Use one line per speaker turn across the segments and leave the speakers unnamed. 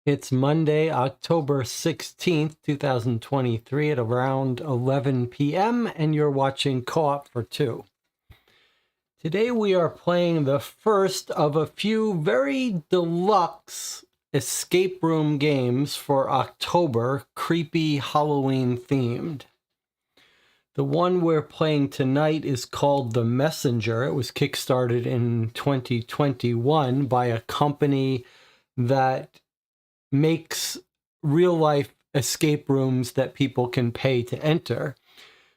It's Monday, October 16th, 2023 at around 11 p.m. and you're watching Co-op for Two. Today we are playing the first of a few very deluxe escape room games for October, creepy Halloween themed. The one we're playing tonight is called The Messenger. It was kickstarted in 2021 by a company that makes real-life escape rooms that people can pay to enter,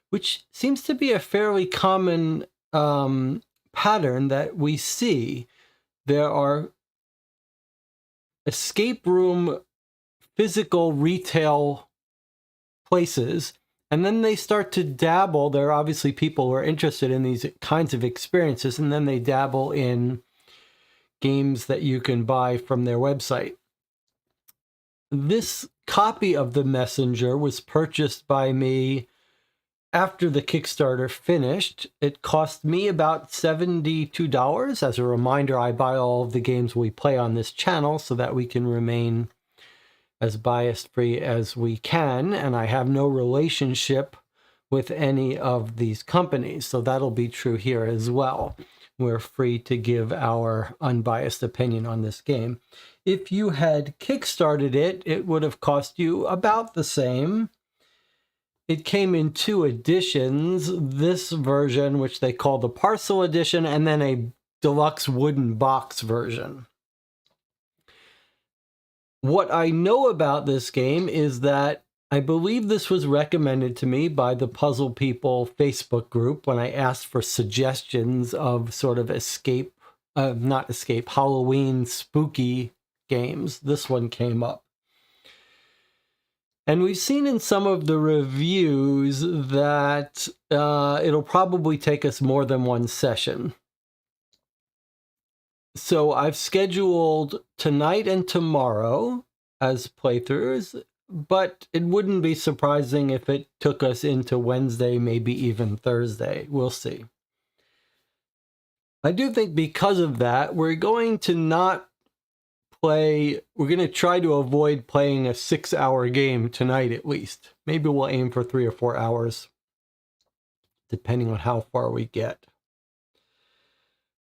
which seems to be a fairly common pattern that we see. There are escape room physical retail places, and then they start to dabble. There are obviously people who are interested in these kinds of experiences, and then they dabble in games that you can buy from their website. This copy of The Messenger was purchased by me after the Kickstarter finished. It cost me about $72. As a reminder, I buy all of the games we play on this channel so that we can remain as bias-free as we can, and I have no relationship with any of these companies, so that'll be true here as well. We're free to give our unbiased opinion on this game. If you had kickstarted it, it would have cost you about the same. It came in two editions, this version, which they call the Parcel Edition, and then a deluxe wooden box version. What I know about this game is that I believe this was recommended to me by the Puzzle People Facebook group when I asked for suggestions of sort of Halloween spooky games. This one came up. And we've seen in some of the reviews that it'll probably take us more than one session. So I've scheduled tonight and tomorrow as playthroughs, but it wouldn't be surprising if it took us into Wednesday, maybe even Thursday. We'll see. I do think because of that, we're going to try to avoid playing a 6-hour game tonight at least. Maybe we'll aim for 3 or 4 hours, depending on how far we get.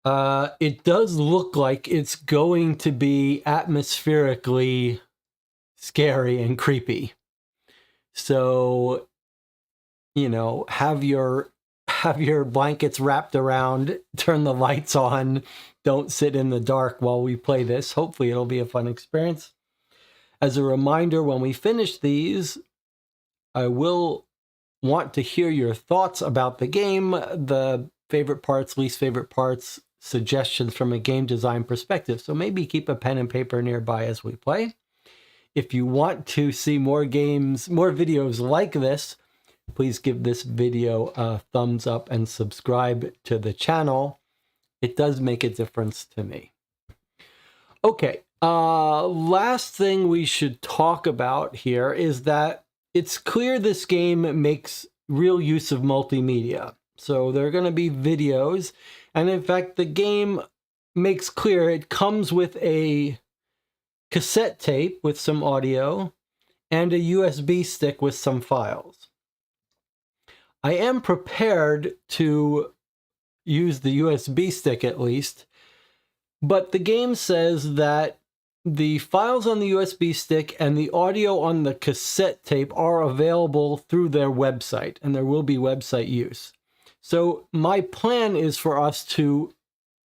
It does look like it's going to be atmospherically scary and creepy. So, you know, have your blankets wrapped around, turn the lights on, don't sit in the dark while we play this. Hopefully it'll be a fun experience. As a reminder, when we finish these, I will want to hear your thoughts about the game, the favorite parts, least favorite parts, suggestions from a game design perspective. So maybe keep a pen and paper nearby as we play. If you want to see more videos like this, please give this video a thumbs up and subscribe to the channel. It does make a difference to me. Okay, last thing we should talk about here is that it's clear this game makes real use of multimedia. So there are going to be videos, and in fact the game makes clear it comes with a cassette tape with some audio and a USB stick with some files. I am prepared to use the USB stick at least, but the game says that the files on the USB stick and the audio on the cassette tape are available through their website, and there will be website use. So my plan is for us to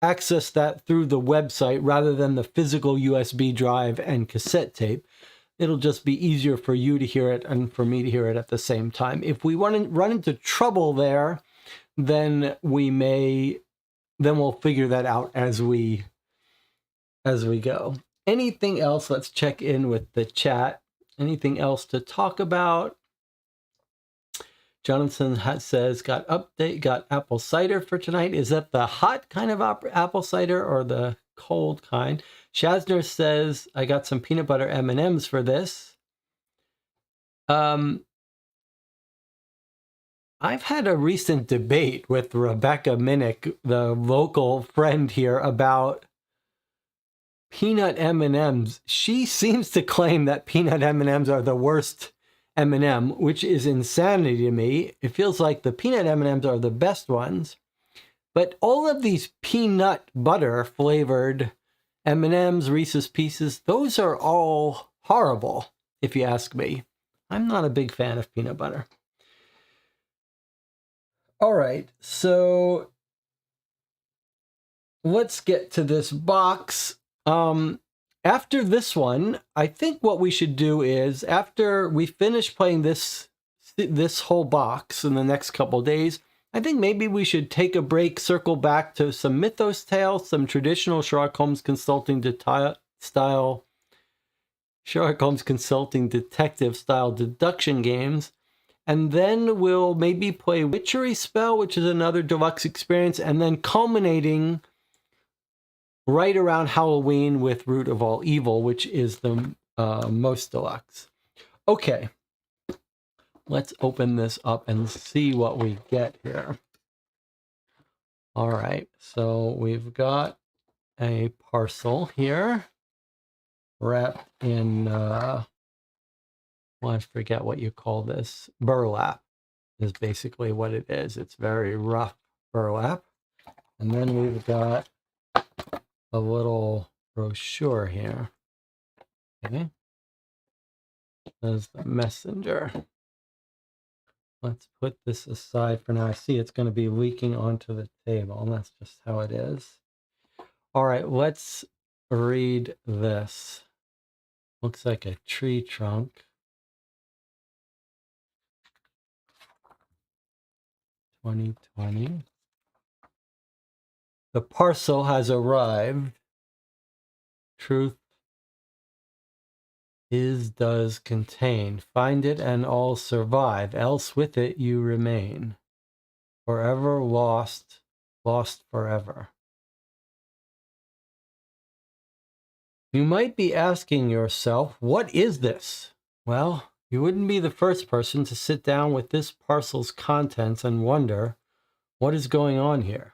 access that through the website rather than the physical USB drive and cassette tape. It'll just be easier for you to hear it and for me to hear it at the same time. If we run into trouble there, then we'll figure that out as we go. Anything else? Let's check in with the chat. Anything else to talk about? Jonathan says, got apple cider for tonight. Is that the hot kind of apple cider or the cold kind? Shazner says, I got some peanut butter M&Ms for this. I've had a recent debate with Rebecca Minnick, the local friend here, about peanut M&Ms. She seems to claim that peanut M&Ms are the worst M&M, which is insanity to me. It feels like the peanut M&Ms are the best ones. But all of these peanut butter flavored M&Ms, Reese's Pieces, those are all horrible, if you ask me. I'm not a big fan of peanut butter. All right, so let's get to this box. After this one, I think what we should do is, after we finish playing this whole box in the next couple days, I think maybe we should take a break, circle back to some Mythos tales, some traditional Sherlock Holmes Consulting style Sherlock Holmes Consulting detective style deduction games, and then we'll maybe play Witchery Spell, which is another deluxe experience, and then culminating right around Halloween with Root of All Evil, which is the most deluxe. Okay, let's open this up and see what we get here. All right, so we've got a parcel here wrapped in, well, I forget what you call this. Burlap is basically what it is. It's very rough burlap. And then we've got a little brochure here. Okay. There's the messenger. Let's put this aside for now. I see it's going to be leaking onto the table, and that's just how it is. All right, let's read this. Looks like a tree trunk. 2020. The parcel has arrived. Truth does contain. Find it and all survive, else with it you remain. Forever lost, lost forever. You might be asking yourself, what is this? Well, you wouldn't be the first person to sit down with this parcel's contents and wonder, what is going on here?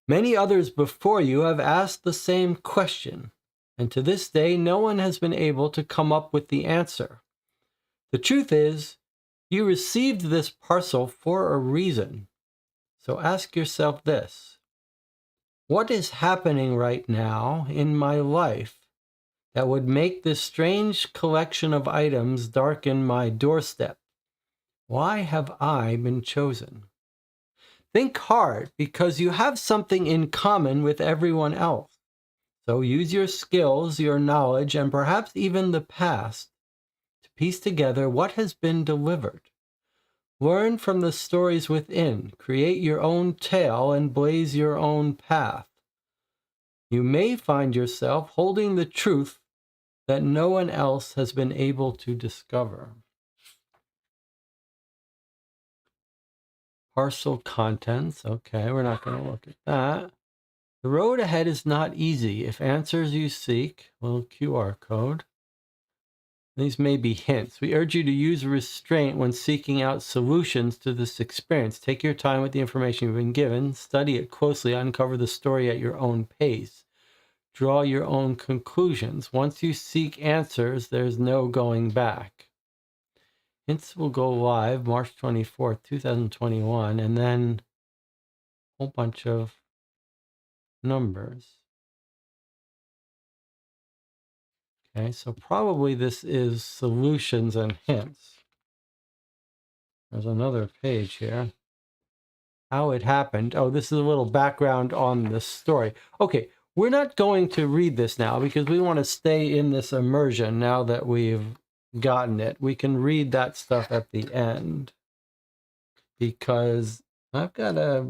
Many others before you have asked the same question, and to this day no one has been able to come up with the answer. The truth is, you received this parcel for a reason. So ask yourself this: what is happening right now in my life that would make this strange collection of items darken my doorstep? Why have I been chosen? Think hard, because you have something in common with everyone else. So use your skills, your knowledge, and perhaps even the past to piece together what has been delivered. Learn from the stories within, create your own tale, and blaze your own path. You may find yourself holding the truth that no one else has been able to discover. Parcel contents. Okay, we're not going to look at that. The road ahead is not easy. If answers you seek, little QR code. These may be hints. We urge you to use restraint when seeking out solutions to this experience. Take your time with the information you've been given. Study it closely. Uncover the story at your own pace. Draw your own conclusions. Once you seek answers, there's no going back. Hints will go live March 24th, 2021, and then a whole bunch of numbers. Okay, so probably this is solutions and hints. There's another page here. How it happened. Oh, this is a little background on the story. Okay, we're not going to read this now because we want to stay in this immersion now that we've gotten it. We can read that stuff at the end because I've got a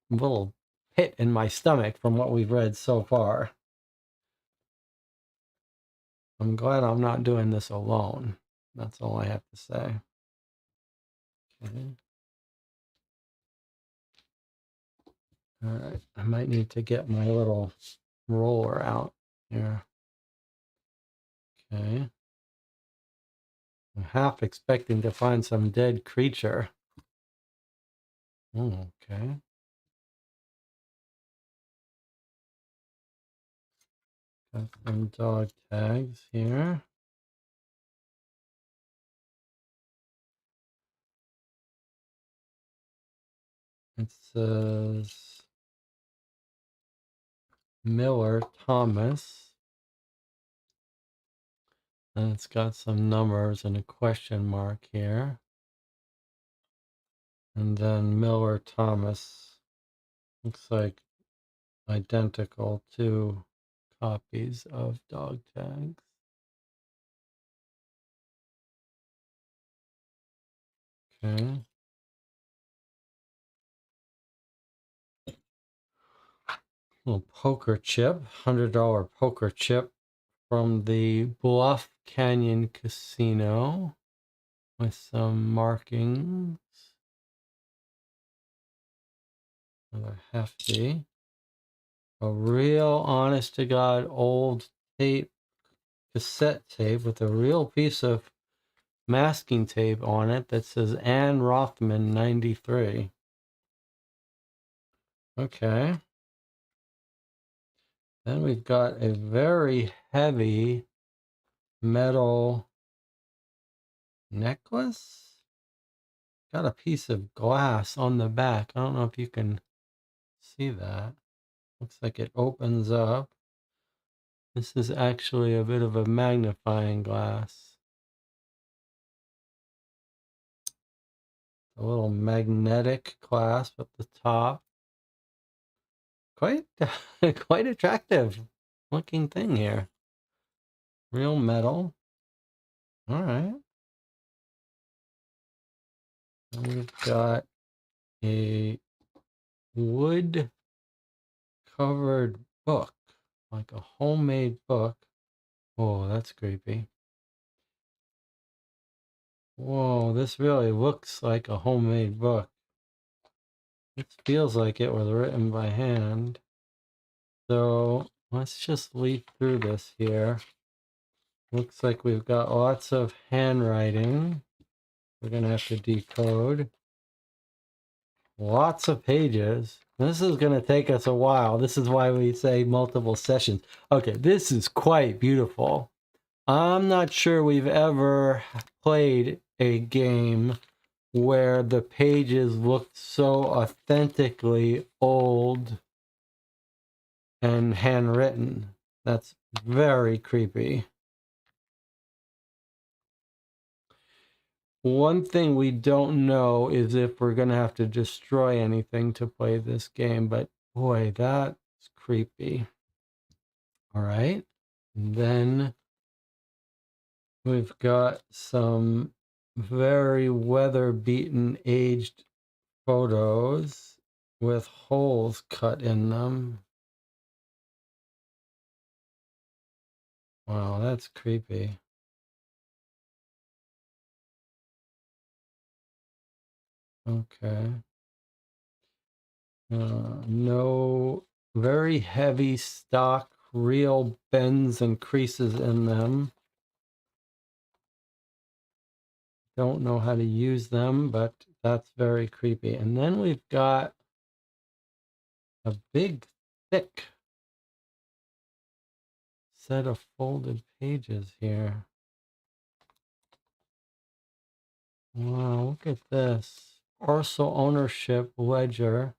little pit in my stomach from what we've read so far. I'm glad I'm not doing this alone. That's all I have to say. Okay. All right, I might need to get my little roller out here. Okay. I'm half expecting to find some dead creature. Oh, okay. Got some dog tags here. It says Miller Thomas. And it's got some numbers and a question mark here. And then Miller Thomas. Looks like identical to copies of dog tags. Okay. Little poker chip, $100 poker chip from the Bluff Canyon Casino with some markings. Another hefty. A real honest to God old tape, cassette tape with a real piece of masking tape on it that says Ann Rothman 93. Okay. Then we've got a very heavy metal necklace. Got a piece of glass on the back. I don't know if you can see that. Looks like it opens up. This is actually a bit of a magnifying glass. A little magnetic clasp at the top. Quite quite attractive looking thing here. Real metal. All right. And we've got a wood covered book, like a homemade book. Oh, that's creepy. Whoa, this really looks like a homemade book. It feels like it was written by hand. So let's just leaf through this here. Looks like we've got lots of handwriting. We're going to have to decode. Lots of pages. This is going to take us a while. This is why we say multiple sessions. Okay, this is quite beautiful. I'm not sure we've ever played a game where the pages looked so authentically old and handwritten. That's very creepy. One thing we don't know is if we're going to have to destroy anything to play this game, but boy, that's creepy. All right. And then we've got some very weather-beaten, aged photos with holes cut in them. Wow, that's creepy. Okay. No, very heavy stock, real bends and creases in them. Don't know how to use them, but that's very creepy. And then we've got a big, thick set of folded pages here. Wow, look at this. Parcel ownership ledger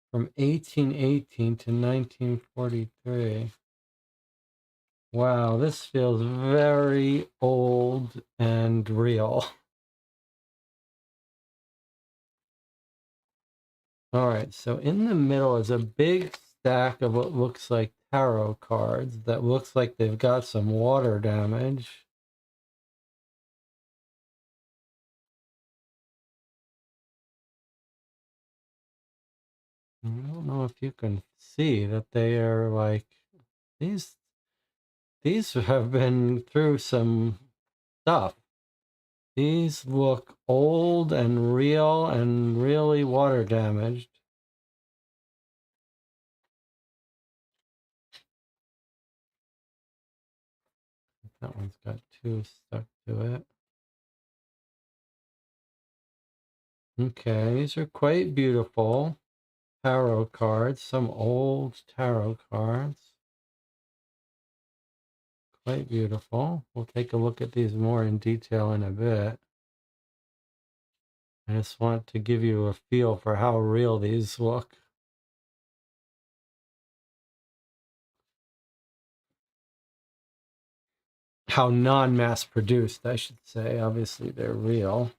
from 1818 to 1943. Wow, this feels very old and real. All right, so in the middle is a big stack of what looks like tarot cards that looks like they've got some water damage. I don't know if you can see that they are like these have been through some stuff. These look old and real and really water damaged. That one's got two stuck to it. Okay, these are quite beautiful tarot cards, some old tarot cards. quite beautiful. We'll take a look at these more in detail in a bit. I just want to give you a feel for how real these look. How non-mass produced, I should say. Obviously, they're real.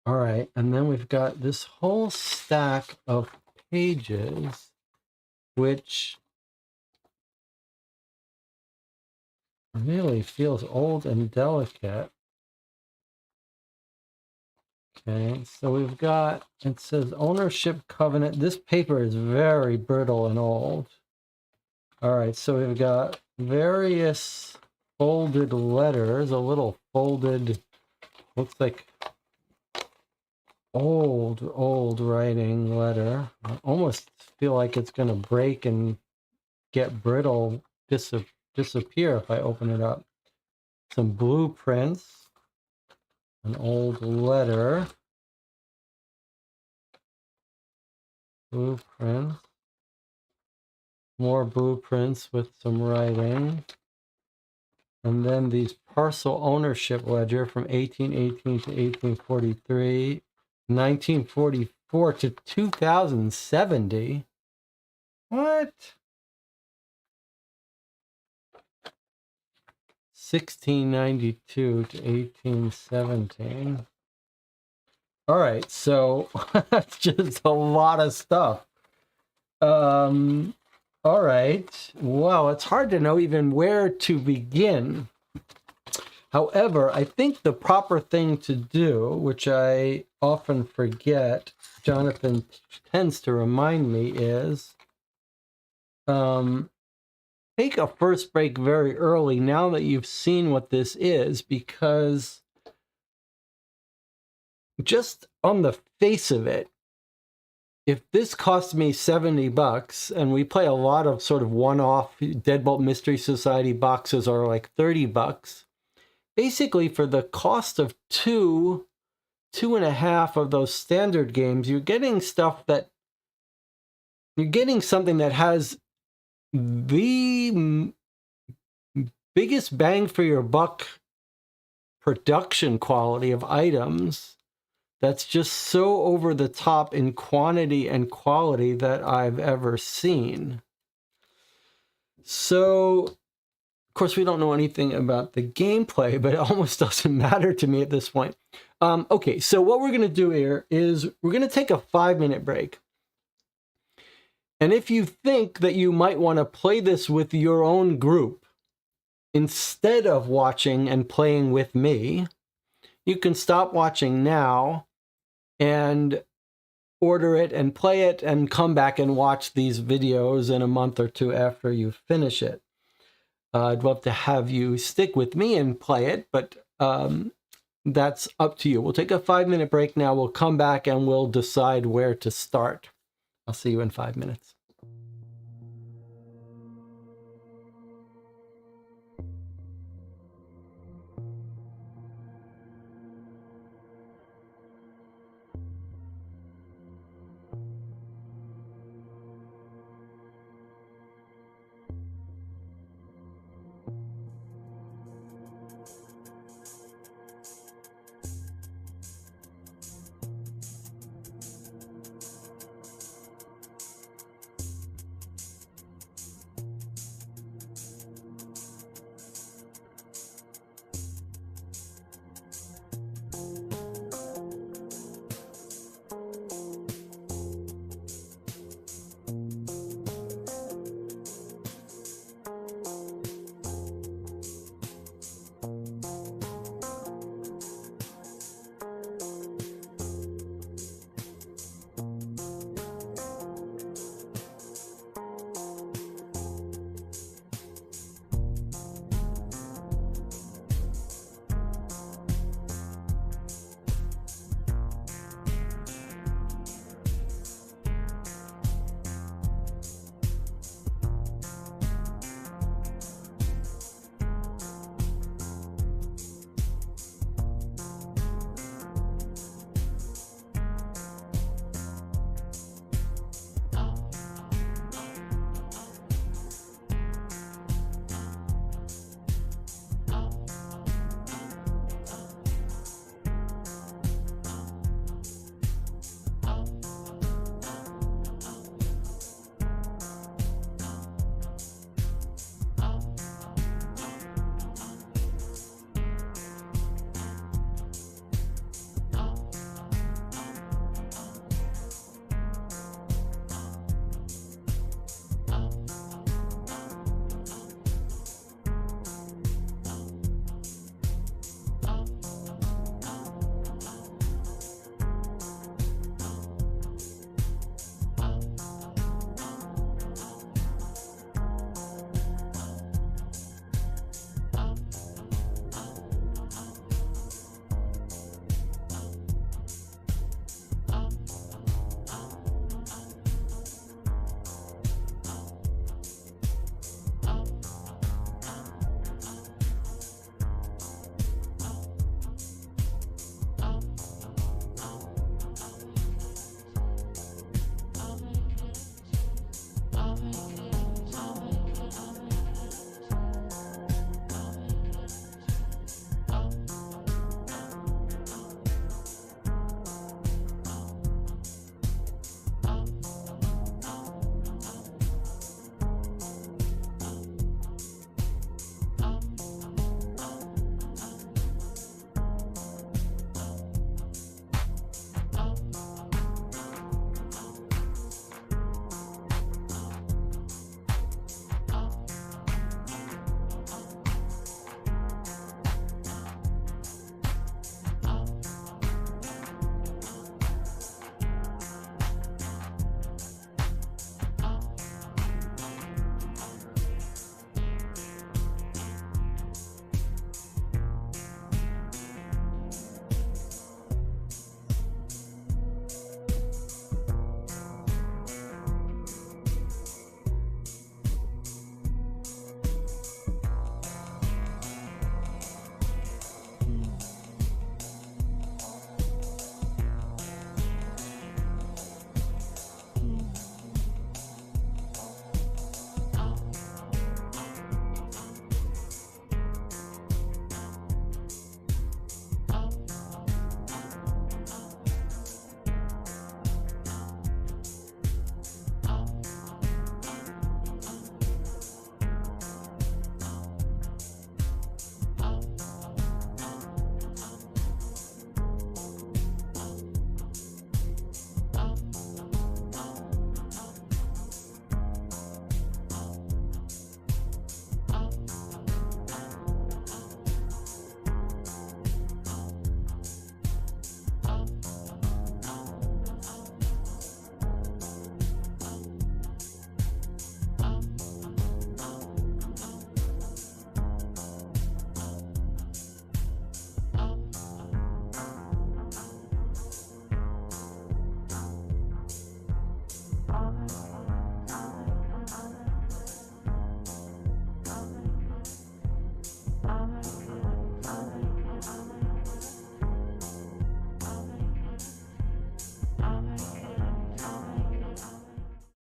All right, and then we've got this whole stack of pages, which really feels old and delicate. Okay, so we've got, it says ownership covenant. This paper is very brittle and old. All right, so we've got various folded letters, a little folded, looks like old writing letter. I almost feel like it's going to break and get brittle, disappear if I open it up. Some blueprints, an old letter, blueprints, more blueprints with some writing, and then these parcel ownership ledger from 1818 to 1843, 1944 to 2070. What? 1692 to 1817. All right, so that's just a lot of stuff. All right. Well, it's hard to know even where to begin. However, I think the proper thing to do, which I often forget, Jonathan tends to remind me, is take a first break very early now that you've seen what this is, because just on the face of it, if this cost me $70 and we play a lot of sort of one-off Deadbolt Mystery Society boxes are like $30, basically for the cost of two and a half of those standard games, you're getting something that has the biggest bang for your buck production quality of items that's just so over the top in quantity and quality that I've ever seen. So, of course, we don't know anything about the gameplay, but it almost doesn't matter to me at this point. Okay, so what we're going to do here is we're going to take a 5-minute break. And if you think that you might want to play this with your own group, instead of watching and playing with me, you can stop watching now and order it and play it and come back and watch these videos in a month or two after you finish it. I'd love to have you stick with me and play it, but that's up to you. We'll take a 5-minute break now. We'll come back and we'll decide where to start. I'll see you in 5 minutes.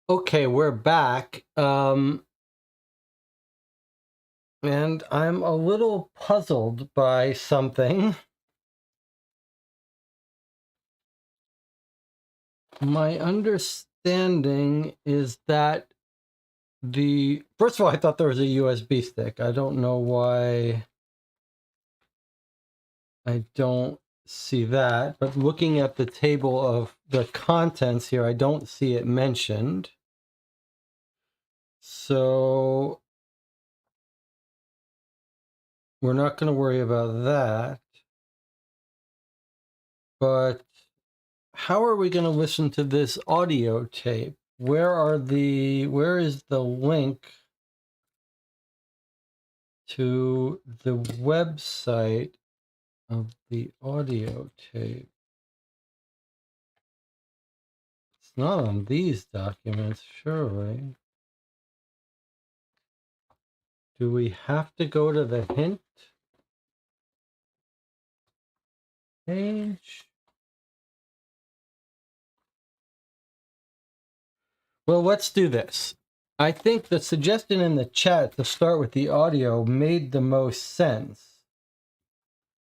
Okay, we're back. And I'm a little puzzled by something. My understanding is that first of all, I thought there was a USB stick. I don't know why I don't see that, but looking at the table of the contents here, I don't see it mentioned. So we're not going to worry about that. But how are we going to listen to this audio tape? Where is the link to the website of the audio tape? It's not on these documents, surely. Do we have to go to the hint page? Well, let's do this. I think the suggestion in the chat to start with the audio made the most sense.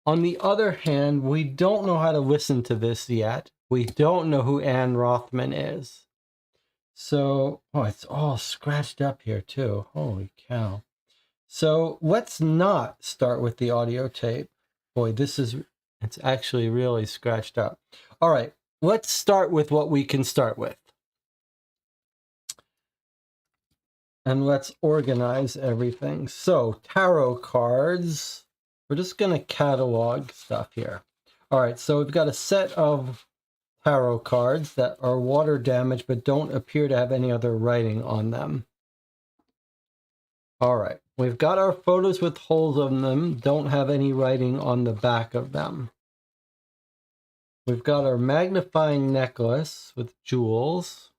On the other hand, we don't know how to listen to this yet. We don't know who Anne Rothman is. So, oh, it's all scratched up here too. Holy cow. So let's not start with the audio tape. Boy, it's actually really scratched up. All right, let's start with what we can start with. And let's organize everything. So tarot cards, we're just going to catalog stuff here. All right, so we've got a set of tarot cards that are water damaged but don't appear to have any other writing on them. All right, we've got our photos with holes in them, don't have any writing on the back of them. We've got our magnifying necklace with jewels.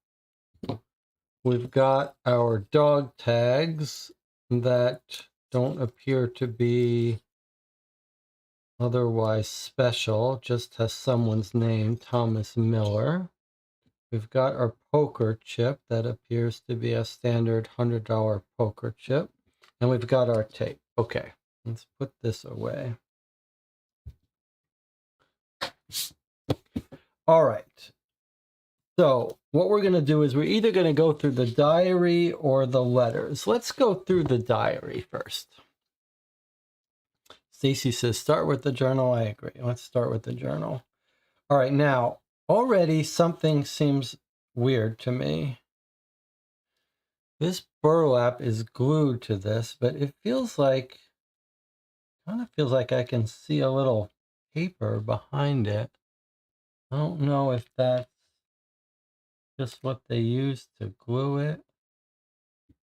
We've got our dog tags that don't appear to be otherwise special, just has someone's name, Thomas Miller. We've got our poker chip that appears to be a standard $100 poker chip. And we've got our tape. Okay, let's put this away. All right. So what we're going to do is we're either going to go through the diary or the letters. Let's go through the diary first. Stacy says, start with the journal. I agree. Let's start with the journal. All right. Now, already something seems weird to me. This burlap is glued to this, but it feels like, kind of feels like I can see a little paper behind it. I don't know if that's just what they use to glue it.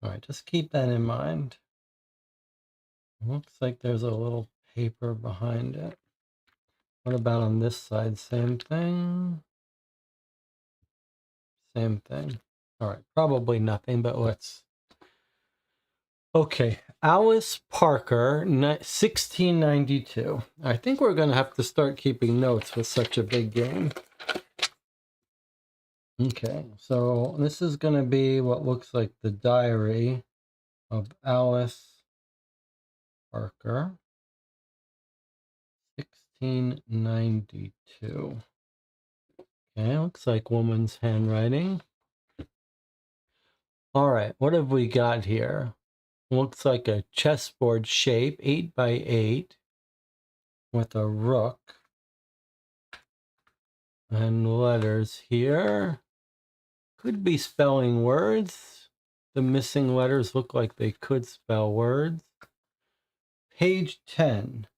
All right, just keep that in mind. It looks like there's a little paper behind it. What about on this side? Same thing. Same thing. All right, probably nothing, but let's. Okay, Alice Parker, 1692. I think we're going to have to start keeping notes with such a big game. Okay, so this is going to be what looks like the diary of Alice Parker, 1692. Okay, looks like woman's handwriting. All right, what have we got here? Looks like a chessboard shape, 8 by 8, with a rook. And letters here. Could be spelling words. The missing letters look like they could spell words. Page 10.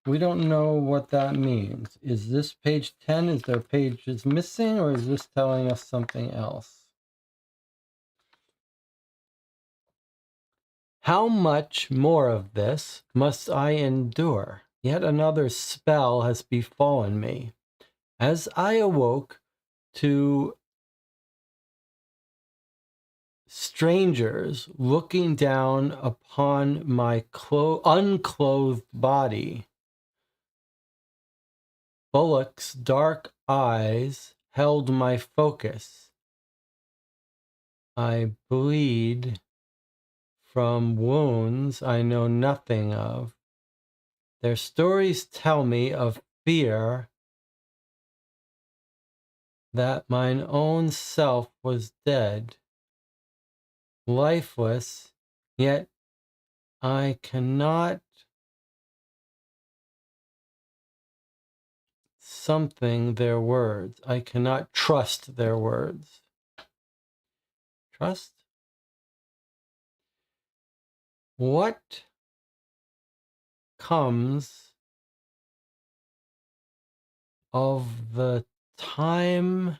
We don't know what that means. Is this page 10? Is there pages missing, or is this telling us something else? How much more of this must I endure? Yet another spell has befallen me. As I awoke to strangers looking down upon my unclothed body, Bullock's dark eyes held my focus. I bleed from wounds I know nothing of. Their stories tell me of fear that mine own self was dead, lifeless, yet I cannot something their words. I cannot trust their words. Trust? What comes of the time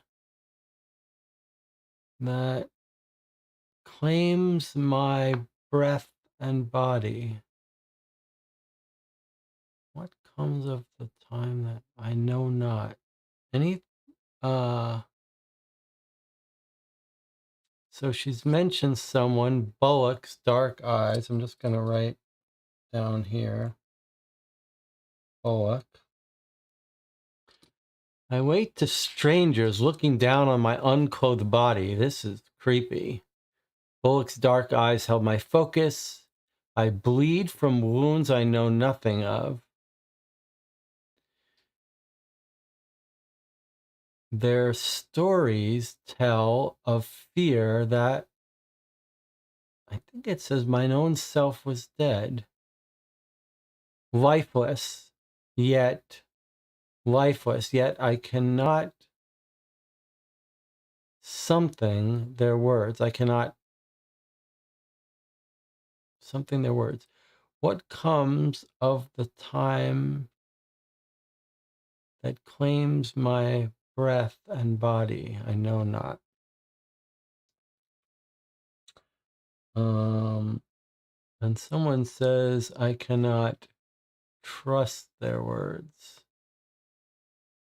that claims my breath and body? What comes of the time that I know not? Any so she's mentioned someone, Bullock's dark eyes. I'm just gonna write down here. Bullock. I wait to strangers looking down on my unclothed body. This is creepy. Bullock's dark eyes held my focus. I bleed from wounds I know nothing of. Their stories tell of fear that, I think it says, mine own self was dead. Lifeless, yet I cannot something their words. I cannot something their words. What comes of the time that claims my breath and body? I know not. And someone says I cannot trust their words.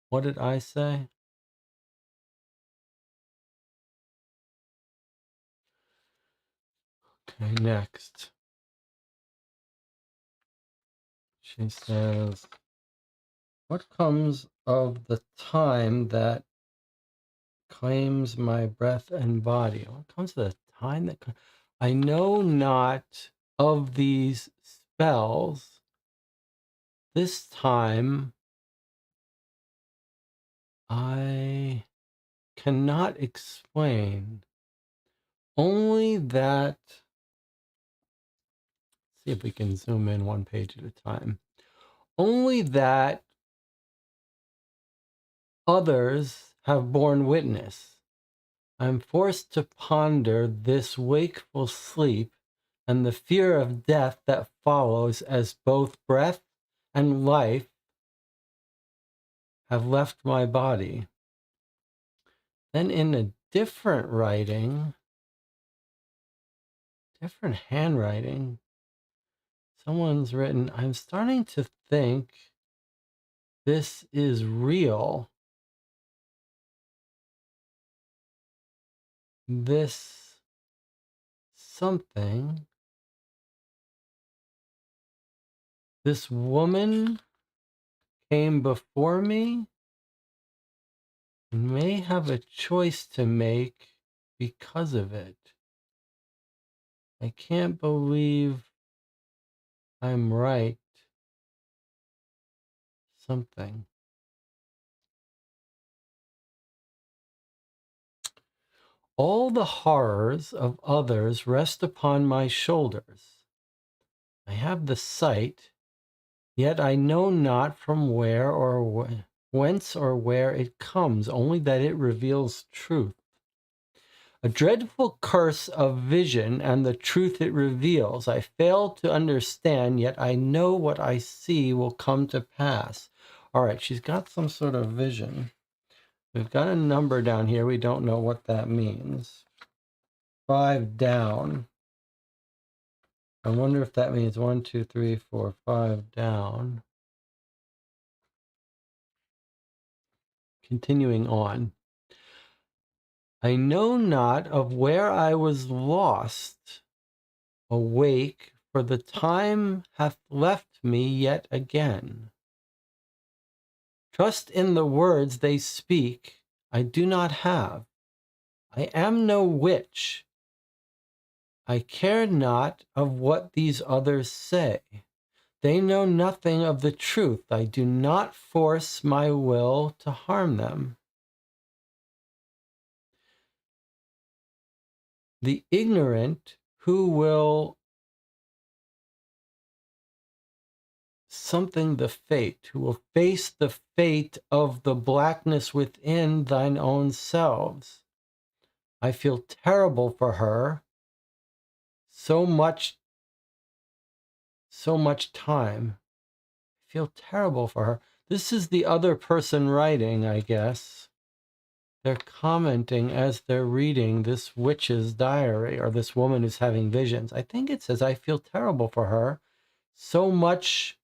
What did I say? Okay, next. She says, what comes of the time that claims my breath and body? What comes of the time that I know not of these spells. This time I cannot explain. Only that, see if we can zoom in one page at a time. Only that others have borne witness. I'm forced to ponder this wakeful sleep and the fear of death that follows as both breath and life have left my body. Then in a different writing, different handwriting, someone's written, I'm starting to think this is real. This something, this woman came before me and may have a choice to make because of it. I can't believe I'm right. Something. All the horrors of others rest upon my shoulders. I have the sight, yet I know not from where or whence or where it comes, only that it reveals truth. A dreadful curse of vision and the truth it reveals. I fail to understand, yet I know what I see will come to pass. All right, she's got some sort of vision. We've got a number down here. We don't know what that means. 5 down. I wonder if that means 1, 2, 3, 4, 5 down. Continuing on. I know not of where I was lost, awake, for the time hath left me yet again. Trust in the words they speak I do not have. I am no witch, I care not of what these others say. They know nothing of the truth. I do not force my will to harm them. The ignorant who will who will face the fate of the blackness within thine own selves. I feel terrible for her. So much time. I feel terrible for her. This is the other person writing, I guess. They're commenting as they're reading this witch's diary, or this woman who's having visions. I think it says, I feel terrible for her. So much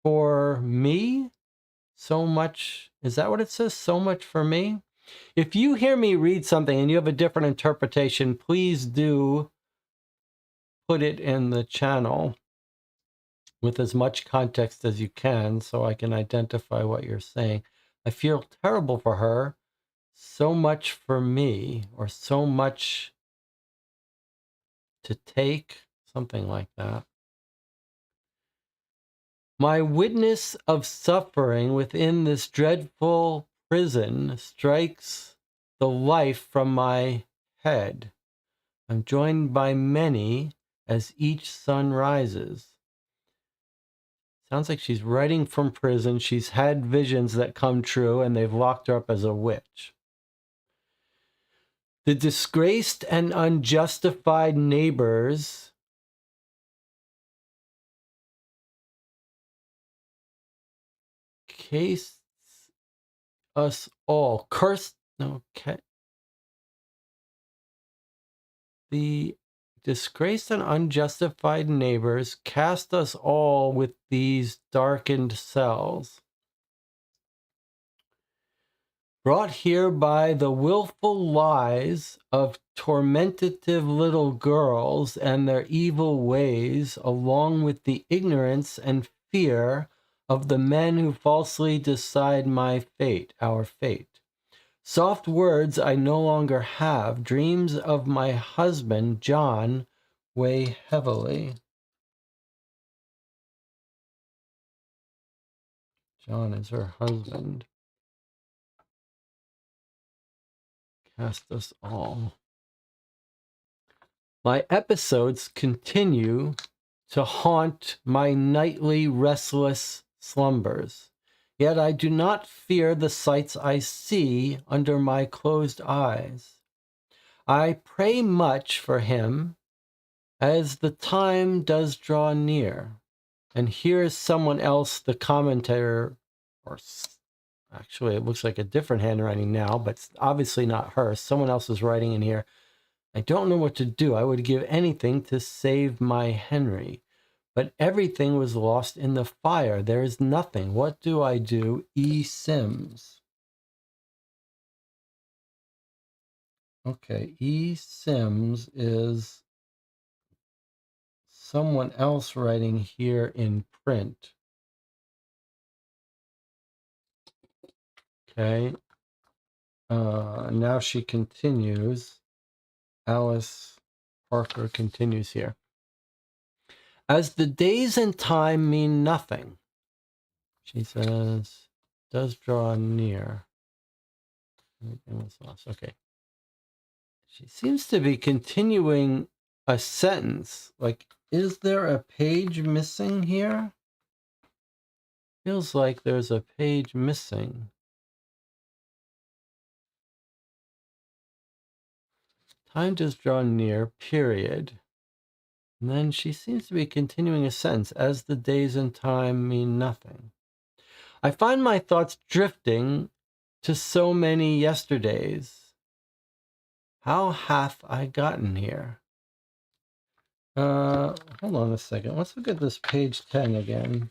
for me? So much, is that what it says? So much for me? If you hear me read something and you have a different interpretation, please do put it in the channel with as much context as you can so I can identify what you're saying. I feel terrible for her. So much for me, or so much to take, something like that. My witness of suffering within this dreadful prison strikes the life from my head. I'm joined by many as each sun rises. Sounds like she's writing from prison. She's had visions that come true, and they've locked her up as a witch. The disgraced and unjustified neighbors case us all. The disgraced and unjustified neighbors cast us all with these darkened cells. Brought here by the willful lies of tormentative little girls and their evil ways, along with the ignorance and fear of the men who falsely decide my fate, our fate. Soft words I no longer have. Dreams of my husband, John, weigh heavily. John is her husband. Cast us all. My episodes continue to haunt my nightly restless slumbers. Yet I do not fear the sights I see under my closed eyes. I pray much for him as the time does draw near. And here is someone else, the commentator, or actually it looks like a different handwriting now, but it's obviously not her. Someone else is writing in here. I don't know what to do. I would give anything to save my Henry. But everything was lost in the fire. There is nothing. What do I do? E. Sims. Okay, E. Sims is someone else writing here in print. Okay. Now she continues. Alice Parker continues here. As the days and time mean nothing, she says, does draw near. Everything was lost. Okay. She seems to be continuing a sentence. Like, is there a page missing here? Feels like there's a page missing. Time does draw near, period. And then she seems to be continuing a sentence. As the days and time mean nothing. I find my thoughts drifting to so many yesterdays. How hath I gotten here? Hold on a second. Let's look at this page 10 again.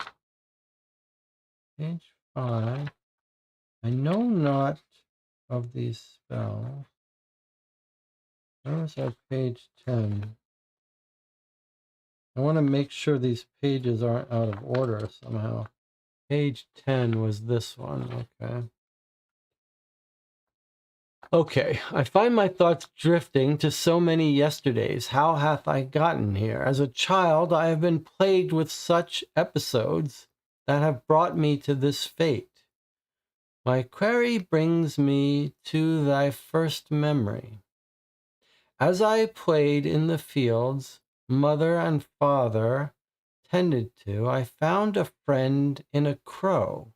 Page 5. I know not of these spells. Where's our page 10? I want to make sure these pages aren't out of order somehow. Page 10 was this one, okay. Okay, I find my thoughts drifting to so many yesterdays. How hath I gotten here? As a child, I have been plagued with such episodes that have brought me to this fate. My query brings me to thy first memory. As I played in the fields, mother and father tended to, I found a friend in a crow,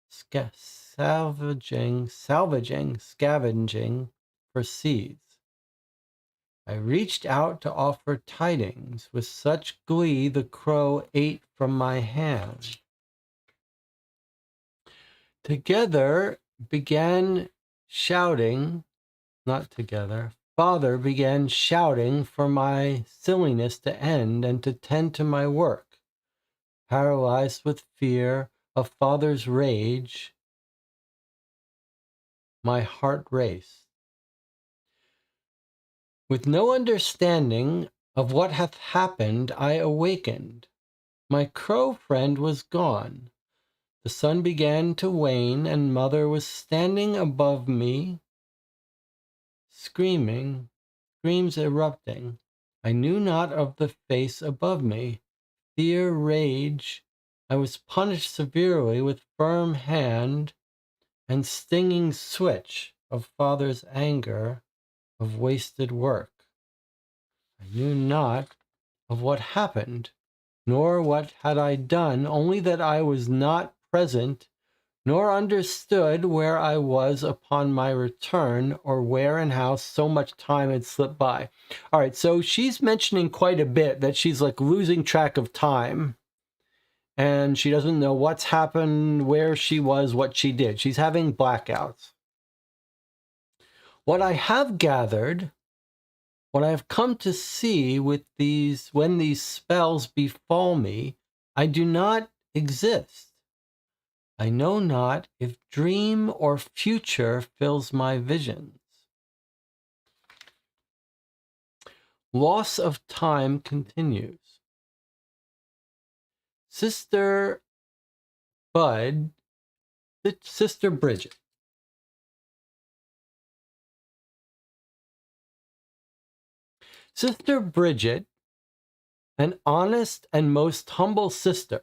scavenging for seeds. I reached out to offer tidings. With such glee, the crow ate from my hand. Together began shouting, not together. Father began shouting for my silliness to end and to tend to my work. Paralyzed with fear of father's rage, my heart raced. With no understanding of what hath happened, I awakened. My crow friend was gone. The sun began to wane, and mother was standing above me, screams erupting. I knew not of the face above me. Fear, rage, I was punished severely with firm hand and stinging switch of father's anger, of wasted work. I knew not of what happened, nor what had I done, only that I was not present, nor understood where I was upon my return, or where and how so much time had slipped by. All right, so she's mentioning quite a bit that she's like losing track of time, and she doesn't know what's happened, where she was, what she did. She's having blackouts. What I have gathered, what I have come to see with these, when these spells befall me, I do not exist. I know not if dream or future fills my visions. Loss of time continues. Sister Bud, Sister Bridget. Sister Bridget, an honest and most humble sister.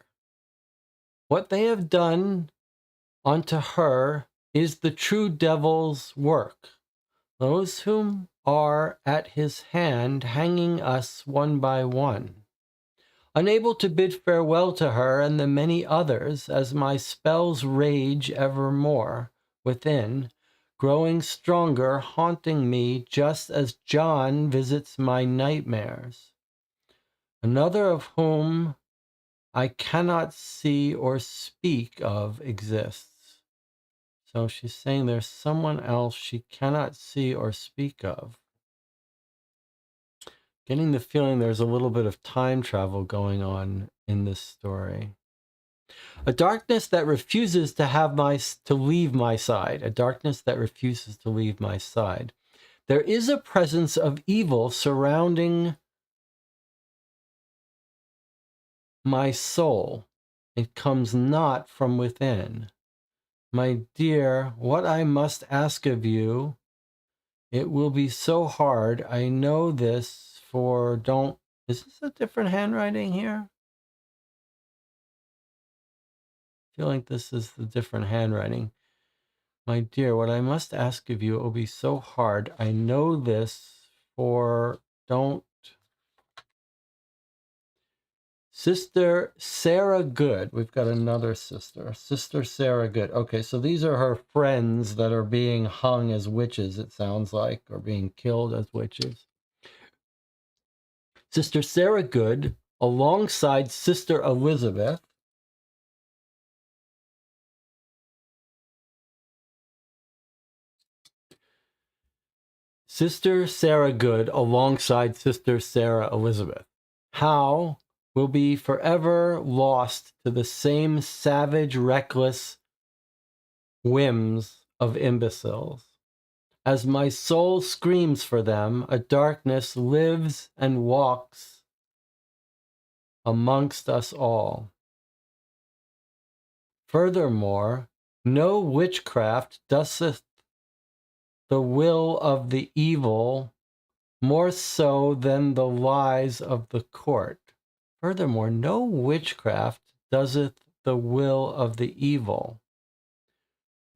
What they have done unto her is the true devil's work. Those whom are at his hand hanging us one by one. Unable to bid farewell to her and the many others, as my spells rage evermore within, growing stronger, haunting me just as John visits my nightmares. Another of whom I cannot see or speak of exists. So she's saying there's someone else she cannot see or speak of. Getting the feeling there's a little bit of time travel going on in this story. A darkness that refuses to leave my side. A darkness that refuses to leave my side. There is a presence of evil surrounding my soul. It comes not from within. My dear, what I must ask of you, it will be so hard. I know this, for don't... Is this a different handwriting here? I feel like this is the different handwriting. My dear, what I must ask of you, it will be so hard. I know this, for don't... Sister Sarah Good. We've got another sister. Sister Sarah Good. Okay, so these are her friends that are being hung as witches, it sounds like, or being killed as witches. Sister Sarah Good, alongside Sister Elizabeth. Sister Sarah Good, alongside Sister Sarah Elizabeth. How will be forever lost to the same savage, reckless whims of imbeciles. As my soul screams for them, a darkness lives and walks amongst us all. Furthermore, no witchcraft doth the will of the evil, more so than the lies of the court. Furthermore, no witchcraft doeseth the will of the evil,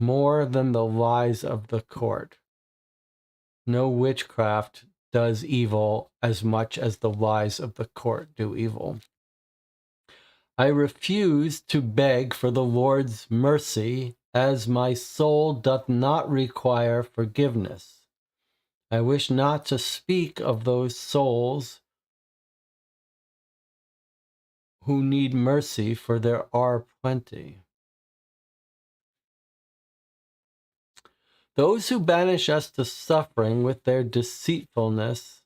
more than the lies of the court. No witchcraft does evil as much as the lies of the court do evil. I refuse to beg for the Lord's mercy, as my soul doth not require forgiveness. I wish not to speak of those souls who need mercy, for there are plenty. Those who banish us to suffering with their deceitfulness,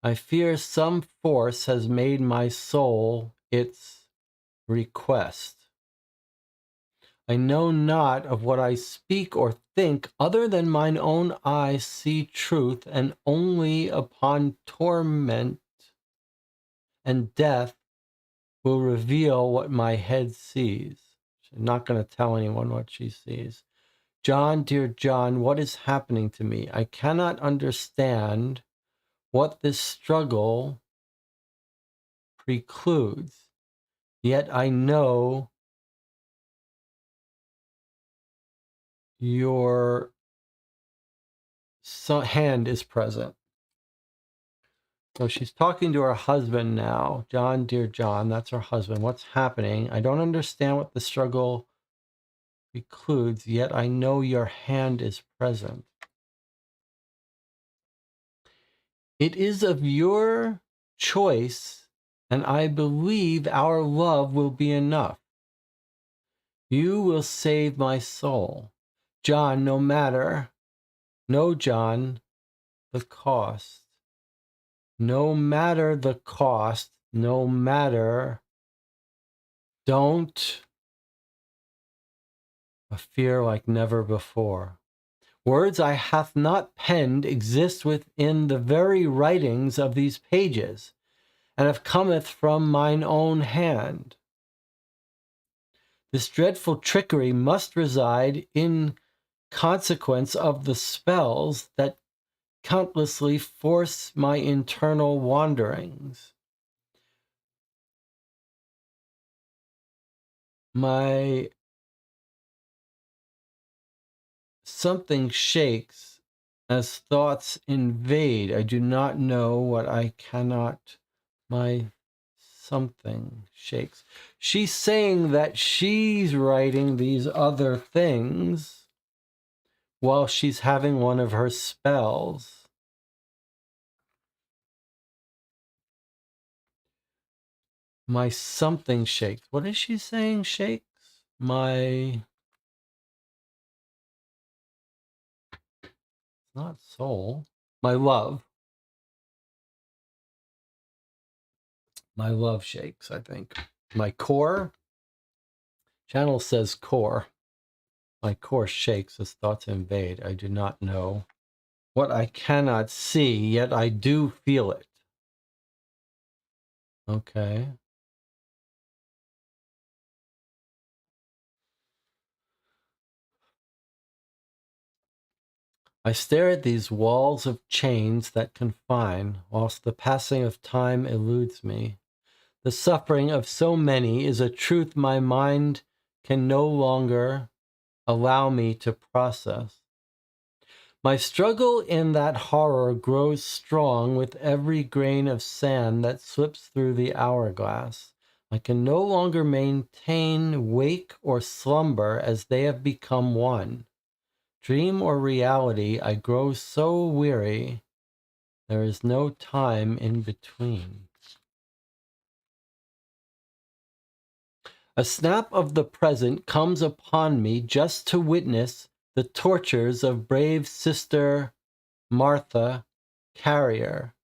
I fear some force has made my soul its request. I know not of what I speak or think, other than mine own eyes see truth, and only upon torment and death will reveal what my head sees. She's not going to tell anyone what she sees. John, dear John, what is happening to me? I cannot understand what this struggle precludes, yet I know your hand is present. So she's talking to her husband now. John, dear John, that's her husband. What's happening? I don't understand what the struggle precludes, yet I know your hand is present. It is of your choice, and I believe our love will be enough. You will save my soul. John, no, John, the cost. No matter the cost, no matter, don't a fear like never before. Words I hath not penned exist within the very writings of these pages, and have cometh from mine own hand. This dreadful trickery must reside in consequence of the spells that countlessly force my internal wanderings. My something shakes as thoughts invade. I do not know what I cannot. My something shakes. She's saying that she's writing these other things while she's having one of her spells. My something shakes. What is she saying shakes? My... not soul. My love. My love shakes, I think. My core. Channel says core. My core shakes as thoughts invade. I do not know what I cannot see, yet I do feel it. Okay. I stare at these walls of chains that confine, whilst the passing of time eludes me. The suffering of so many is a truth my mind can no longer allow me to process. My struggle in that horror grows strong with every grain of sand that slips through the hourglass. I can no longer maintain wake or slumber, as they have become one. Dream or reality, I grow so weary, there is no time in between. A snap of the present comes upon me just to witness the tortures of brave Sister Martha Carrier,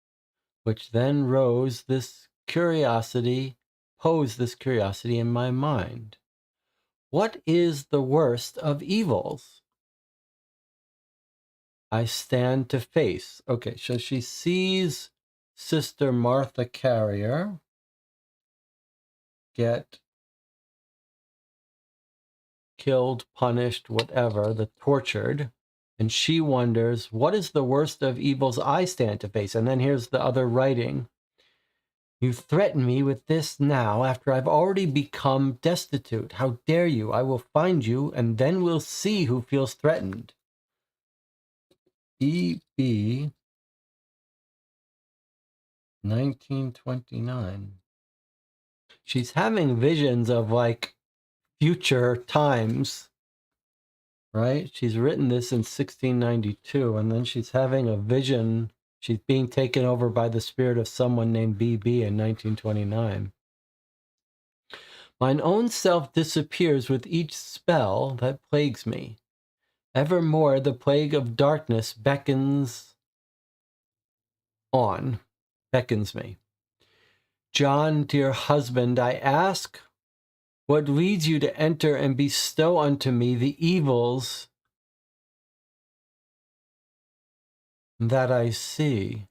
which then posed this curiosity in my mind. What is the worst of evils I stand to face? Okay, so she sees Sister Martha Carrier get killed, punished, whatever, tortured, And she wonders, what is the worst of evils I stand to face? And then here's the other writing. You threaten me with this now after I've already become destitute. How dare you? I will find you, and then we'll see who feels threatened. E.B. 1929. She's having visions of like future times, right? She's written this in 1692, and then she's having a vision. She's being taken over by the spirit of someone named B.B. in 1929. Mine own self disappears with each spell that plagues me. Evermore the plague of darkness beckons me. John, dear husband, I ask, what leads you to enter and bestow unto me the evils that I see?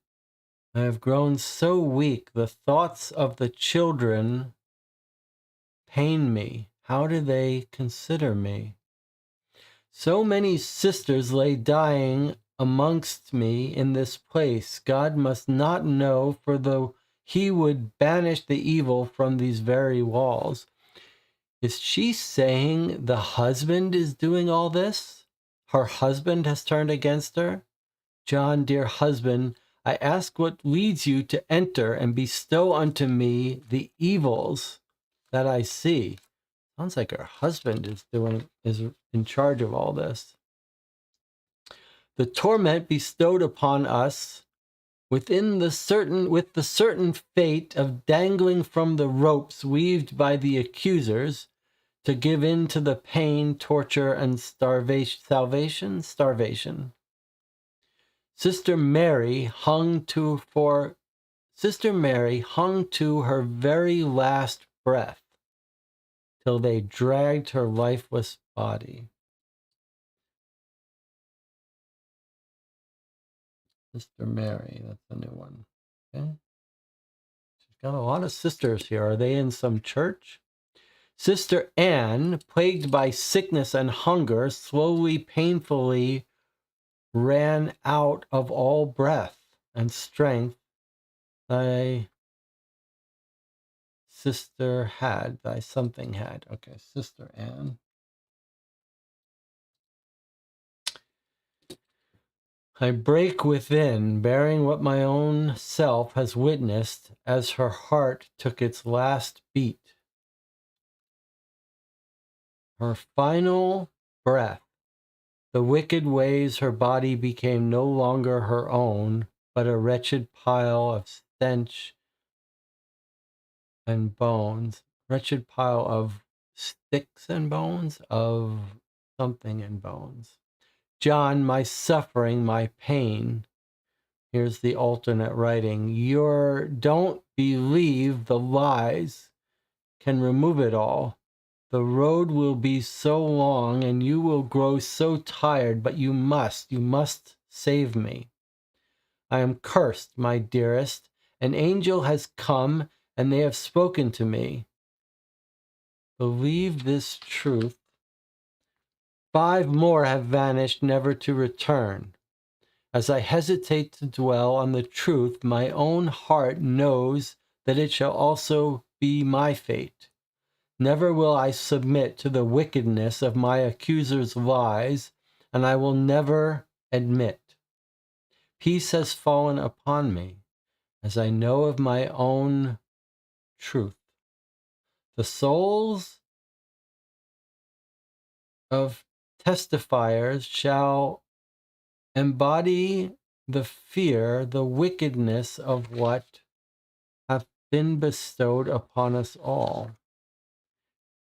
I have grown so weak, the thoughts of the children pain me. How do they consider me? So many sisters lay dying amongst me in this place. God must not know, for though he would banish the evil from these very walls. Is she saying the husband is doing all this? Her husband has turned against her? John, dear husband, I ask what leads you to enter and bestow unto me the evils that I see. Sounds like her husband is in charge of all this. The torment bestowed upon us with the certain fate of dangling from the ropes weaved by the accusers to give in to the pain, torture, and starvation. Sister Mary hung to her very last breath till they dragged her lifeless body. Sister Mary, that's a new one. Okay. She's got a lot of sisters here. Are they in some church? Sister Anne, plagued by sickness and hunger, slowly, painfully ran out of all breath and strength thy something had. Okay, Sister Anne. I break within, bearing what my own self has witnessed as her heart took its last beat. Her final breath. The wicked ways her body became no longer her own, but a wretched pile of stench and bones. Wretched pile of sticks and bones, of something and bones. John, my suffering, my pain. Here's the alternate writing. Don't believe the lies can remove it all. The road will be so long and you will grow so tired, but you must save me. I am cursed, my dearest. An angel has come and they have spoken to me. Believe this truth. 5 more have vanished, never to return. As I hesitate to dwell on the truth, my own heart knows that it shall also be my fate. Never will I submit to the wickedness of my accuser's lies, and I will never admit. Peace has fallen upon me, as I know of my own truth. The souls of testifiers shall embody the fear, the wickedness of what hath been bestowed upon us all.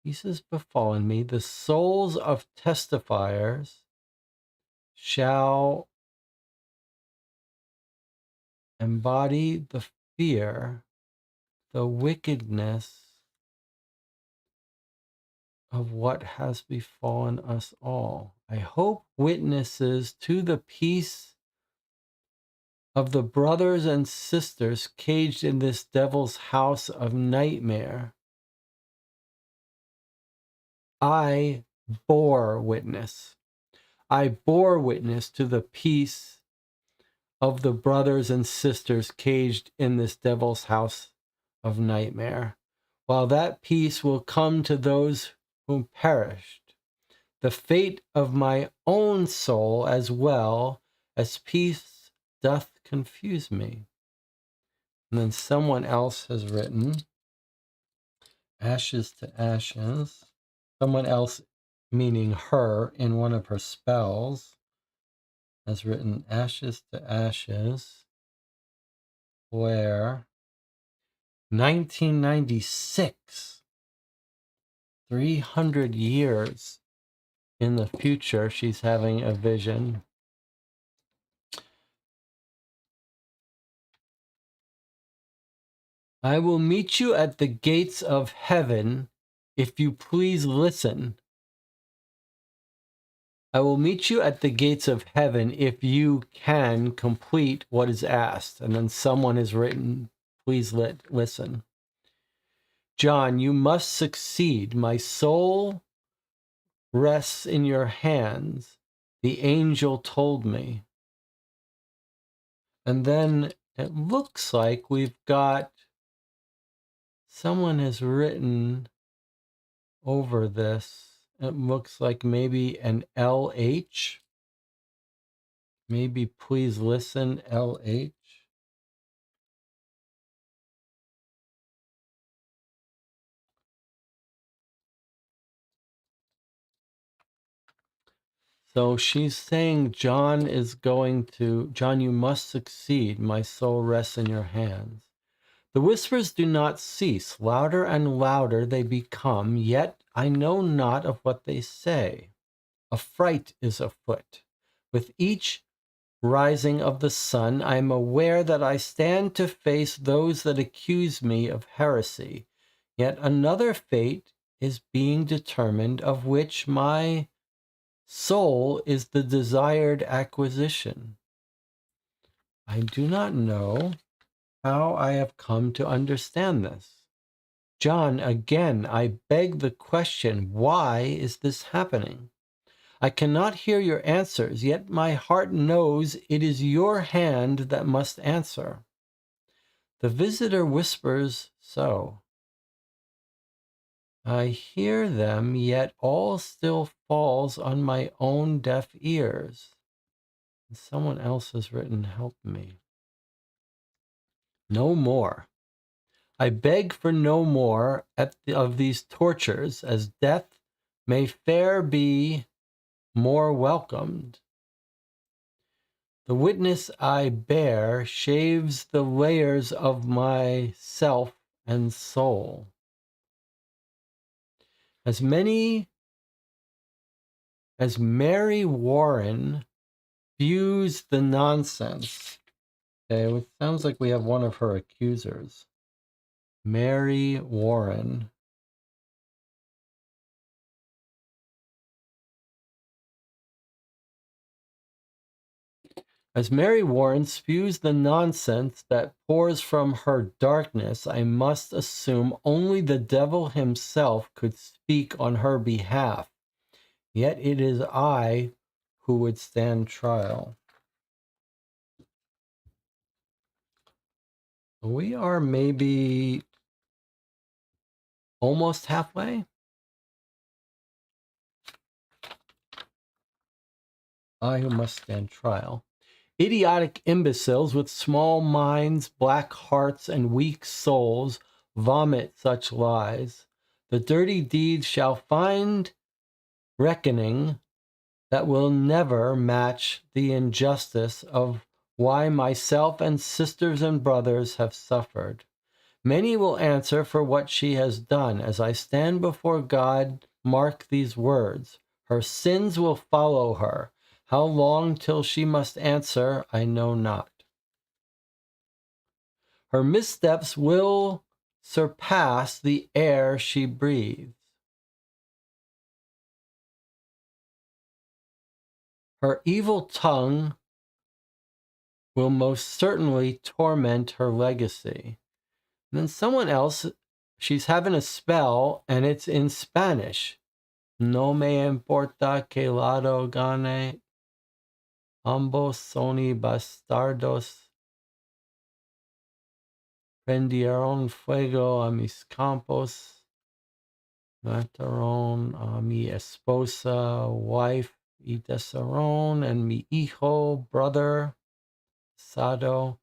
Peace has befallen me. The souls of testifiers shall embody the fear, the wickedness of what has befallen us all. I hope witnesses to the peace of the brothers and sisters caged in this devil's house of nightmare. I bore witness. I bore witness to the peace of the brothers and sisters caged in this devil's house of nightmare, while that peace will come to those who perished. The fate of my own soul as well as peace doth confuse me. And then someone else has written, ashes to ashes. Someone else, meaning her, in one of her spells, has written ashes to ashes, where 1996, 300 years in the future, she's having a vision. I will meet you at the gates of heaven if you please listen. I will meet you at the gates of heaven if you can complete what is asked. And then someone has written, please listen. John, you must succeed. My soul rests in your hands. The angel told me. And then it looks like we've got, someone has written over this. It looks like maybe an LH. Maybe please listen, LH. So she's saying John, you must succeed. My soul rests in your hands. The whispers do not cease. Louder and louder they become, yet I know not of what they say. A fright is afoot. With each rising of the sun, I am aware that I stand to face those that accuse me of heresy. Yet another fate is being determined, of which my soul is the desired acquisition. I do not know how I have come to understand this. John, again, I beg the question, why is this happening? I cannot hear your answers, yet my heart knows it is your hand that must answer. The visitor whispers so. I hear them, yet all still falls on my own deaf ears. And someone else has written, help me. No more. I beg for no more of these tortures, as death may fair be more welcomed. The witness I bear shaves the layers of my self and soul. As Mary Warren views the nonsense. Okay, it sounds like we have one of her accusers. Mary Warren. As Mary Warren spews the nonsense that pours from her darkness, I must assume only the devil himself could speak on her behalf. Yet it is I who would stand trial. We are maybe almost halfway. I who must stand trial. Idiotic imbeciles with small minds, black hearts, and weak souls vomit such lies. The dirty deeds shall find reckoning that will never match the injustice of why myself and sisters and brothers have suffered. Many will answer for what she has done. As I stand before God, mark these words. Her sins will follow her. How long till she must answer, I know not. Her missteps will surpass the air she breathes. Her evil tongue will most certainly torment her legacy. And then someone else, she's having a spell, and it's in Spanish. No me importa que lado gane. Ambos soni bastardos prendieron fuego a mis campos, mataron a mi esposa, wife, y desearon, and mi hijo, brother, Sado,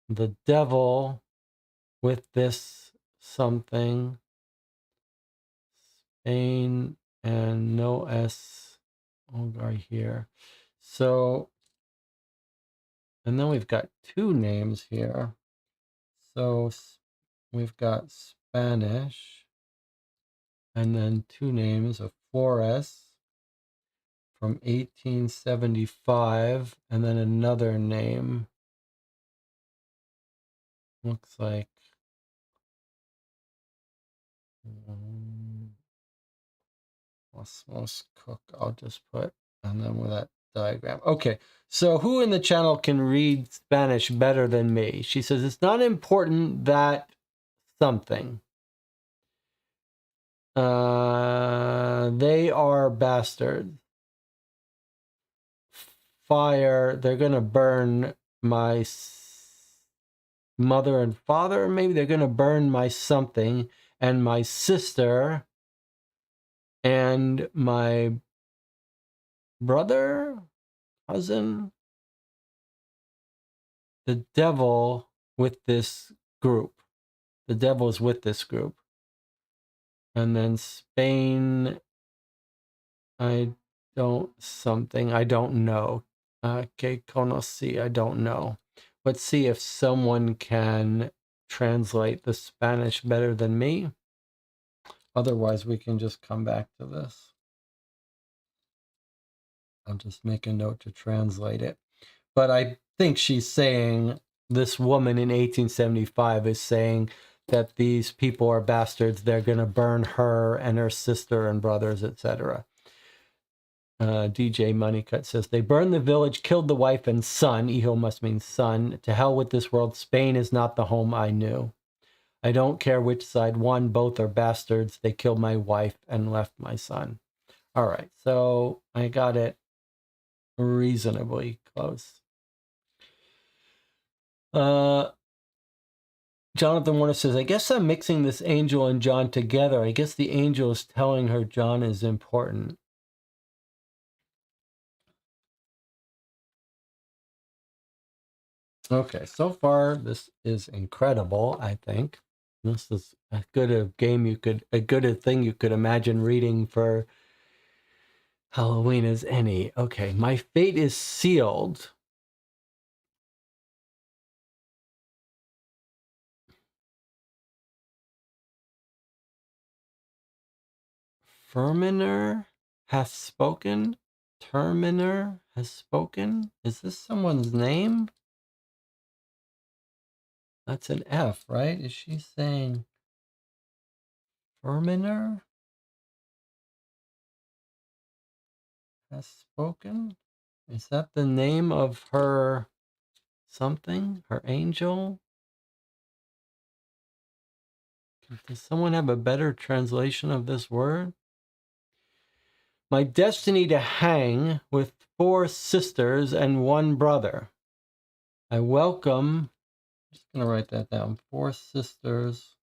the devil with this something, Spain, and no S, right here. So, and then we've got two names here. So we've got Spanish, and then two names of Flores from 1875, and then another name. Looks like Osmos Cook. I'll just put, and then with that diagram. Okay, so who in the channel can read Spanish better than me? She says it's not important that something. They are bastards. Fire, they're gonna burn my mother and father. Maybe they're gonna burn my something and my sister and my brother, cousin. The devil with this group. The devil is with this group. And then Spain, I don't know. Que conocí, I don't know. Let's see if someone can translate the Spanish better than me. Otherwise, we can just come back to this. I'll just make a note to translate it. But I think she's saying, this woman in 1875 is saying that these people are bastards. They're going to burn her and her sister and brothers, etc. DJ Moneycut says, they burned the village, killed the wife and son. Hijo must mean son. To hell with this world. Spain is not the home I knew. I don't care which side won. Both are bastards. They killed my wife and left my son. All right, so I got it reasonably close. Jonathan Warner says, I guess I'm mixing this angel and John together. I guess the angel is telling her John is important. Okay, so far this is incredible, I think. This is as good a game a good a thing you could imagine reading for Halloween as any. Okay, my fate is sealed. Firminer has spoken. Terminer has spoken. Is this someone's name? That's an F, right? Is she saying Firminer has spoken? Is that the name of her something? Her angel? Does someone have a better translation of this word? My destiny to hang with 4 sisters and 1 brother. I welcome, I'm just going to write that down, 4 sisters,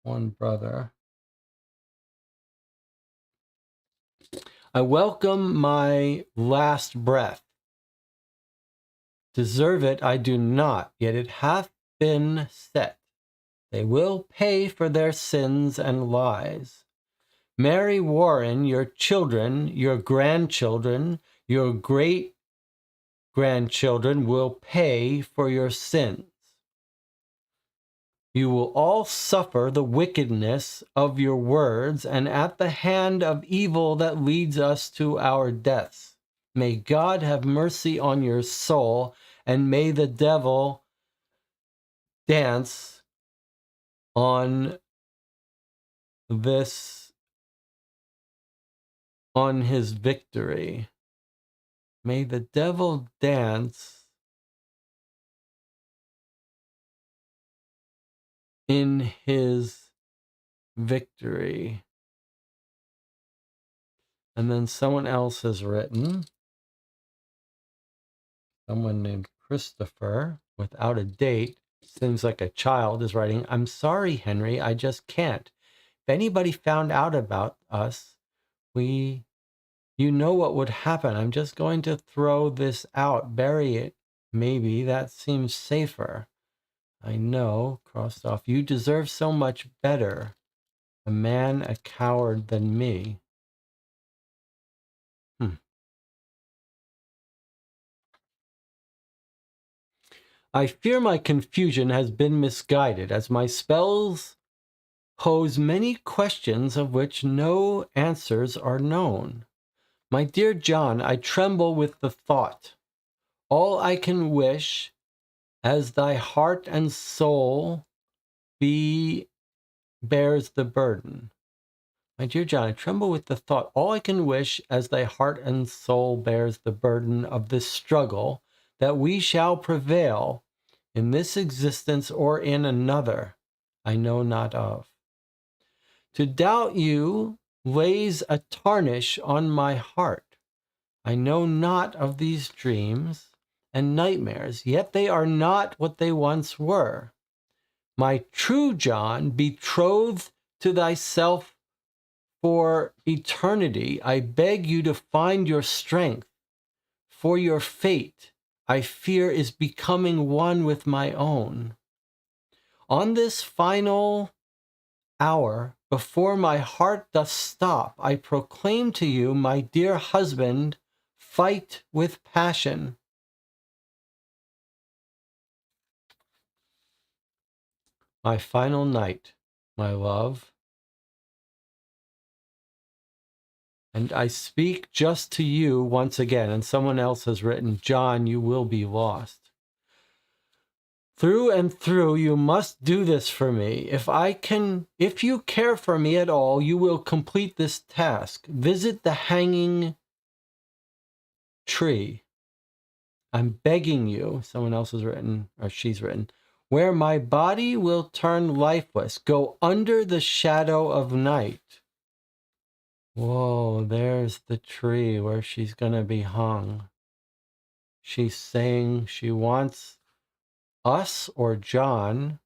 1 brother. I welcome my last breath. Deserve it I do not, yet it hath been set. They will pay for their sins and lies. Mary Warren, your children, your grandchildren, your great-grandchildren will pay for your sins. You will all suffer the wickedness of your words and at the hand of evil that leads us to our deaths. May God have mercy on your soul, and may the devil dance on his victory. May the devil dance in his victory. And then someone else has written, Someone named Christopher, without a date, seems like a child, is writing, I'm sorry, Henry, I just can't. If anybody found out about us, you know what would happen. I'm just going to throw this out, bury it. Maybe that seems safer. I know, crossed off. You deserve so much better. A man, a coward than me. I fear my confusion has been misguided, as my spells pose many questions of which no answers are known. My dear John, I tremble with the thought. All I can wish, as thy heart and soul bears the burden. My dear John, I tremble with the thought. All I can wish, as thy heart and soul bears the burden of this struggle, that we shall prevail in this existence or in another, I know not of. To doubt you lays a tarnish on my heart. I know not of these dreams and nightmares, yet they are not what they once were. My true John, betrothed to thyself for eternity, I beg you to find your strength, for your fate, I fear, is becoming one with my own. On this final hour, before my heart doth stop, I proclaim to you, my dear husband, fight with passion. My final night, my love. And I speak just to you once again, and someone else has written, John, you will be lost. Through and through, you must do this for me. If you care for me at all, you will complete this task. Visit the hanging tree. I'm begging you, someone else has written, or she's written, where my body will turn lifeless. Go under the shadow of night. Whoa, there's the tree where she's going to be hung. She's saying she wants us or John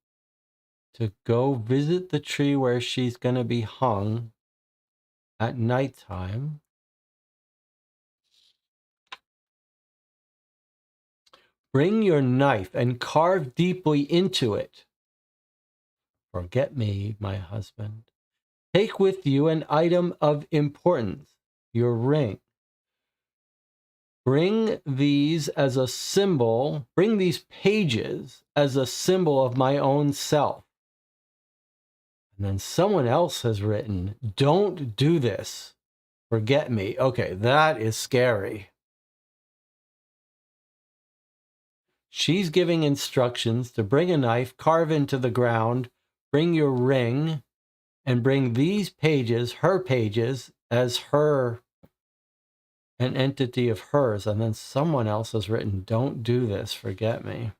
to go visit the tree where she's going to be hung at nighttime. Bring your knife and carve deeply into it. Forget me, my husband. Take with you an item of importance, your ring. Bring these as a symbol, bring these pages as a symbol of my own self. And then someone else has written, don't do this. Forget me. Okay, that is scary. She's giving instructions to bring a knife, carve into the ground, bring your ring, and bring these pages, her pages, as her, an entity of hers. And then someone else has written, don't do this, forget me.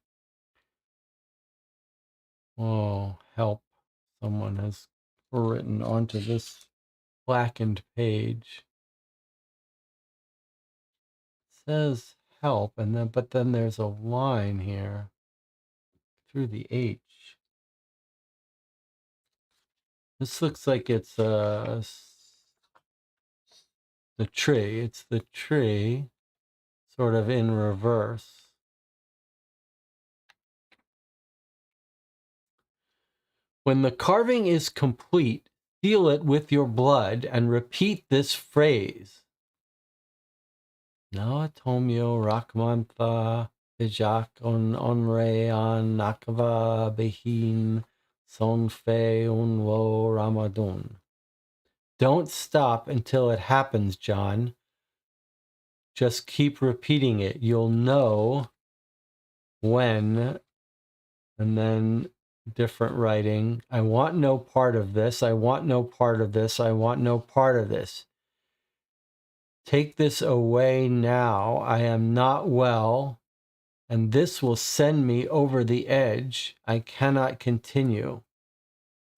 Oh, help. Someone has written onto this blackened page. It says help, and then but then there's a line here through the H. This looks like it's the tree. It's the tree, sort of in reverse. When the carving is complete, seal it with your blood and repeat this phrase. Na Tomio Rakmantha Bijak onre an Nakava Behin Sonfe Unwo Ramadun. Don't stop until it happens, John. Just keep repeating it. You'll know when. And then different writing. I want no part of this. I want no part of this. I want no part of this. Take this away now. I am not well, and this will send me over the edge. I cannot continue.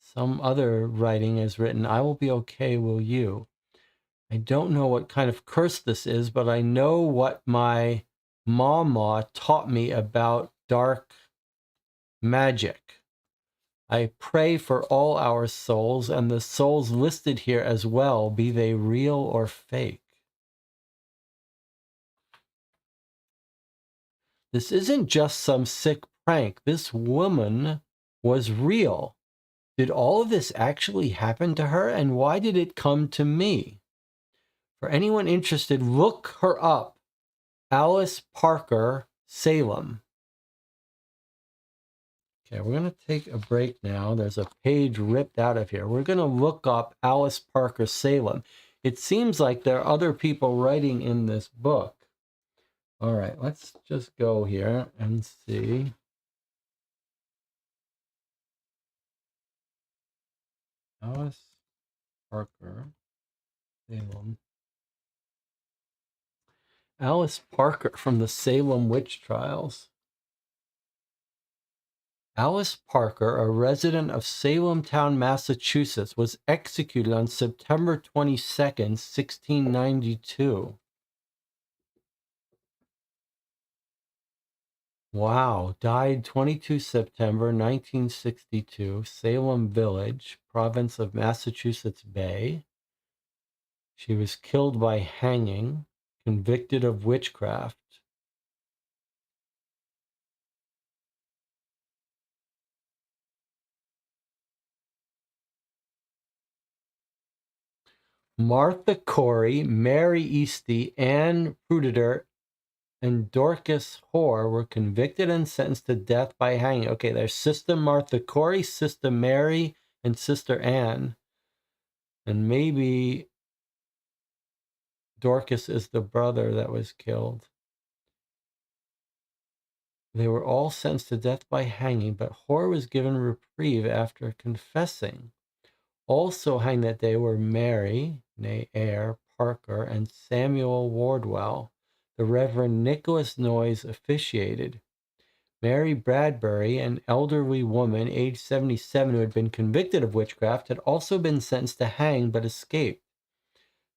Some other writing is written, I will be okay, will you? I don't know what kind of curse this is, but I know what my Mama taught me about dark magic. I pray for all our souls and the souls listed here as well, be they real or fake. This isn't just some sick prank. This woman was real. Did all of this actually happen to her, and why did it come to me? For anyone interested, look her up. Alice Parker, Salem. Okay, we're going to take a break now. There's a page ripped out of here. We're going to look up Alice Parker, Salem. It seems like there are other people writing in this book. All right, let's just go here and see. Alice Parker, Salem. Alice Parker from the Salem witch trials. Alice Parker, a resident of Salemtown, Massachusetts, was executed on September 22nd, 1692. Wow, died 22 September 1962, Salem Village, province of Massachusetts Bay. She was killed by hanging, convicted of witchcraft. Martha Corey, Mary Easty, Anne Pruditer, and Dorcas Hoare were convicted and sentenced to death by hanging. Okay, there's Sister Martha Corey, Sister Mary, and Sister Anne. And maybe Dorcas is the brother that was killed. They were all sentenced to death by hanging, but Hoare was given reprieve after confessing. Also hanged that day were Mary, née Eyre, Parker, and Samuel Wardwell. The Reverend Nicholas Noyes officiated. Mary Bradbury, an elderly woman aged 77 who had been convicted of witchcraft, had also been sentenced to hang but escaped.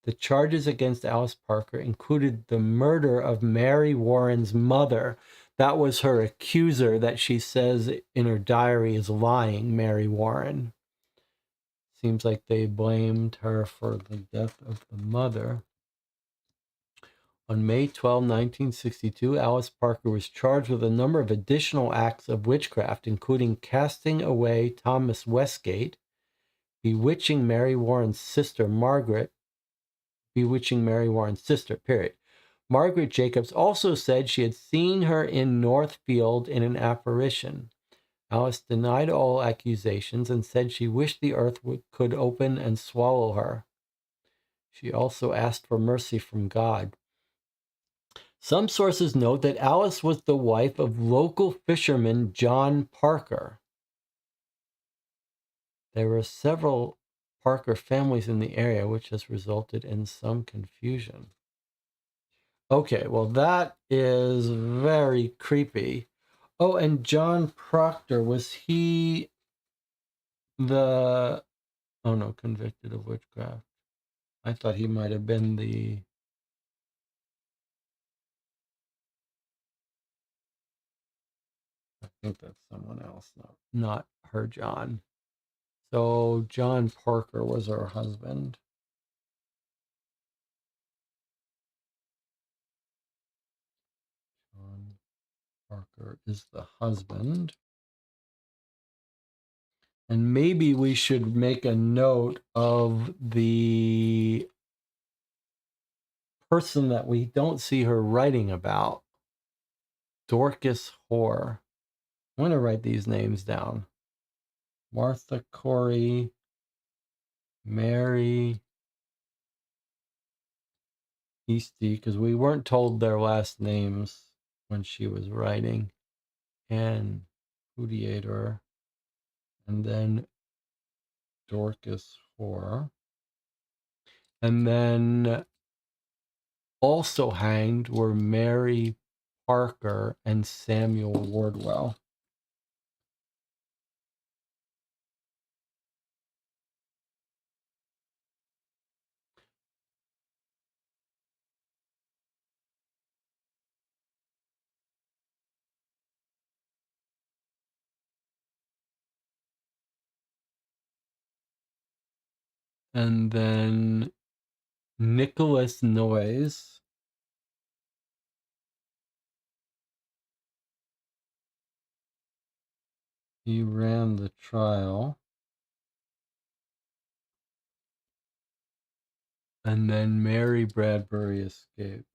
The charges against Alice Parker included the murder of Mary Warren's mother. That was her accuser that she says in her diary is lying, Mary Warren. Seems like they blamed her for the death of the mother. On May 12, 1962, Alice Parker was charged with a number of additional acts of witchcraft, including casting away Thomas Westgate, bewitching Mary Warren's sister, Margaret, period. Margaret Jacobs also said she had seen her in Northfield in an apparition. Alice denied all accusations and said she wished the earth could open and swallow her. She also asked for mercy from God. Some sources note that Alice was the wife of local fisherman John Parker. There were several Parker families in the area, which has resulted in some confusion. Okay, well, that is very creepy. Oh, and John Proctor, was he the... Oh, no, convicted of witchcraft. I thought he might have been the... I think that's someone else, not her, John. So John Parker was her husband. John Parker is the husband. And maybe we should make a note of the person that we don't see her writing about. Dorcas Hoare. I'm going to write these names down. Martha Corey, Mary Easty, because we weren't told their last names when she was writing. Anne Pruditer, and then Dorcas Hoare. And then also hanged were Mary Parker and Samuel Wardwell. And then Nicholas Noyes. He ran the trial. And then Mary Bradbury escaped.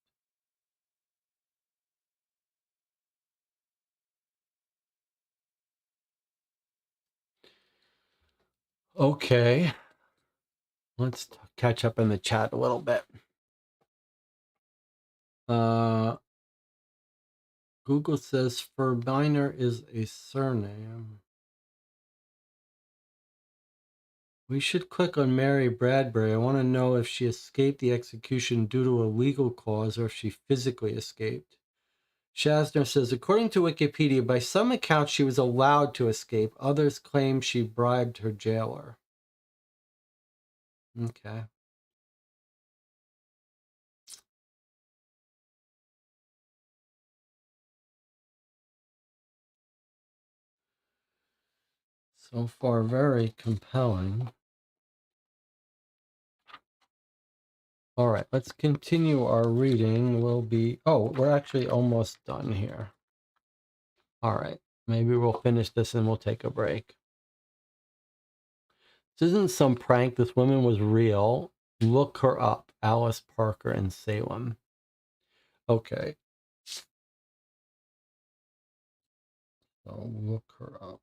Okay. Let's catch up in the chat a little bit. Google says Furbeiner is a surname. We should click on Mary Bradbury. I want to know if she escaped the execution due to a legal cause or if she physically escaped. Shasner says, according to Wikipedia, by some accounts she was allowed to escape. Others claim she bribed her jailer. Okay. So far, very compelling. All right, let's continue our reading. We're actually almost done here. All right, maybe we'll finish this and we'll take a break. This isn't some prank. This woman was real. Look her up. Alice Parker in Salem. Okay. So look her up.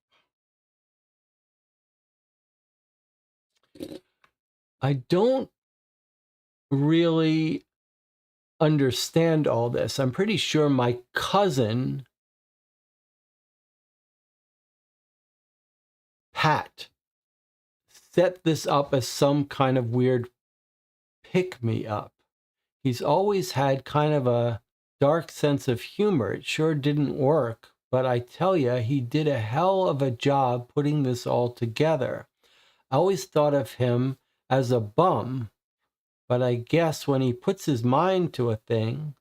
I don't really understand all this. I'm pretty sure my cousin, Pat, set this up as some kind of weird pick-me-up. He's always had kind of a dark sense of humor. It sure didn't work, but I tell you, he did a hell of a job putting this all together. I always thought of him as a bum, but I guess when he puts his mind to a thing,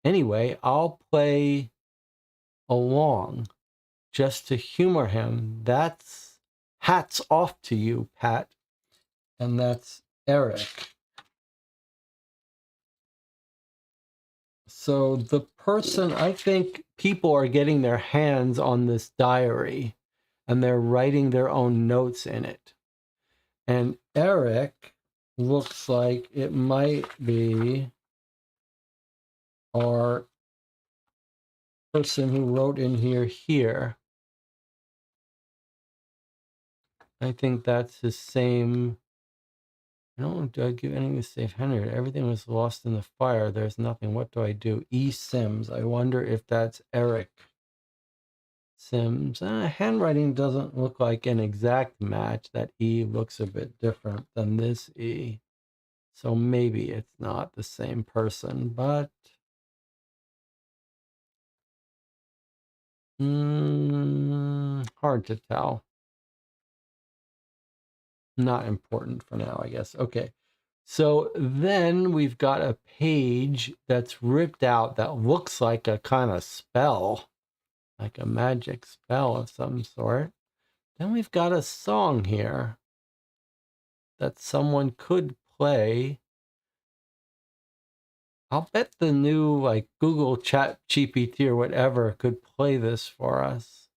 anyway, I'll play along just to humor him. That's hats off to you, Pat. And that's Eric. So the person, I think people are getting their hands on this diary and they're writing their own notes in it. And Eric looks like it might be our person who wrote in here. I think that's his same. Do I give anything to save Henry? Everything was lost in the fire. There's nothing. What do I do? E. Sims. I wonder if that's Eric Sims. Handwriting doesn't look like an exact match. That E looks a bit different than this E. So maybe it's not the same person, but hard to tell. Not important for now, I guess. Okay. So then we've got a page that's ripped out that looks like a kind of spell, like a magic spell of some sort. Then we've got a song here that someone could play. I'll bet the new like Google Chat GPT or whatever could play this for us.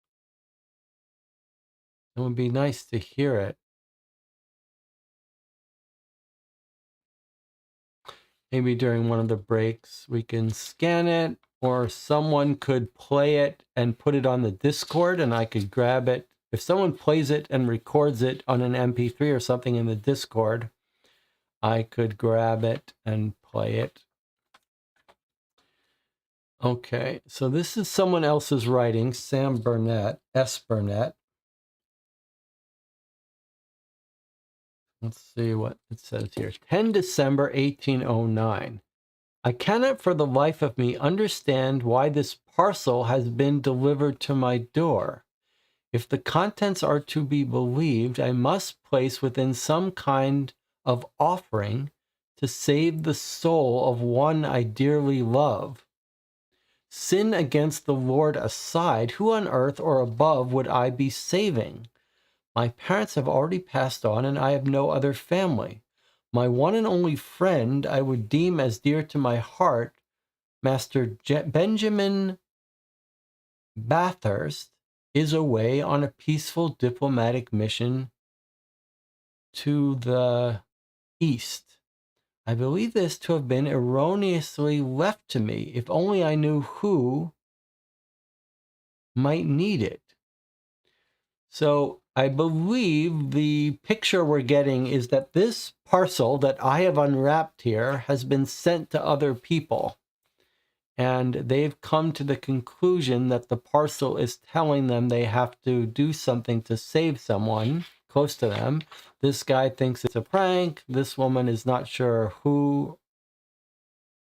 It would be nice to hear it. Maybe during one of the breaks we can scan it, or someone could play it and put it on the Discord and I could grab it. If someone plays it and records it on an MP3 or something in the Discord, I could grab it and play it. Okay, so this is someone else's writing, Sam Burnett, S. Burnett. Let's see what it says here. 10 December 1809. I cannot for the life of me understand why this parcel has been delivered to my door. If the contents are to be believed, I must place within some kind of offering to save the soul of one I dearly love. Sin against the Lord aside, who on earth or above would I be saving? My parents have already passed on, and I have no other family. My one and only friend I would deem as dear to my heart, Master Benjamin Bathurst, is away on a peaceful diplomatic mission to the east. I believe this to have been erroneously left to me. If only I knew who might need it. So I believe the picture we're getting is that this parcel that I have unwrapped here has been sent to other people. And they've come to the conclusion that the parcel is telling them they have to do something to save someone close to them. This guy thinks it's a prank. This woman is not sure who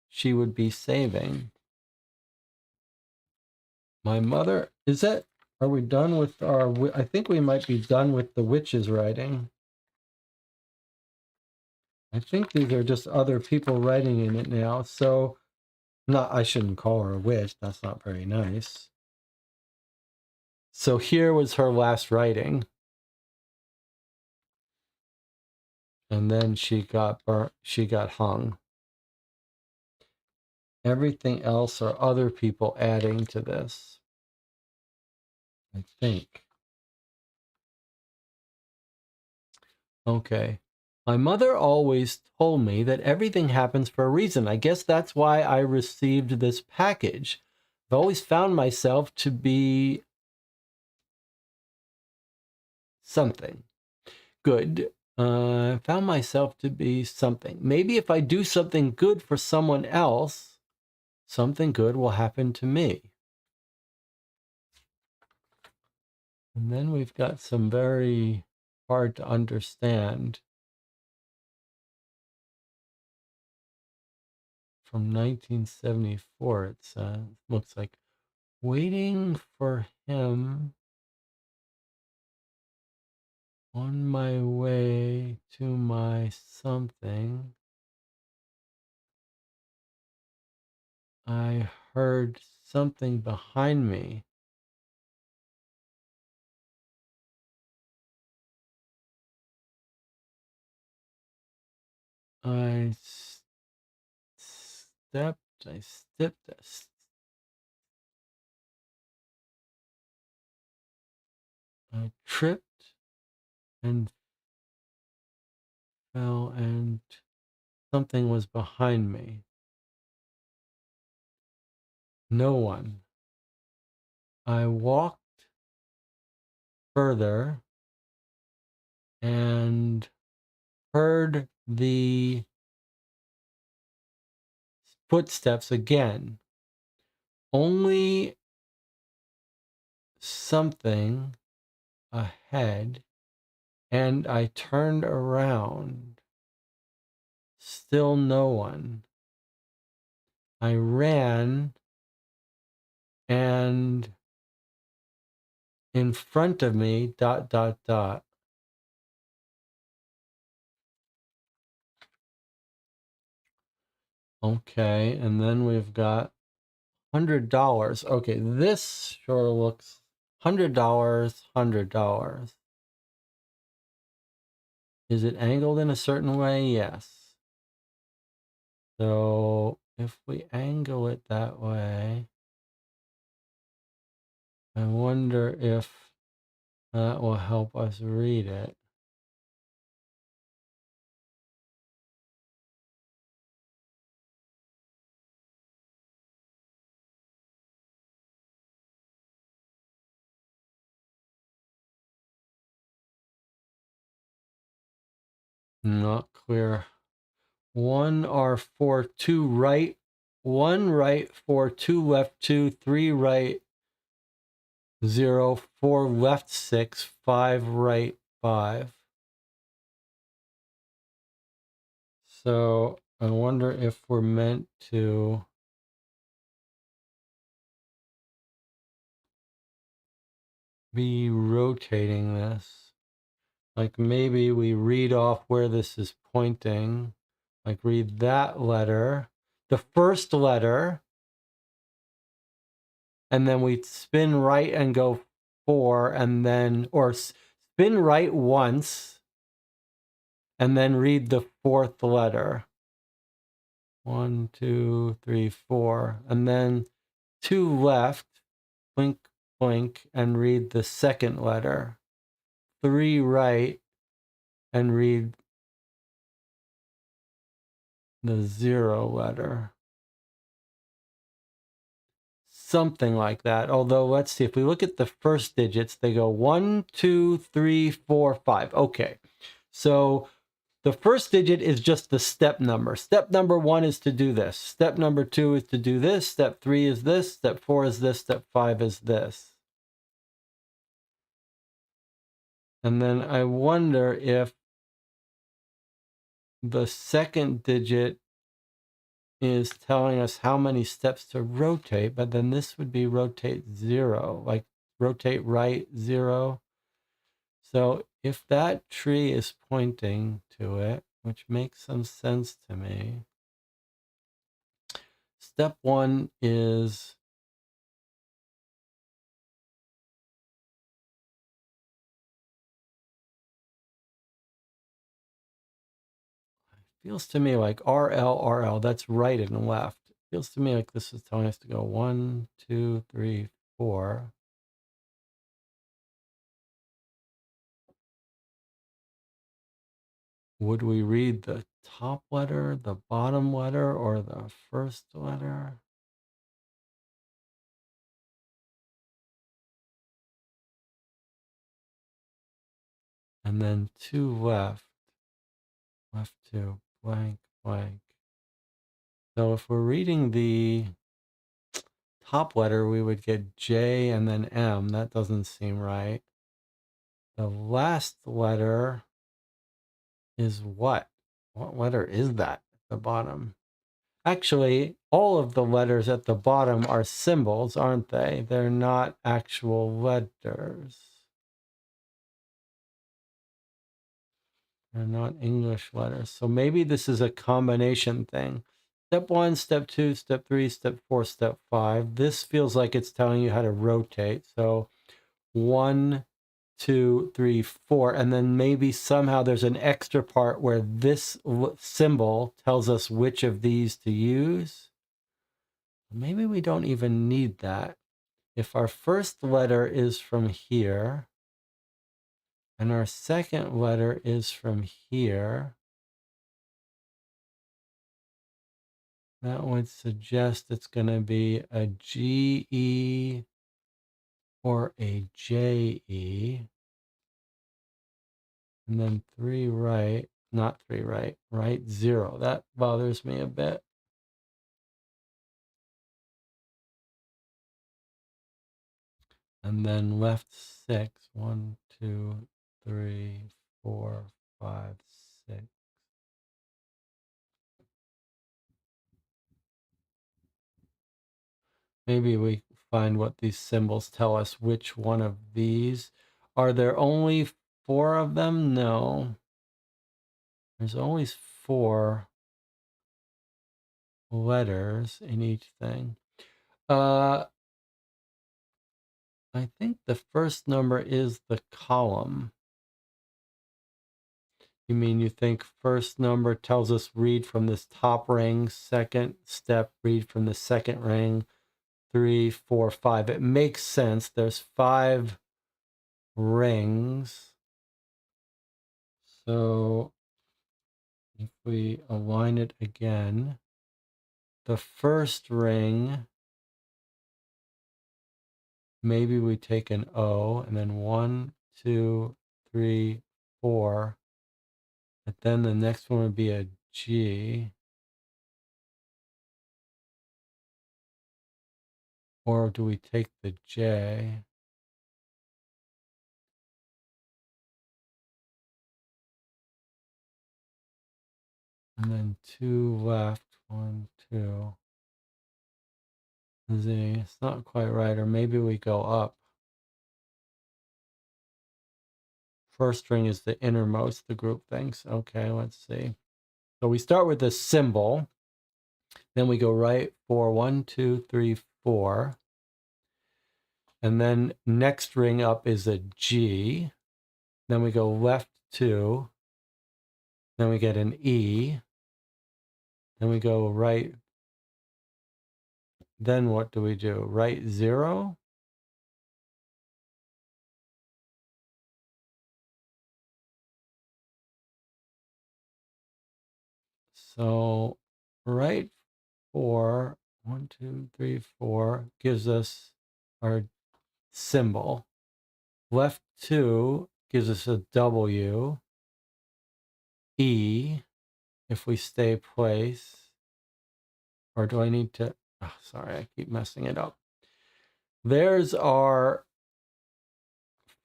she would be saving. My mother, are we done with I think we might be done with the witch's writing. I think these are just other people writing in it now. So, I shouldn't call her a witch. That's not very nice. So here was her last writing. And then she got burnt, she got hung. Everything else are other people adding to this, I think. Okay. My mother always told me that everything happens for a reason. I guess that's why I received this package. I've always found myself to be something good. Found myself to be something. Maybe if I do something good for someone else, something good will happen to me. And then we've got some very hard to understand from 1974. It looks like waiting for him on my way to my something. I heard something behind me. I tripped and fell, and something was behind me. No one. I walked further and heard the footsteps again. Only something ahead, and I turned around. Still no one. I ran, and in front of me, ... Okay, and then we've got $100. Okay, this sure looks $100, $100. Is it angled in a certain way? Yes. So if we angle it that way, I wonder if that will help us read it. Not clear. 1 R4, 2 right, 1 right, 4, 2 left, 2, 3 right, 0, 4 left, 6, 5 right, 5. So I wonder if we're meant to be rotating this. Like maybe we read off where this is pointing. Like read that letter, the first letter, and then we spin right and go 4, and then, or spin spin right once and then read the fourth letter. 1, 2, 3, 4. And then 2 left, blink, blink, and read the second letter. 3 right, and read the 0 letter. Something like that. Although, let's see, if we look at the first digits, they go 1, 2, 3, 4, 5. Okay, so the first digit is just the step number. Step number 1 is to do this. Step number 2 is to do this. Step 3 is this. Step 4 is this. Step 5 is this. And then I wonder if the second digit is telling us how many steps to rotate, but then this would be rotate 0, like rotate right 0. So if that tree is pointing to it, which makes some sense to me, step 1 is feels to me like RL, that's right and left. Feels to me like this is telling us to go 1, 2, 3, 4. Would we read the top letter, the bottom letter, or the first letter? And then 2 left. Left 2, blank, blank. So if we're reading the top letter, we would get J and then M. That doesn't seem right. The last letter is what? What letter is that at the bottom? Actually, all of the letters at the bottom are symbols, aren't they? They're not actual letters. They're not English letters. So maybe this is a combination thing. Step 1, step 2, step 3, step 4, step 5. This feels like it's telling you how to rotate. So 1, 2, 3, 4. And then maybe somehow there's an extra part where this symbol tells us which of these to use. Maybe we don't even need that. If our first letter is from here, and our second letter is from here, that would suggest it's going to be a GE or a JE. And then 3 right, not 3 right, right 0. That bothers me a bit. And then left 6. 1, 2, 3, 4, 5, 6. Maybe we find what these symbols tell us, which one of these. Are there only 4 of them? No. There's always 4 letters in each thing. I think the first number is the column. You mean you think first number tells us read from this top ring, second step, read from the second ring, 3, 4, 5. It makes sense. There's 5 rings. So if we align it again, the first ring, maybe we take an O and then 1, 2, 3, 4. But then the next one would be a G. Or do we take the J? And then 2 left, 1, 2. Z. It's not quite right. Or maybe we go up. First string is the innermost, the group thinks. Okay, let's see. So we start with the symbol. Then we go right 4, 1, 2, 3, 4. And then next ring up is a G. then we go left 2, then we get an E, then we go right, then what do we do? Right 0? So right 4, 1, 2, 3, 4 gives us our symbol. Left 2 gives us a W. E, if we stay place. Or do I need to? Oh, sorry, I keep messing it up. There's our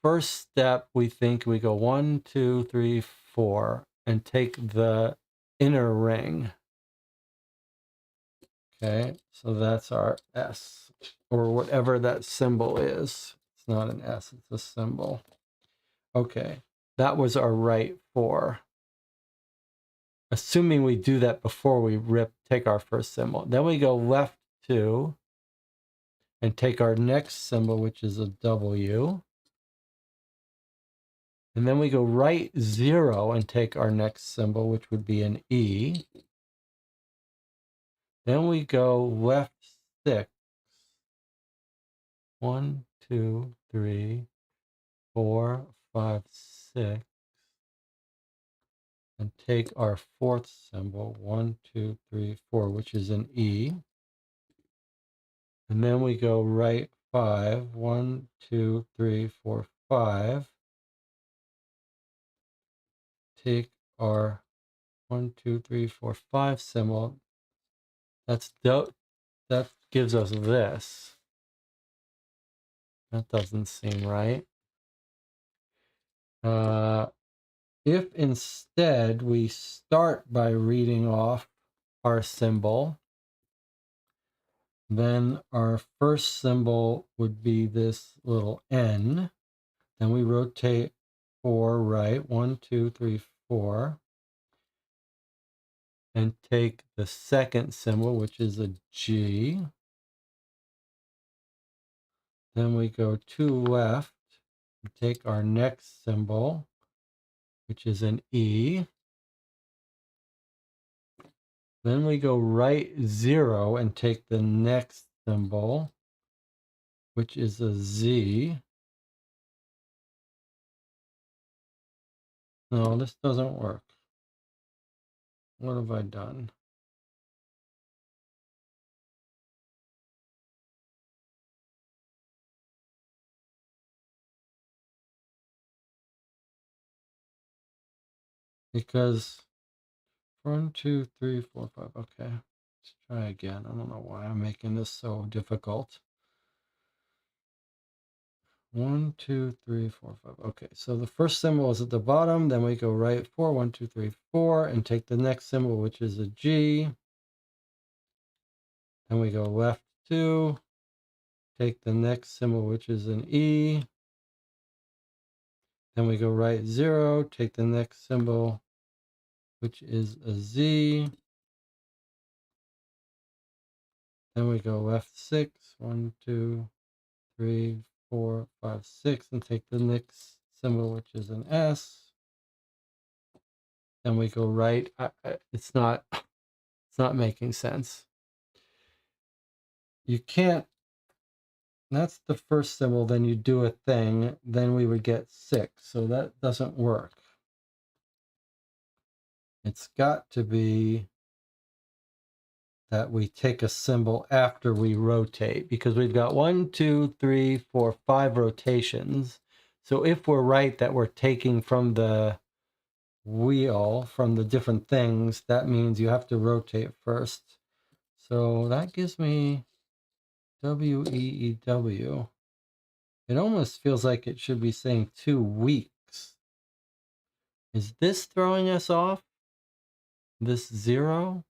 first step. We think we go 1, 2, 3, 4 and take the inner ring. Okay, so that's our S, or whatever that symbol is. It's not an S, it's a symbol. Okay, that was our right 4. Assuming we do that before we take our first symbol. Then we go left 2 and take our next symbol, which is a W. And then we go right 0 and take our next symbol, which would be an E. Then we go left 6. 1, 2, 3, 4, 5, 6. And take our fourth symbol, 1, 2, 3, 4, which is an E. And then we go right 5. 1, 2, 3, 4, 5. Take our 1, 2, 3, 4, 5 symbol. That gives us this. That doesn't seem right. If instead we start by reading off our symbol, then our first symbol would be this little N. Then we rotate 4 right, 1, 2, 3, 4. And take the second symbol, which is a G. Then we go 2 left and take our next symbol, which is an E. Then we go right 0 and take the next symbol, which is a Z. No, this doesn't work. What have I done? Because 1, 2, 3, 4, 5. Okay, let's try again. I don't know why I'm making this so difficult. 1, 2, 3, 4, 5. Okay, so the first symbol is at the bottom. Then we go right 4, 1, 2, 3, 4, and take the next symbol, which is a G. Then we go left 2, take the next symbol, which is an E. Then we go right 0, take the next symbol, which is a Z. Then we go left 6, 1, 2, 3, 4, 5, 6, and take the next symbol, which is an S. Then we go right. It's not making sense. You can't. That's the first symbol. Then you do a thing. Then we would get 6. So that doesn't work. It's got to be that we take a symbol after we rotate, because we've got 1, 2, 3, 4, 5 rotations. So if we're right that we're taking from the wheel, from the different things, that means you have to rotate first. So that gives me WEEW. It almost feels like it should be saying 2 weeks. Is this throwing us off? This 0?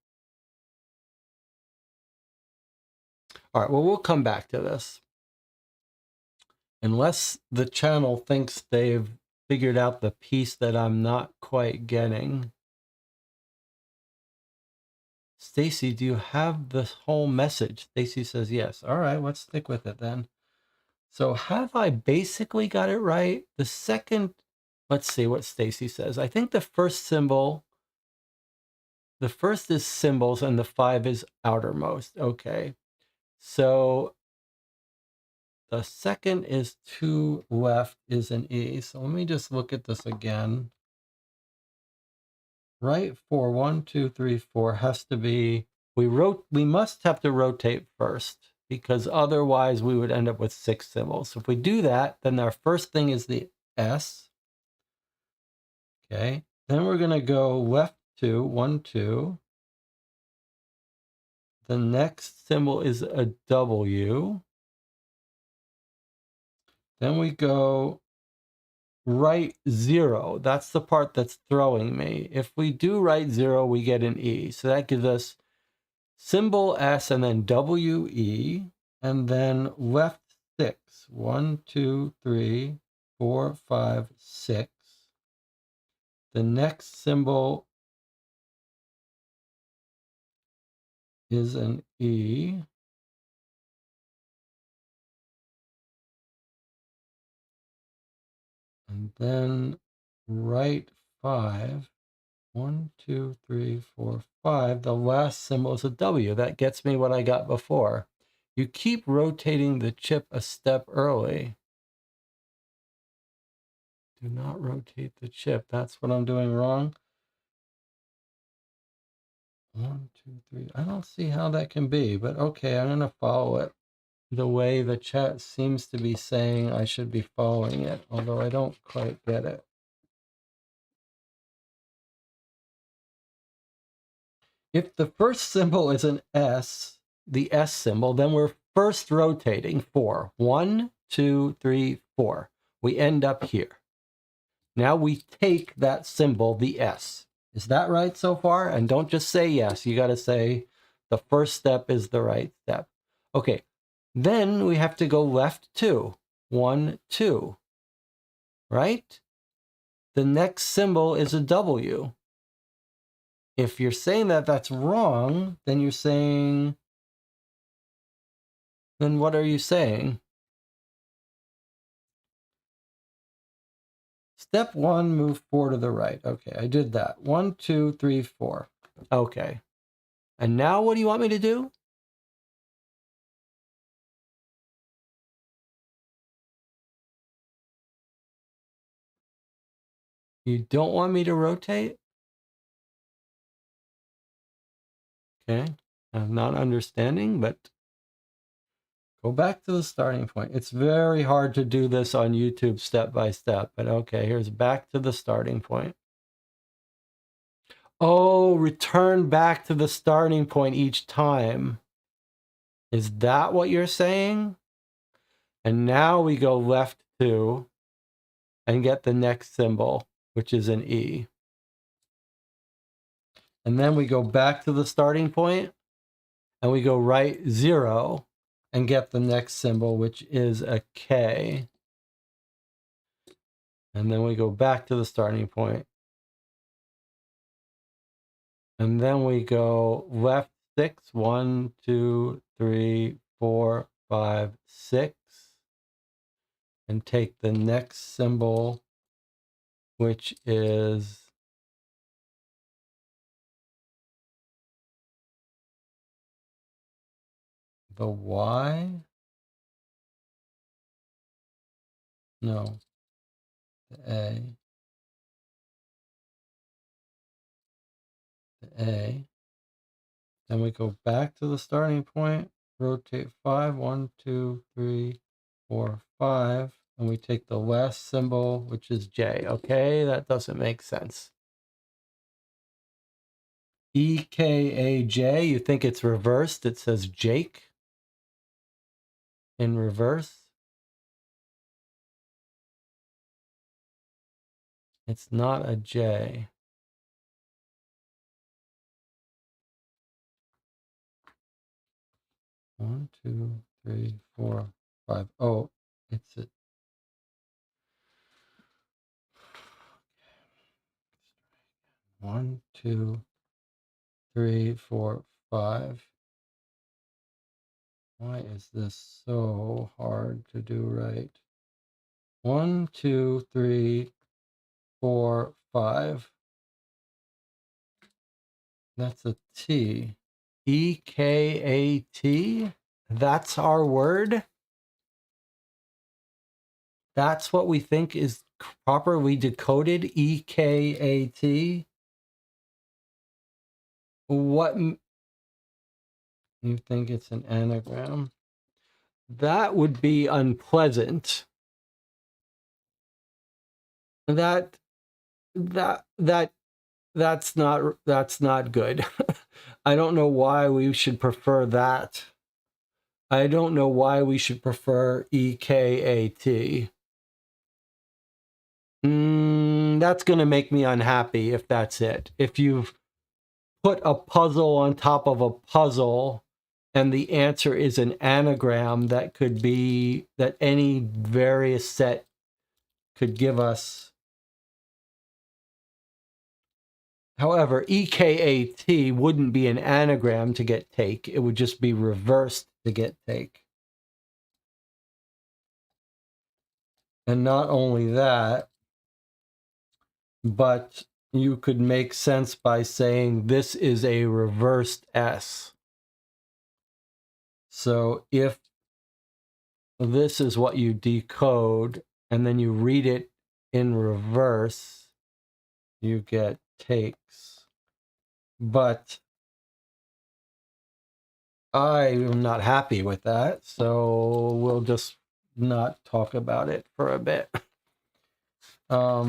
All right, well, we'll come back to this. Unless the channel thinks they've figured out the piece that I'm not quite getting. Stacy, do you have the whole message? Stacy says yes. All right, let's stick with it then. So have I basically got it right? The second let's see what Stacy says. I think the first is symbols and the 5 is outermost. Okay. So the second is 2 left is an E. So let me just look at this again. Right 4, 1, 2, 3, 4 has to be, we must have to rotate first because otherwise we would end up with 6 symbols. So if we do that, then our first thing is the S. Okay. Then we're going to go left 2, 1, 2. The next symbol is a W. Then we go right 0. That's the part that's throwing me. If we do right 0, we get an E. So that gives us symbol S and then WE, and then left 6. 1, 2, 3, 4, 5, 6. The next symbol is an E. And then right 5. 1, 2, 3, 4, 5. The last symbol is a W. That gets me what I got before. You keep rotating the chip a step early. Do not rotate the chip. That's what I'm doing wrong. 1, 2, 3. I don't see how that can be, but okay, I'm going to follow it the way the chat seems to be saying I should be following it, although I don't quite get it. If the first symbol is an S, the S symbol, then we're first rotating 4. 1, 2, 3, 4. We end up here. Now we take that symbol, the S. Is that right so far? And don't just say yes. You got to say the first step is the right step. Okay. Then we have to go left 2. 1, 2. Right? The next symbol is a W. If you're saying that that's wrong, then you're saying, then what are you saying? Step 1, move 4 to the right. Okay, I did that. 1, 2, 3, 4. Okay. And now what do you want me to do? You don't want me to rotate? Okay. I'm not understanding, but go back to the starting point. It's very hard to do this on YouTube step by step, but okay, here's back to the starting point. Oh, return back to the starting point each time. Is that what you're saying? And now we go left 2 and get the next symbol, which is an E. And then we go back to the starting point and we go right 0 and get the next symbol, which is a K. And then we go back to the starting point. And then we go left 6, 1, 2, 3, 4, 5, 6. And take the next symbol, which is the Y. No, the A. The A. Then we go back to the starting point, rotate 5, 1, 2, 3, 4, 5, and we take the last symbol, which is J. Okay, that doesn't make sense. EKAJ, you think it's reversed? It says Jake in reverse. It's not a J. One, two, three, 4, 5. Oh, it's a 1, 2, 3, 4, 5. Why is this so hard to do right? 1, 2, 3, 4, 5. That's a T. EKAT? That's our word? That's what we think is properly decoded? EKAT? What? You think it's an anagram? That would be unpleasant. That's not good. I don't know why we should prefer that. I don't know why we should prefer EKAT. That's going to make me unhappy if that's it. If you've put a puzzle on top of a puzzle and the answer is an anagram that could be, that any various set could give us. However, EKAT wouldn't be an anagram to get take. It would just be reversed to get take. And not only that, but you could make sense by saying this is a reversed S. So if this is what you decode and then you read it in reverse, you get takes. But I am not happy with that, so we'll just not talk about it for a bit. All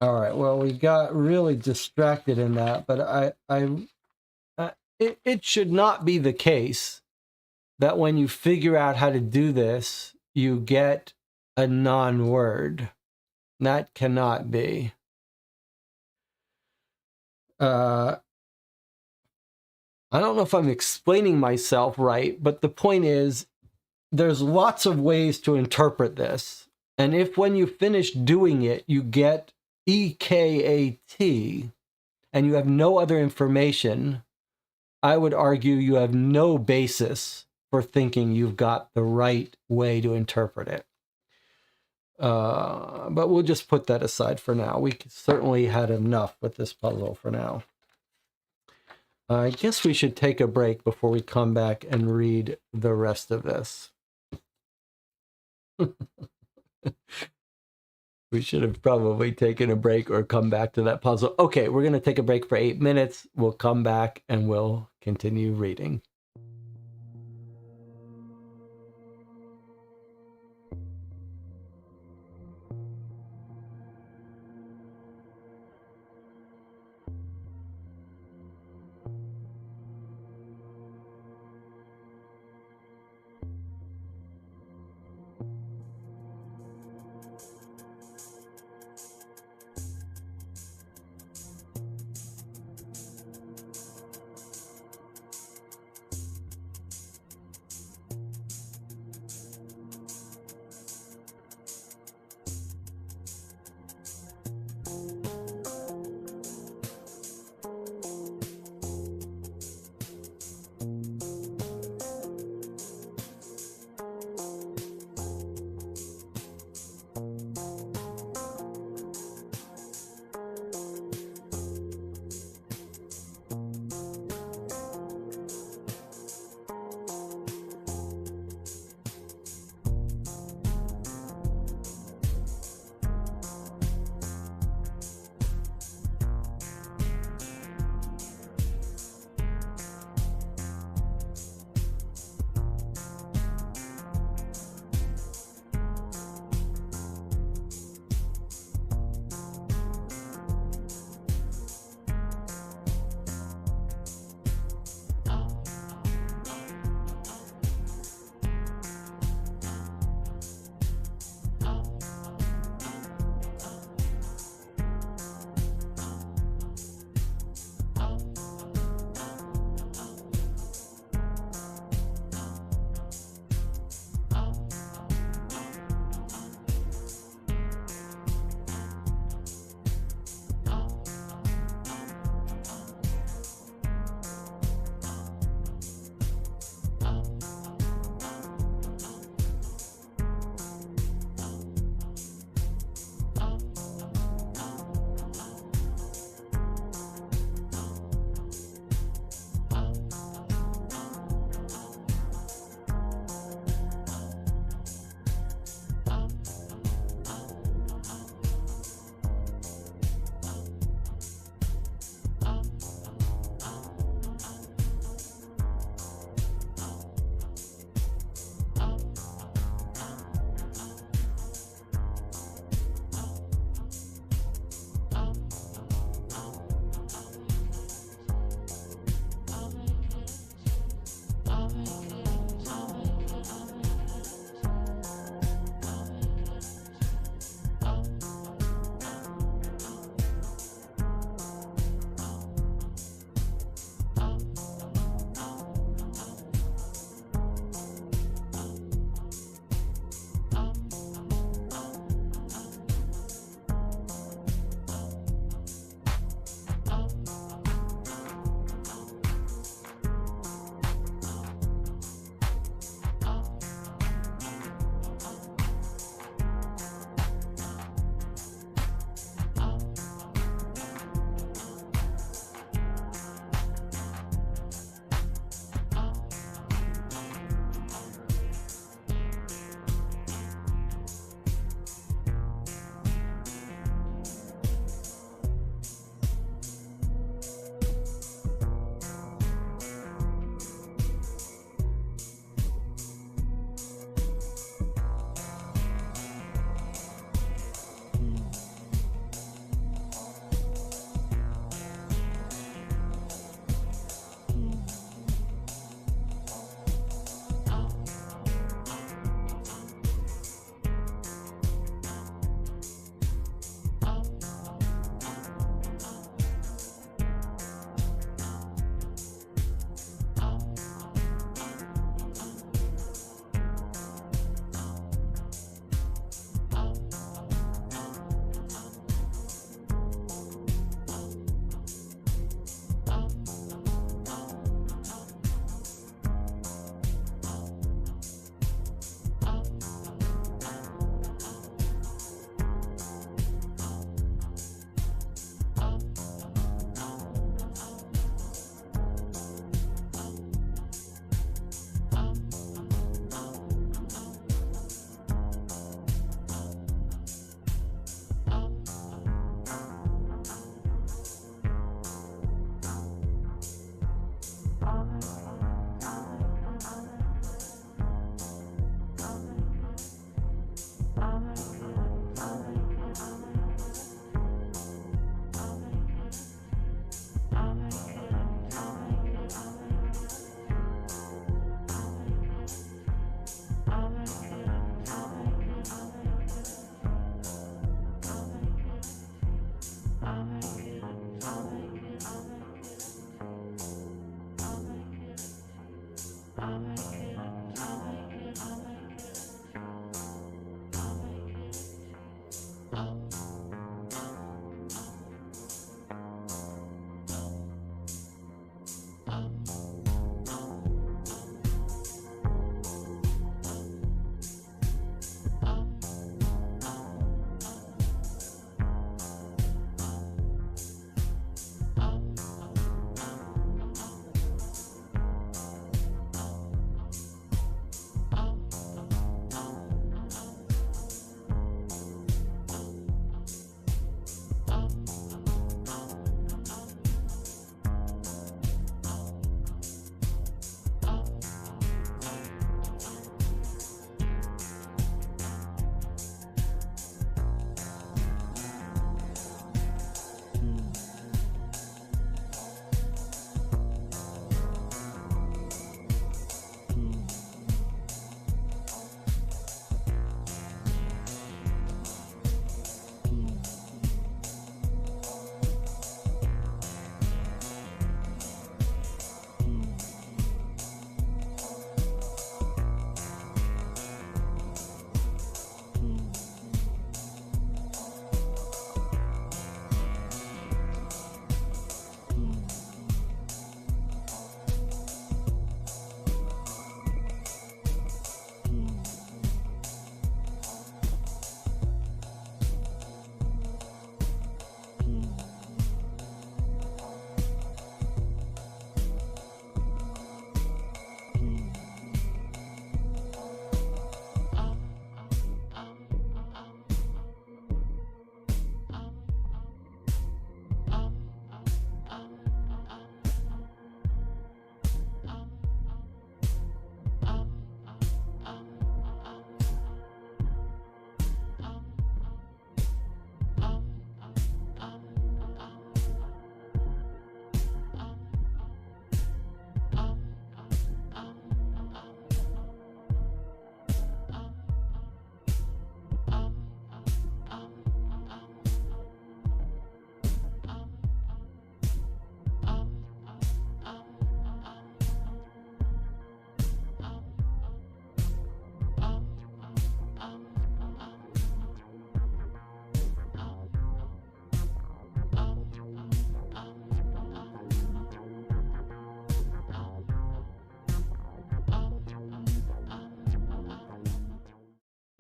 right, well, we got really distracted in that, but it should not be the case that when you figure out how to do this, you get a non-word. That cannot be. I don't know if I'm explaining myself right, but the point is, there's lots of ways to interpret this. And if when you finish doing it, you get EKAT, and you have no other information, I would argue you have no basis for thinking you've got the right way to interpret it. But we'll just put that aside for now. We certainly had enough with this puzzle for now. I guess we should take a break before we come back and read the rest of this. We should have probably taken a break or come back to that puzzle. Okay, we're going to take a break for 8 minutes. We'll come back and we'll continue reading.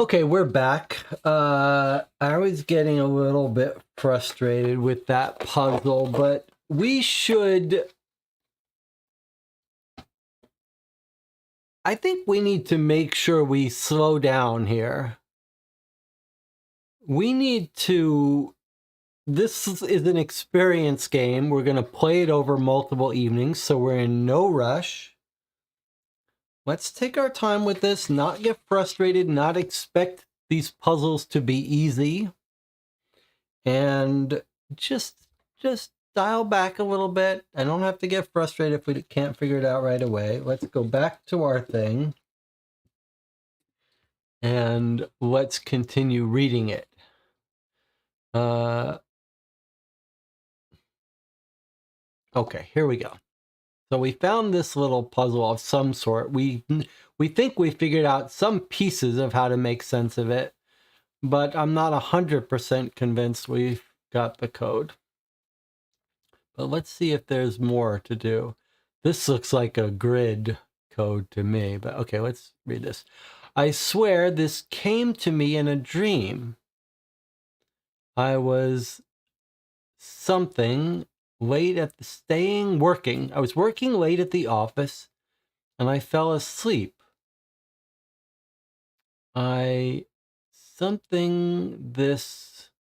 Okay, we're back. I was getting a little bit frustrated with that puzzle, but we should... I think we need to make sure we slow down here. We need to... This is an experience game. We're going to play it over multiple evenings, so we're in no rush. Let's take our time with this, not get frustrated, not expect these puzzles to be easy, and just dial back a little bit. I don't have to get frustrated if we can't figure it out right away. Let's go back to our thing, and let's continue reading it. Okay, here we go. So we found this little puzzle of some sort. We think we figured out some pieces of how to make sense of it, but I'm not 100% convinced we've got the code. But let's see if there's more to do. This looks like a grid code to me, but okay, let's read this. I swear this came to me in a dream. I was something late at the working. I was working late at the office and I fell asleep. I sing this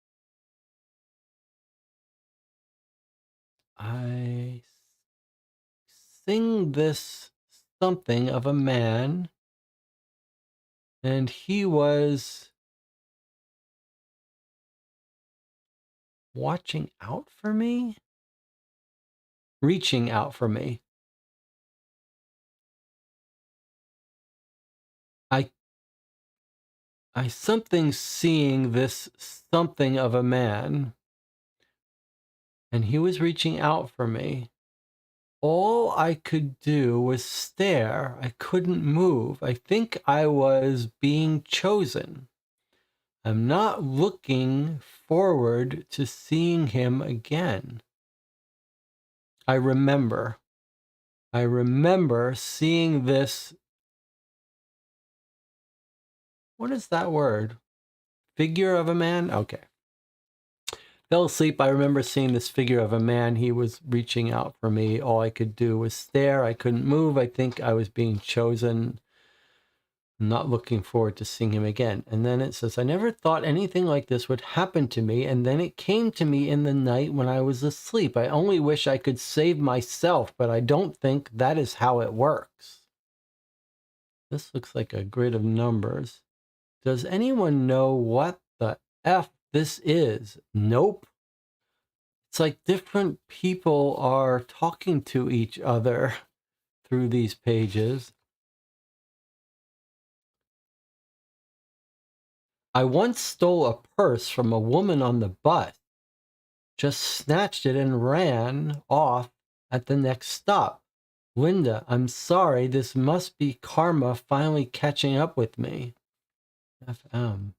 something of a man, and he was watching out for me, reaching out for me. I seeing this something of a man, and he was reaching out for me. all I could do was stare. I couldn't move. I think I was being chosen. I'm not looking forward to seeing him again. I remember seeing this. What is that word? Figure of a man? Okay. Fell asleep. I remember seeing this figure of a man. He was reaching out for me. All I could do was stare. I couldn't move. I think I was being chosen. Not looking forward to seeing him again. And then it says, I never thought anything like this would happen to me. And then it came to me in the night when I was asleep. I only wish I could save myself, but I don't think that is how it works. This looks like a grid of numbers. Does anyone know what the F this is? Nope. It's like different people are talking to each other through these pages. I once stole a purse from a woman on the bus, just snatched it and ran off at the next stop. Linda, I'm sorry, this must be karma finally catching up with me. FM.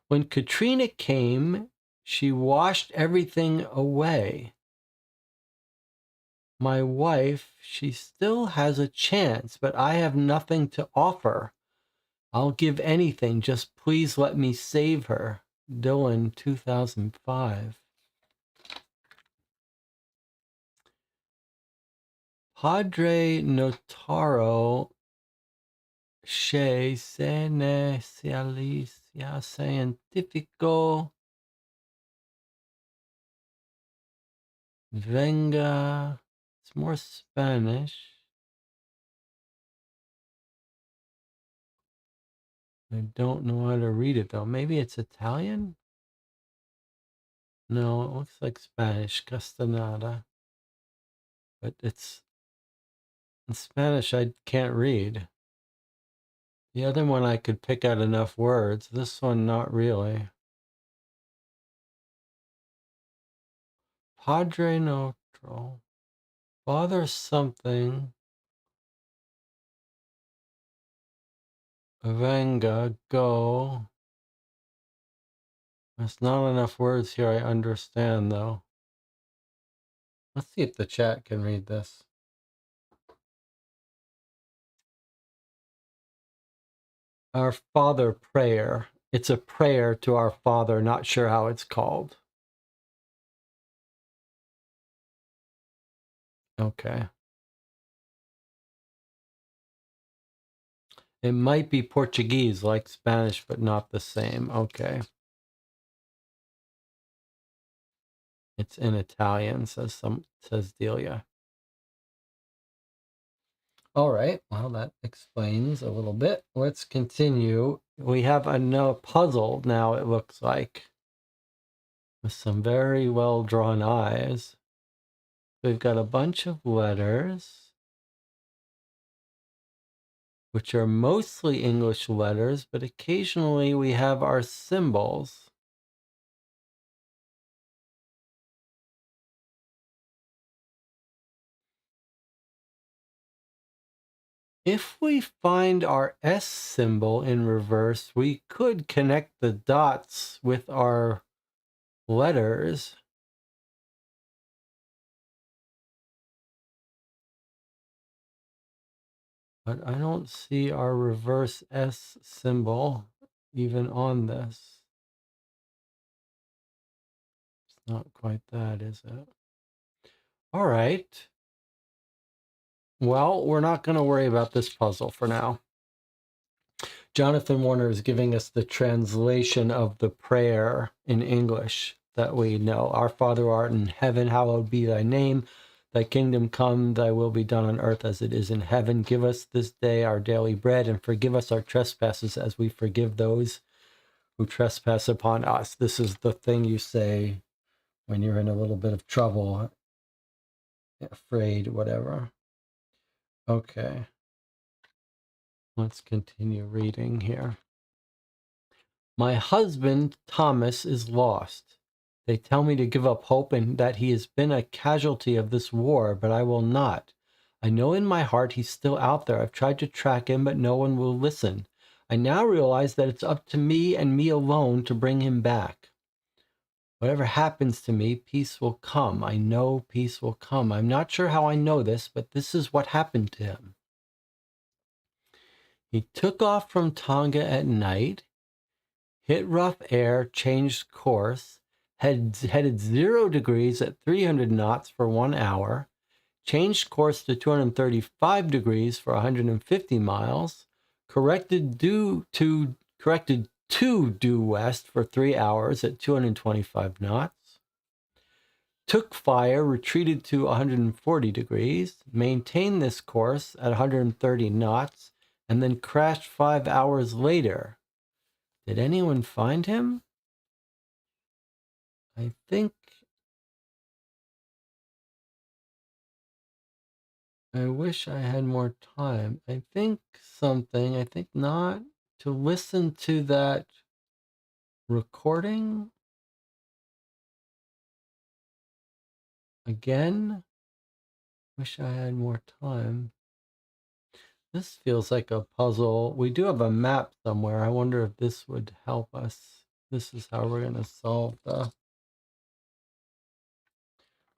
When Katrina came, she washed everything away. My wife, she still has a chance, but I have nothing to offer. I'll give anything, just please let me save her. Dylan, 2005. Padre Notaro Scienzialicia Scientifico Venga. It's more Spanish. I don't know how to read it though. Maybe it's Italian? No, it looks like Spanish, Castaneda. But it's in Spanish I can't read. The other one I could pick out enough words. This one not really. Padre Nostro. Father something. Venga, go. There's not enough words here I understand, though. Let's see if the chat can read this. Our Father prayer. It's a prayer to our Father, not sure how it's called. Okay. It might be Portuguese like Spanish, but not the same. Okay. It's in Italian, says Delia. All right, well, that explains a little bit. Let's continue. We have a puzzle now, it looks like, with some very well-drawn eyes. We've got a bunch of letters, which are mostly English letters, but occasionally we have our symbols. If we find our S symbol in reverse, we could connect the dots with our letters. But I don't see our reverse S symbol even on this. It's not quite that, is it? All right. Well, we're not going to worry about this puzzle for now. Jonathan Warner is giving us the translation of the prayer in English that we know. Our Father who art in heaven, hallowed be thy name. Thy kingdom come, thy will be done on earth as it is in heaven. Give us this day our daily bread, and forgive us our trespasses as we forgive those who trespass upon us. This is the thing you say when you're in a little bit of trouble, afraid, whatever. Okay. Let's continue reading here. My husband, Thomas, is lost. They tell me to give up hope and that he has been a casualty of this war, but I will not. I know in my heart he's still out there. I've tried to track him, but no one will listen. I now realize that it's up to me and me alone to bring him back. Whatever happens to me, peace will come. I know peace will come. I'm not sure how I know this, but this is what happened to him. He took off from Tonga at night, hit rough air, changed course, headed 0 degrees at 300 knots for 1 hour, changed course to 235 degrees for 150 miles, corrected due west for 3 hours at 225 knots, took fire, retreated to 140 degrees, maintained this course at 130 knots, and then crashed 5 hours later. Did anyone find him? I think I wish I had more time. I think not. To listen to that recording again. Wish I had more time. This feels like a puzzle. We do have a map somewhere. I wonder if this would help us. This is how we're going to solve the...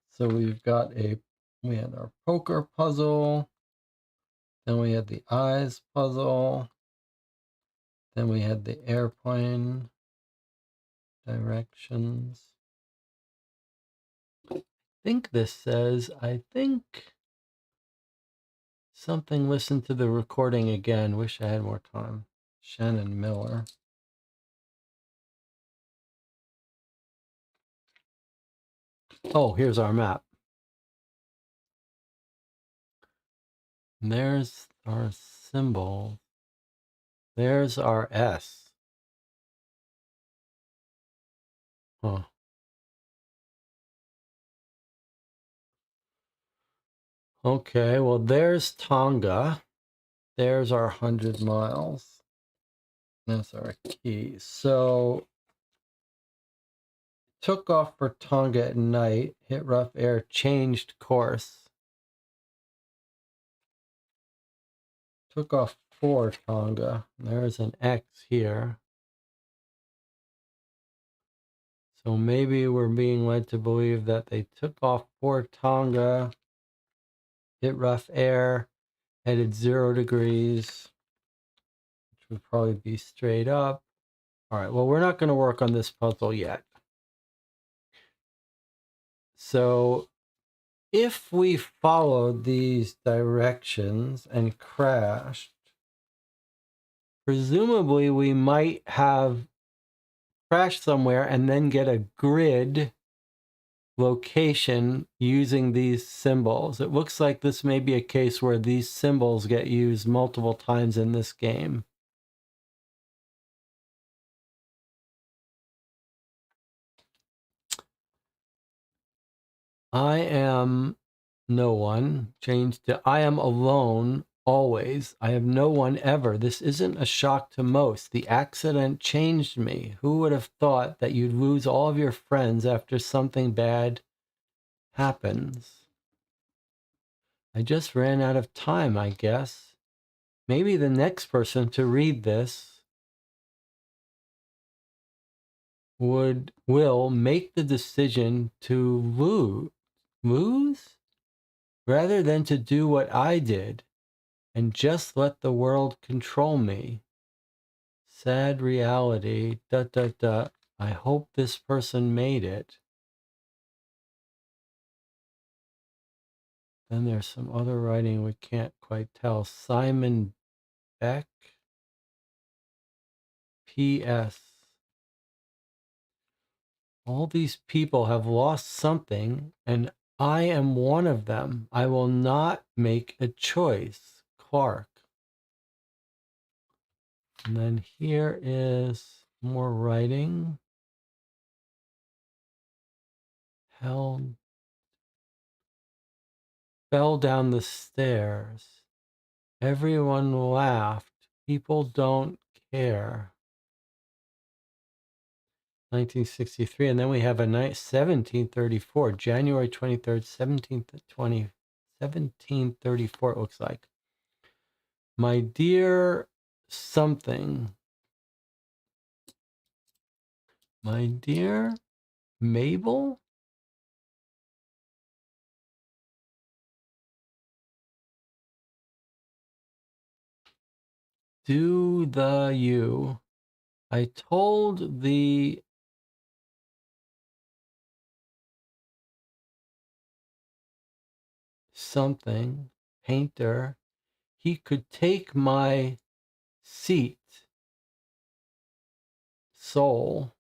So we had our poker puzzle. Then we had the eyes puzzle. Then we had the airplane directions. I think this says, something, listen to the recording again. Wish I had more time. Shannon Miller. Oh, here's our map. And there's our symbol. There's our S. Huh. Okay, well, there's Tonga. There's our 100 miles. That's our key. So, took off for Tonga at night, hit rough air, changed course. Took off for Tonga. There's an X here. So maybe we're being led to believe that they took off for Tonga, hit rough air, headed 0 degrees, which would probably be straight up. All right, well, we're not going to work on this puzzle yet. So if we followed these directions and crashed, presumably we might have crashed somewhere and then get a grid location using these symbols. It looks like this may be a case where these symbols get used multiple times in this game. I am no one. Change to I am alone always. I have no one ever. This isn't a shock to most. The accident changed me. Who would have thought that you'd lose all of your friends after something bad happens? I just ran out of time, I guess. Maybe the next person to read this will make the decision to lose rather than to do what I did and just let the world control me. Sad reality, ... I hope this person made it. Then there's some other writing we can't quite tell. Simon Beck. P.S. All these people have lost something, and I am one of them. I will not make a choice. Clark. And then here is more writing. Fell down the stairs. Everyone laughed. People don't care. 1963. And then we have a night 1734, January 23rd, 1734, it looks like. My dear something. My dear Mabel? Do the you. I told the something painter he could take my seat, soul,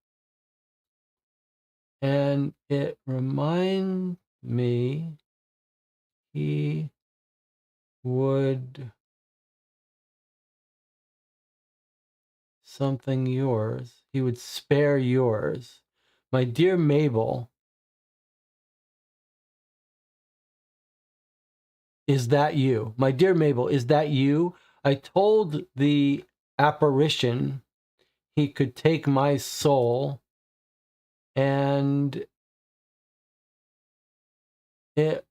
and it remind me he would something yours. He would spare yours. My dear Mabel, is that you? My dear Mabel, is that you? I told the apparition he could take my soul, and it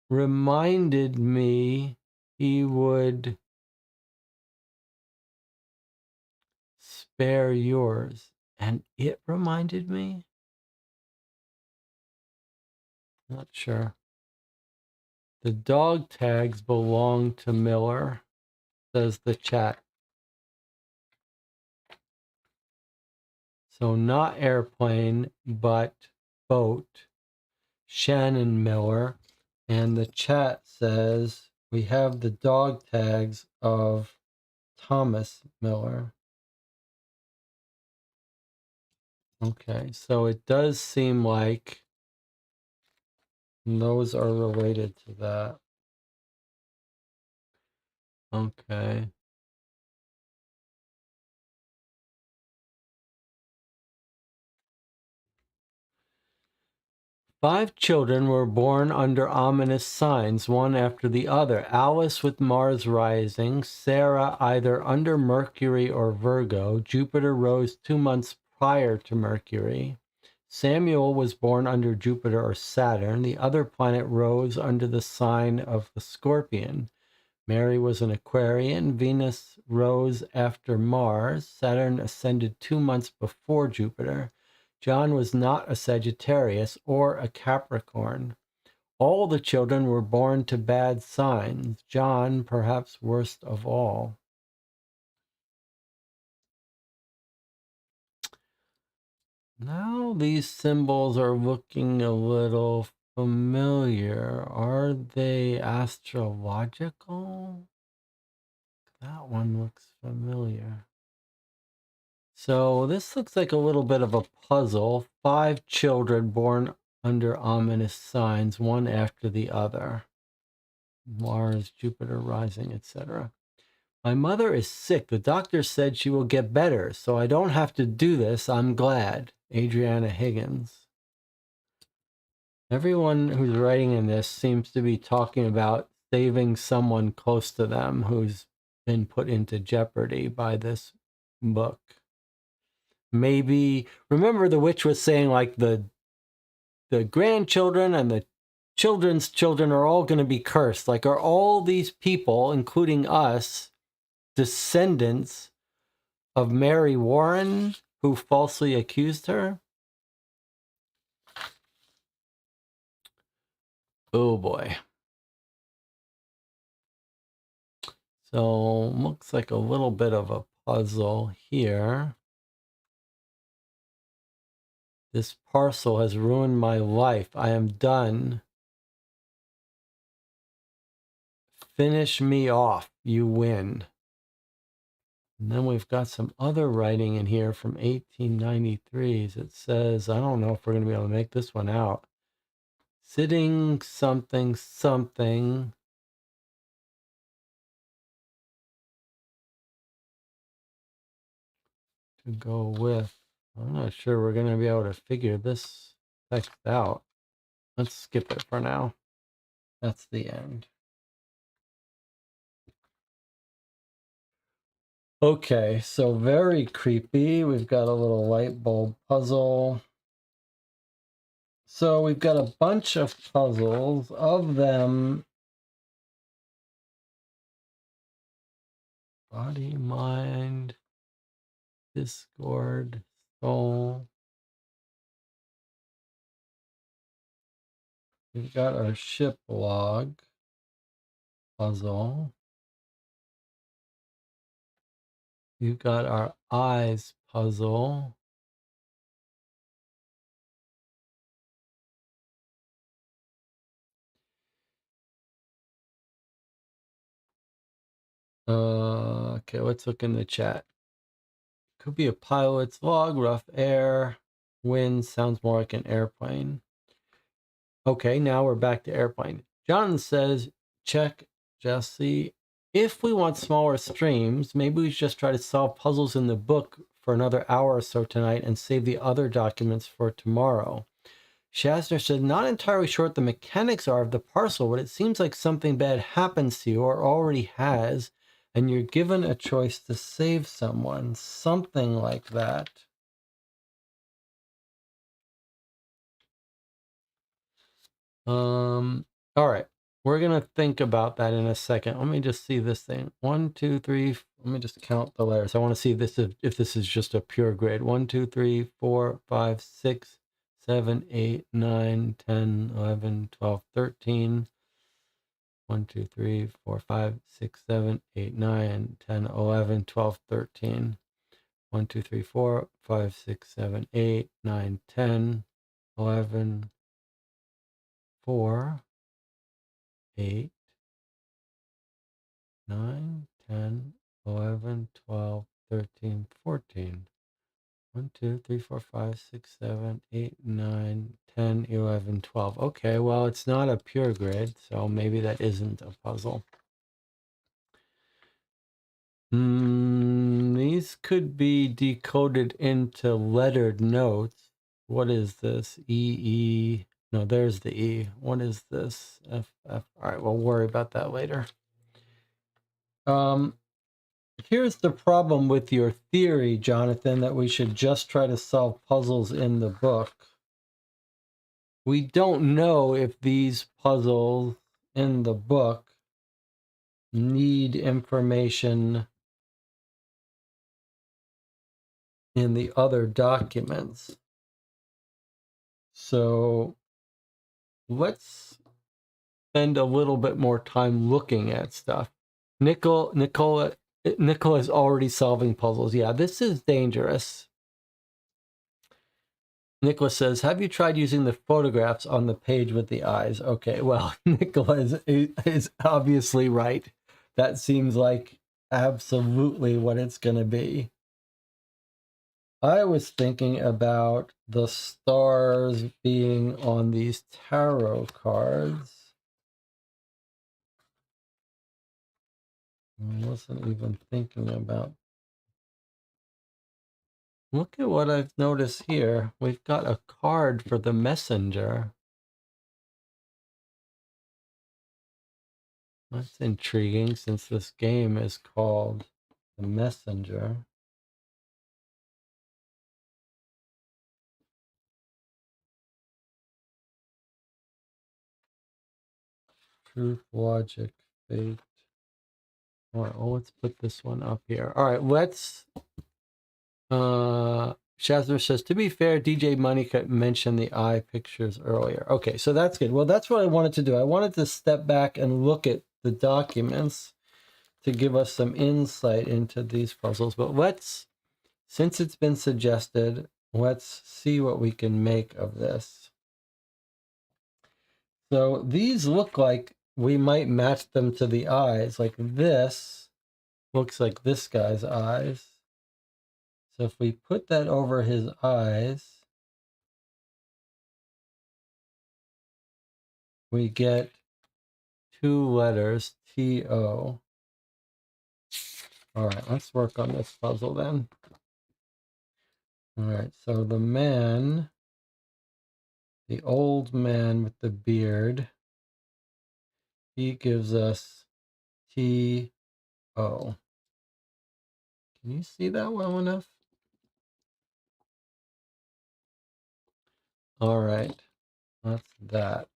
reminded me he would spare yours. And it reminded me? Not sure. The dog tags belong to Miller, says the chat. So not airplane, but boat. Shannon Miller. And the chat says we have the dog tags of Thomas Miller. Okay, so it does seem like those are related to that. Okay. Five children were born under ominous signs, one after the other. Alice with Mars rising, Sarah either under Mercury or Virgo. Jupiter rose 2 months prior to Mercury. Samuel was born under Jupiter or Saturn. The other planet rose under the sign of the Scorpion. Mary was an Aquarian. Venus rose after Mars. Saturn ascended 2 months before Jupiter. John was not a Sagittarius or a Capricorn. All the children were born to bad signs. John, perhaps worst of all. Now these symbols are looking a little familiar. Are they astrological? That one looks familiar. So this looks like a little bit of a puzzle. 5 children born under ominous signs, one after the other. Mars, Jupiter rising, etc. My mother is sick. The doctor said she will get better, so I don't have to do this. I'm glad. Adriana Higgins. Everyone who's writing in this seems to be talking about saving someone close to them who's been put into jeopardy by this book. Maybe, remember the witch was saying like the grandchildren and the children's children are all going to be cursed. Like, are all these people, including us, descendants of Mary Warren, who falsely accused her? Oh boy. So looks like a little bit of a puzzle here. This parcel has ruined my life. I am done. Finish me off. You win. And then we've got some other writing in here from 1893s. It says, I don't know if we're going to be able to make this one out. Sitting something something. To go with. I'm not sure we're going to be able to figure this text out. Let's skip it for now. That's the end. Okay, so very creepy. We've got a little light bulb puzzle. So we've got a bunch of puzzles. Of them, body, mind, discord, soul. We've got our ship log puzzle. We've got our eyes puzzle. Okay, let's look in the chat. Could be a pilot's log, rough air, wind, sounds more like an airplane. Okay, now we're back to airplane. John says, check, Jesse. If we want smaller streams, maybe we should just try to solve puzzles in the book for another hour or so tonight and save the other documents for tomorrow. Shasner said, not entirely sure what the mechanics are of the parcel, but it seems like something bad happens to you or already has, and you're given a choice to save someone. Something like that. All right. We're going to think about that in a second. Let me just see this thing. 1, 2, 3. Let me just count the letters. I want to see if this is just a pure grid. 1, 2, 3, 4, 5, 6, 7, 8, 9, 10, 11, 12, 13. 1, 2, 3, 4, 5, 6, 7, 8, 9, 10, 11, 12, 13. 1, 2, 3, 4, 5, 6, 7, 8, 9, 10, 11, 4, 8, 9, 10, 11, 12, 13, 14. 1, 2, 3, 4, 5, 6, 7, 8, 9, 10, 11, 12. Okay, well, it's not a pure grid, so maybe that isn't a puzzle. These could be decoded into lettered notes. What is this? E. No, there's the E. What is this? F. All right, we'll worry about that later. Here's the problem with your theory, Jonathan, that we should just try to solve puzzles in the book. We don't know if these puzzles in the book need information in the other documents. So let's spend a little bit more time looking at stuff. Nicola's already solving puzzles. Yeah, this is dangerous. Nicholas says, have you tried using the photographs on the page with the eyes? Okay, well, Nicholas is obviously right. That seems like absolutely what it's going to be. I was thinking about the stars being on these tarot cards. I wasn't even thinking about. Look at what I've noticed here. We've got a card for the messenger. That's intriguing since this game is called The Messenger. Truth, logic, fate. All right, well, let's put this one up here. All right, let's. Shazner says, to be fair, DJ Monica mentioned the eye pictures earlier. Okay, so that's good. Well, that's what I wanted to do. I wanted to step back and look at the documents to give us some insight into these puzzles. But let's, since it's been suggested, let's see what we can make of this. So these look like we might match them to the eyes. Like this looks like this guy's eyes. So if we put that over his eyes, we get two letters, T-O. All right, let's work on this puzzle then. All right, so the man, the old man with the beard, he gives us T-O. Can you see that well enough? All right, that's that.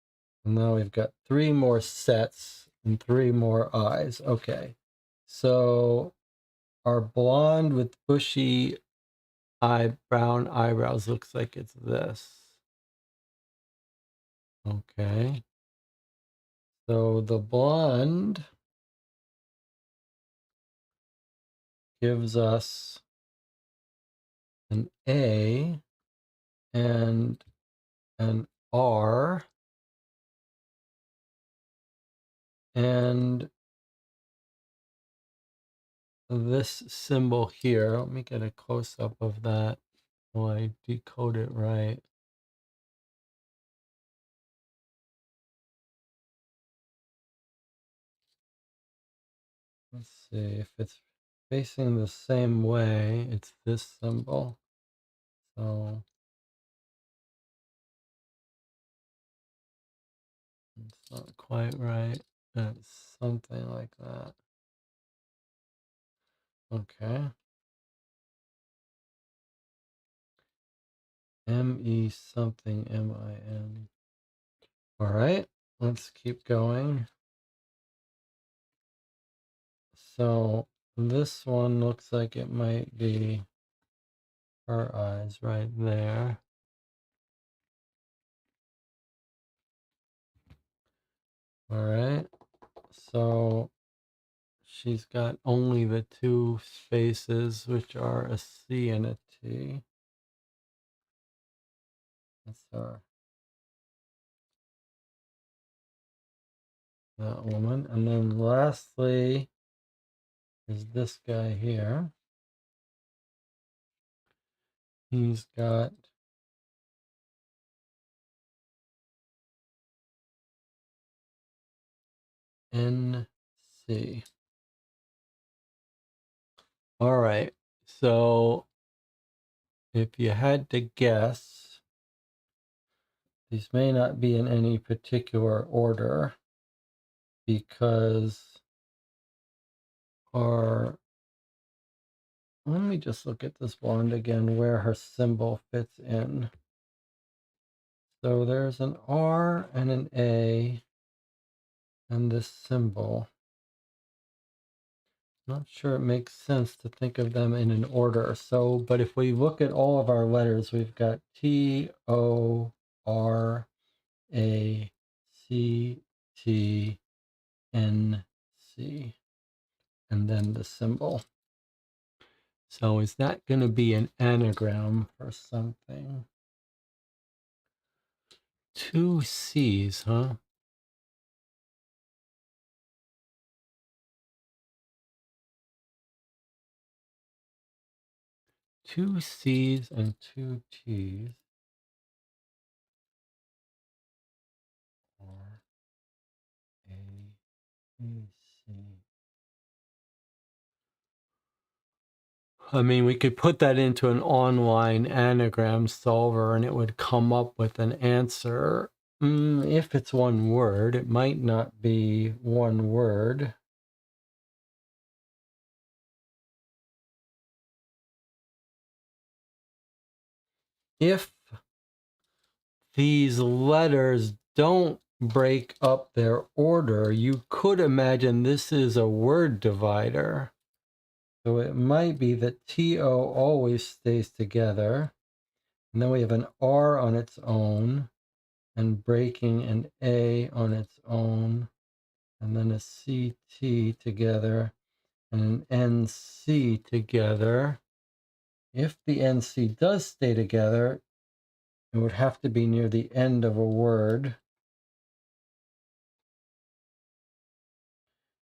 And now we've got 3 more sets and 3 more eyes. Okay, so our blonde with bushy brown eyebrows looks like it's this. Okay, so the blonde gives us an A and an R and this symbol here. Let me get a close-up of that while I decode it right. Let's see if it's facing the same way. It's this symbol. So it's not quite right. It's something like that. Okay. M-E something M-I-N. All right, let's keep going. So this one looks like it might be her eyes right there. All right, so she's got only the 2 spaces, which are a C and a T. That's her. That woman. And then lastly is this guy here. He's got NC. All right. So if you had to guess, these may not be in any particular order because our, let me just look at this blonde again where her symbol fits in. So there's an R and an A and this symbol. Not sure it makes sense to think of them in an order. So, but if we look at all of our letters, we've got T, O, R, A, C, T, N, C, and then the symbol. So is that going to be an anagram for something? 2 C's, huh? Two C's and 2 T's. R, A, B, C. I mean, we could put that into an online anagram solver and it would come up with an answer. If it's one word, it might not be one word. If these letters don't break up their order, you could imagine this is a word divider. So it might be that TO always stays together. And then we have an R on its own and breaking an A on its own. And then a CT together and an NC together. If the NC does stay together, it would have to be near the end of a word.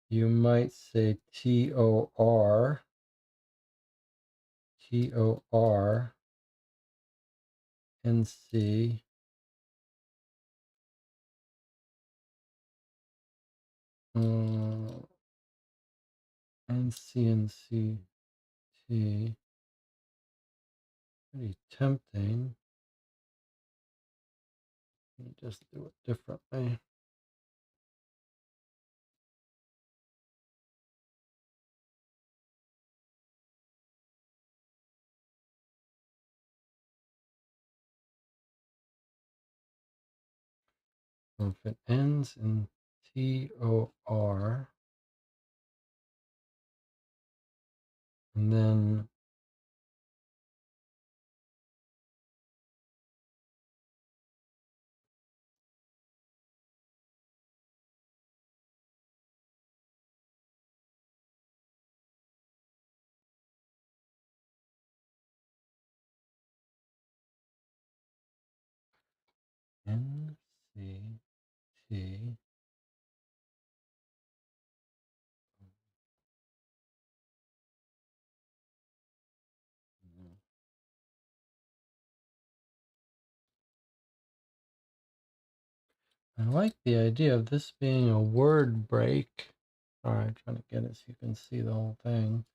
You might say TOR, TOR, NC, NC and CT. Pretty tempting. Let me just do it differently. So if it ends in TOR, and then NCT. I like the idea of this being a word break. All right, trying to get it so you can see the whole thing.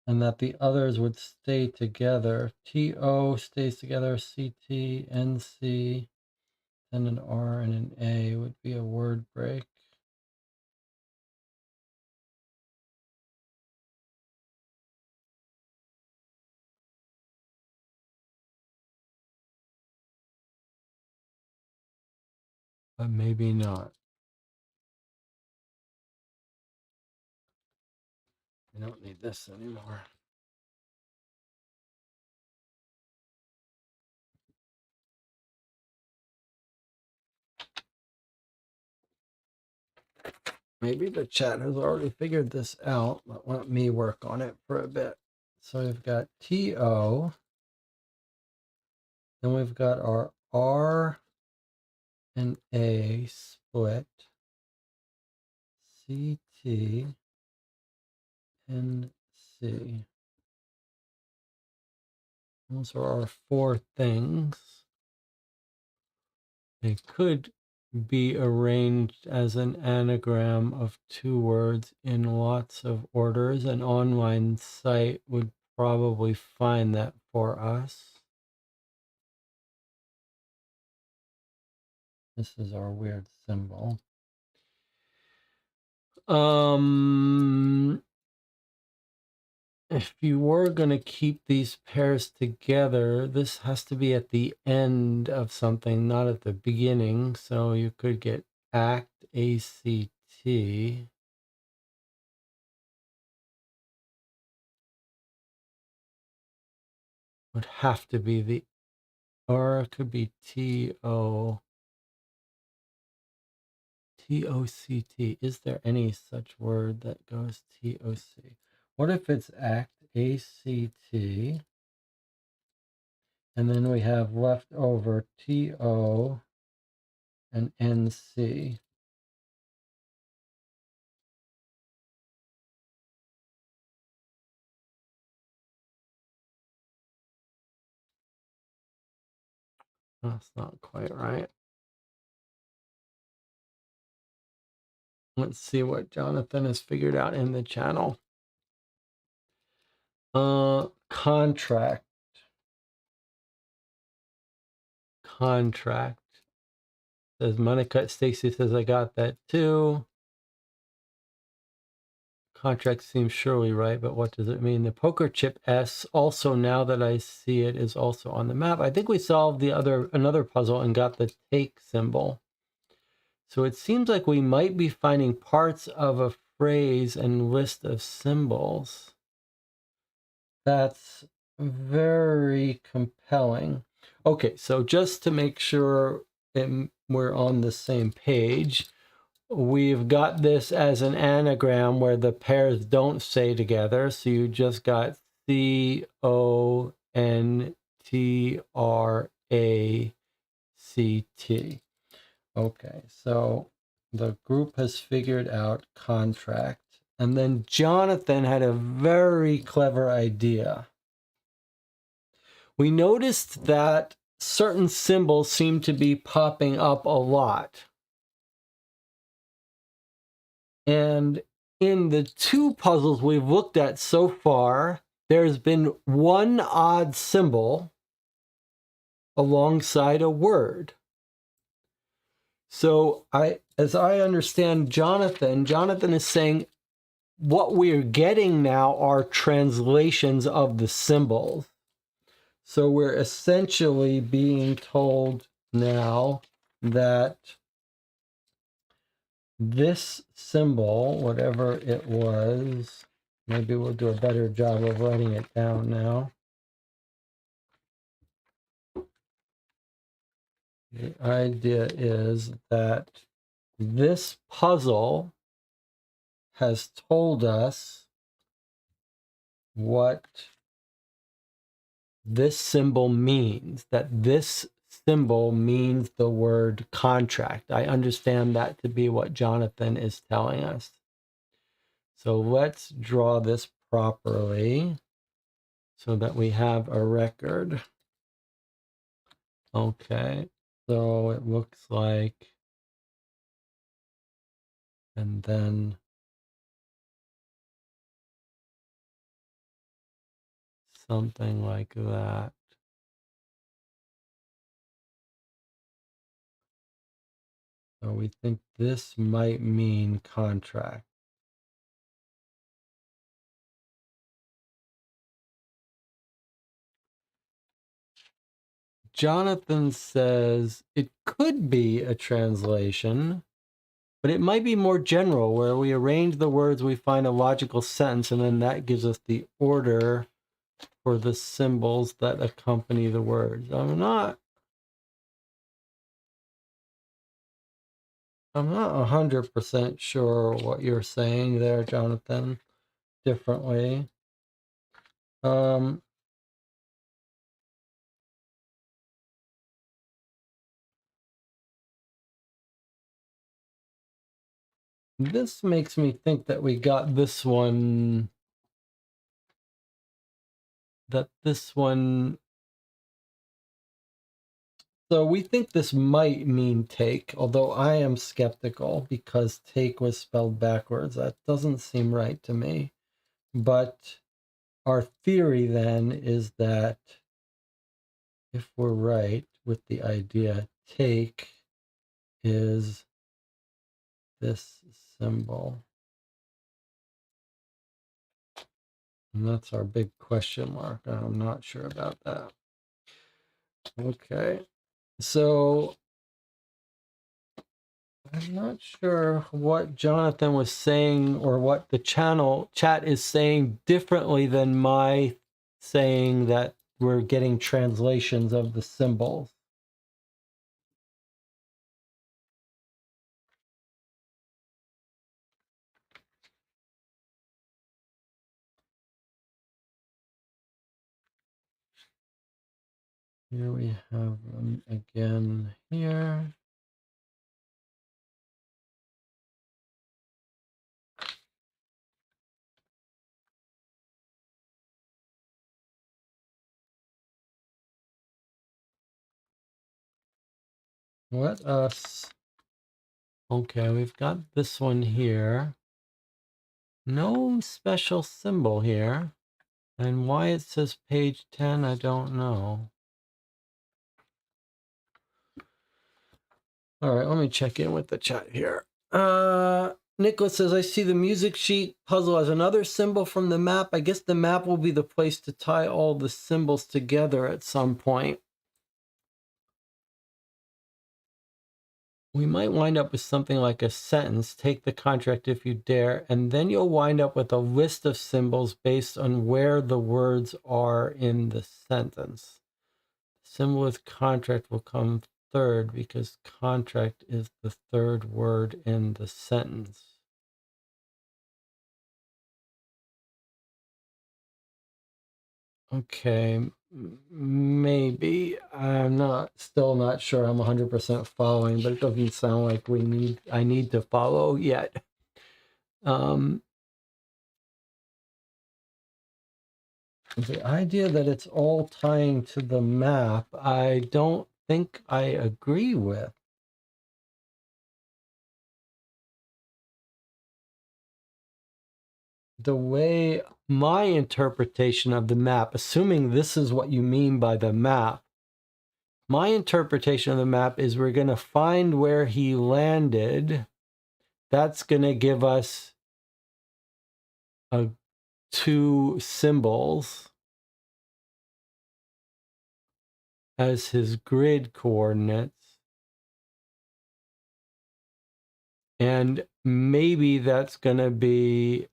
And that the others would stay together. TO stays together, CT, NC, then an R and an A would be a word break. But maybe not. We don't need this anymore. Maybe the chat has already figured this out, but let me work on it for a bit. So we've got TO, then we've got our R and A split, CT, and C. Those are our four things. They could be arranged as an anagram of two words in lots of orders. An online site would probably find that for us. This is our weird symbol. If you were going to keep these pairs together, this has to be at the end of something, not at the beginning. So you could get ACT, ACT. Would have to be the, or it could be TO. TOCT. Is there any such word that goes TOC? What if it's ACT, ACT, and then we have left over TO and NC? That's not quite right. Let's see what Jonathan has figured out in the channel. Contract. Contract. Says Monica. Stacy says I got that too. Contract seems surely right, but what does it mean? The poker chip S also, now that I see it, is also on the map. I think we solved another puzzle and got the take symbol. So it seems like we might be finding parts of a phrase and list of symbols. That's very compelling. Okay, so just to make sure we're on the same page, we've got this as an anagram where the pairs don't stay together. So you just got CONTRACT. Okay, so the group has figured out contract. And then Jonathan had a very clever idea. We noticed that certain symbols seem to be popping up a lot. And in the two puzzles we've looked at so far, there's been one odd symbol alongside a word. So as I understand Jonathan is saying what we're getting now are translations of the symbols. So we're essentially being told now that this symbol, whatever it was, maybe we'll do a better job of writing it down now. The idea is that this puzzle has told us what this symbol means, that this symbol means the word contract. I understand that to be what Jonathan is telling us. So let's draw this properly so that we have a record. Okay, so it looks like, and then something like that. So we think this might mean contract. Jonathan says it could be a translation, but it might be more general, where we arrange the words, we find a logical sentence, and then that gives us the order for the symbols that accompany the words. I'm not 100% sure what you're saying there, Jonathan, differently. This makes me think that we got this one, so we think this might mean take, although I am skeptical because take was spelled backwards. That doesn't seem right to me. But our theory then is that if we're right with the idea, take is this symbol. And that's our big question mark. I'm not sure about that. Okay, so I'm not sure what Jonathan was saying or what the chat is saying differently than my saying that we're getting translations of the symbols. Here we have them again here. Let us, okay, we've got this one here. No special symbol here. And why it says page 10, I don't know. All right, let me check in with the chat here. Nicholas says, I see the music sheet puzzle as another symbol from the map. I guess the map will be the place to tie all the symbols together at some point. We might wind up with something like a sentence, take the contract if you dare, and then you'll wind up with a list of symbols based on where the words are in the sentence. Symbol with contract will come third because contract is the third word in the sentence. Okay, maybe. I'm still not sure I'm 100% following, but it doesn't sound like I need to follow yet. The idea that it's all tying to the map, I don't think I agree with. The way my interpretation of the map, assuming this is what you mean by the map, my interpretation of the map is we're going to find where he landed. That's going to give us two symbols as his grid coordinates. And maybe that's going to be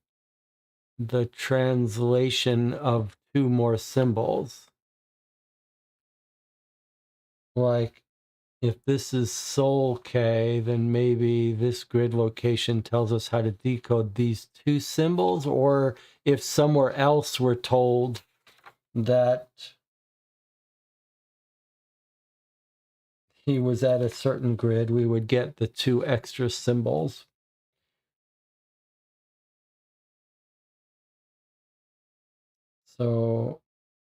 the translation of 2 more symbols. Like, if this is Sol K, then maybe this grid location tells us how to decode these 2 symbols, or if somewhere else we're told that he was at a certain grid, we would get the 2 extra symbols. So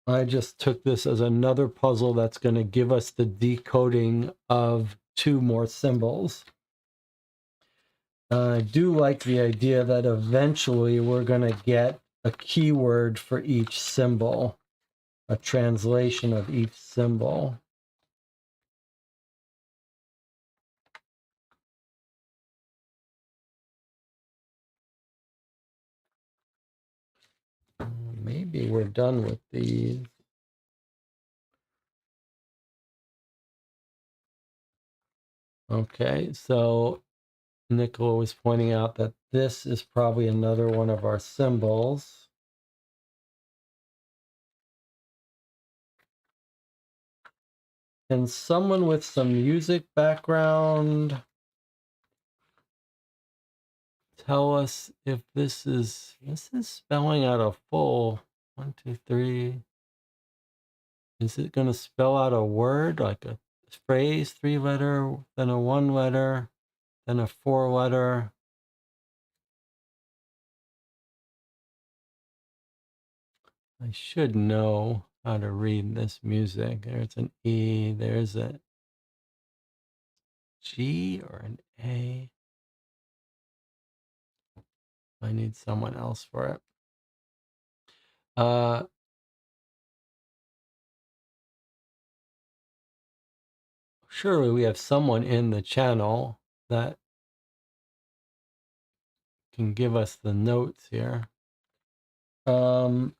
I just took this as another puzzle that's going to give us the decoding of 2 more symbols. I do like the idea that eventually we're going to get a keyword for each symbol, a translation of each symbol. Maybe we're done with these. Okay, so Nicola was pointing out that this is probably another one of our symbols. Can someone with some music background tell us if this is spelling out a full 1, 2, 3. Is it going to spell out a word, like a phrase, 3-letter, then a 1-letter, then a 4-letter? I should know how to read this music. There's an E, there's a G or an A. I need someone else for it. Surely we have someone in the channel that can give us the notes here. Then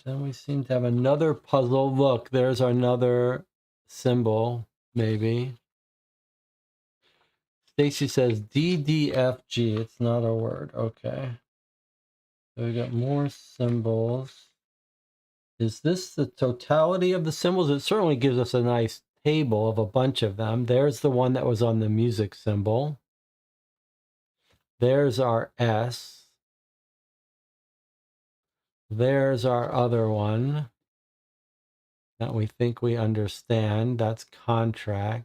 we seem to have another puzzle. Look, there's another symbol, maybe. Stacy says DDFG. It's not a word. Okay. So we got more symbols. Is this the totality of the symbols? It certainly gives us a nice table of a bunch of them. There's the one that was on the music symbol. There's our S. There's our other one that we think we understand. That's contract.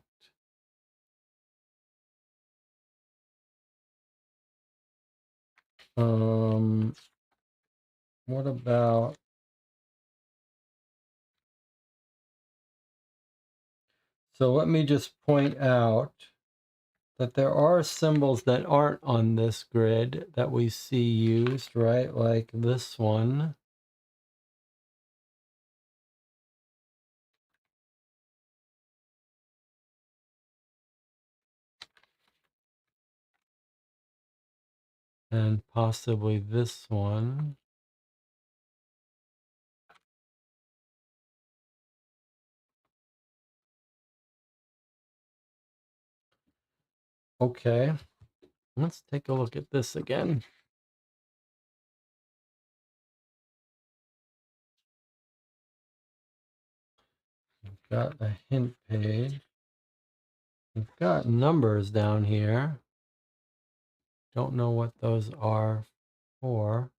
What about, so let me just point out that there are symbols that aren't on this grid that we see used, right? Like this one. And possibly this one. Okay, let's take a look at this again. We've got a hint page. We've got numbers down here. Don't know what those are for.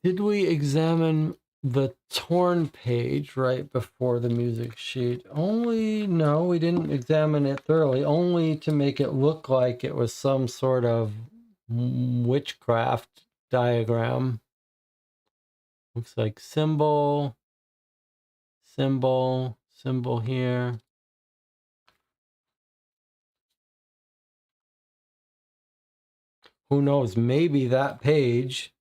Did we examine the torn page right before the music sheet? No, we didn't examine it thoroughly, only to make it look like it was some sort of witchcraft diagram. Looks like symbol, symbol, symbol here. Who knows? Maybe that page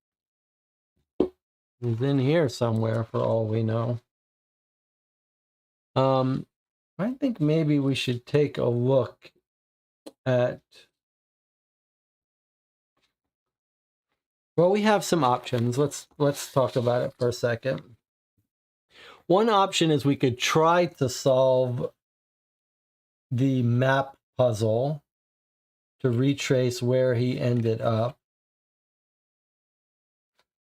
is in here somewhere for all we know. I think maybe we should take a look at... Well, we have some options. Let's talk about it for a second. One option is we could try to solve the map puzzle to retrace where he ended up.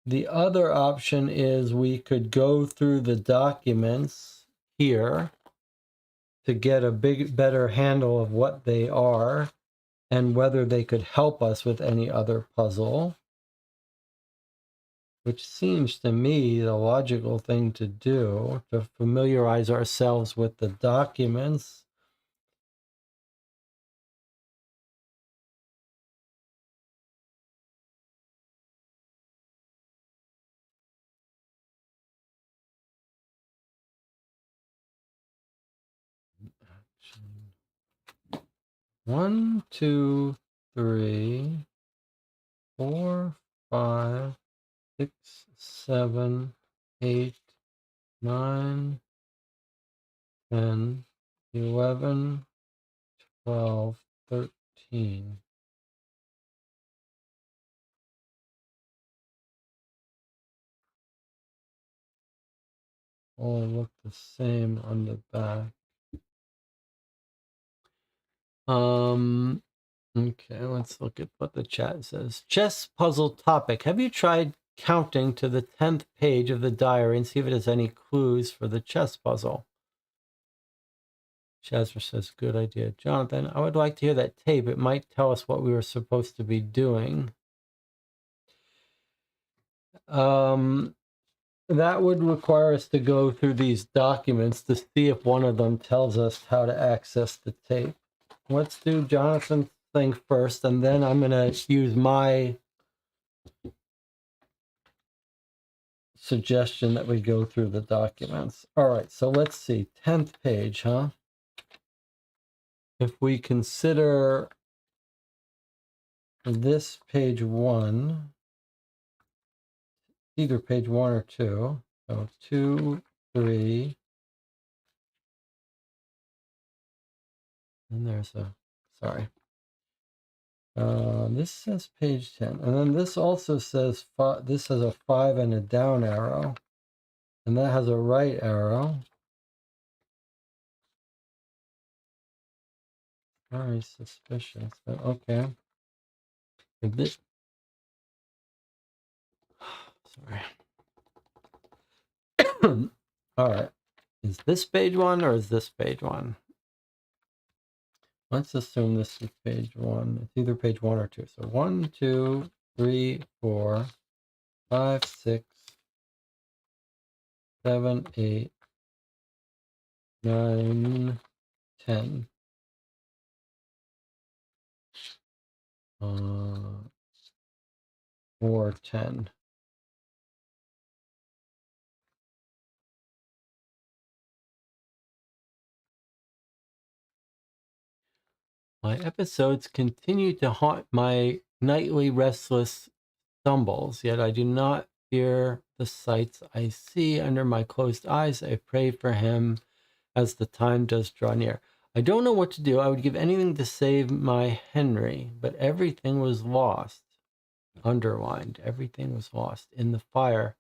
The other option is we could go through the documents here to get a better handle of what they are and whether they could help us with any other puzzle, which seems to me the logical thing to do, to familiarize ourselves with the documents. One, two, three, 4, 5, 6, 7, 8, 9, 10, 11, 12, 13. All look the same on the back. Okay, let's look at what the chat says. Chess puzzle topic. Have you tried counting to the 10th page of the diary and see if it has any clues for the chess puzzle? Shazver says, good idea. Jonathan, I would like to hear that tape. It might tell us what we were supposed to be doing. That would require us to go through these documents to see if one of them tells us how to access the tape. Let's do Jonathan's thing first, and then I'm going to use my suggestion that we go through the documents. All right, so let's see. 10th page, huh? If we consider this page 1, either page 1 or 2. So 2, 3. And there's a, sorry. This says page 10. And then this also says, this has a 5 and a down arrow. And that has a right arrow. Very suspicious, but okay. If this, sorry. All right. Is this page 1 or is this page 1? Let's assume this is page 1. It's either page 1 or 2. So 1, 2, 3, 4, 5, 6, 7, 8, 9, 10. Or 10. My episodes continue to haunt my nightly restless stumbles, yet I do not fear the sights I see under my closed eyes. I pray for him as the time does draw near. I don't know what to do. I would give anything to save my Henry, but everything was lost. Underlined. Everything was lost. In the fire,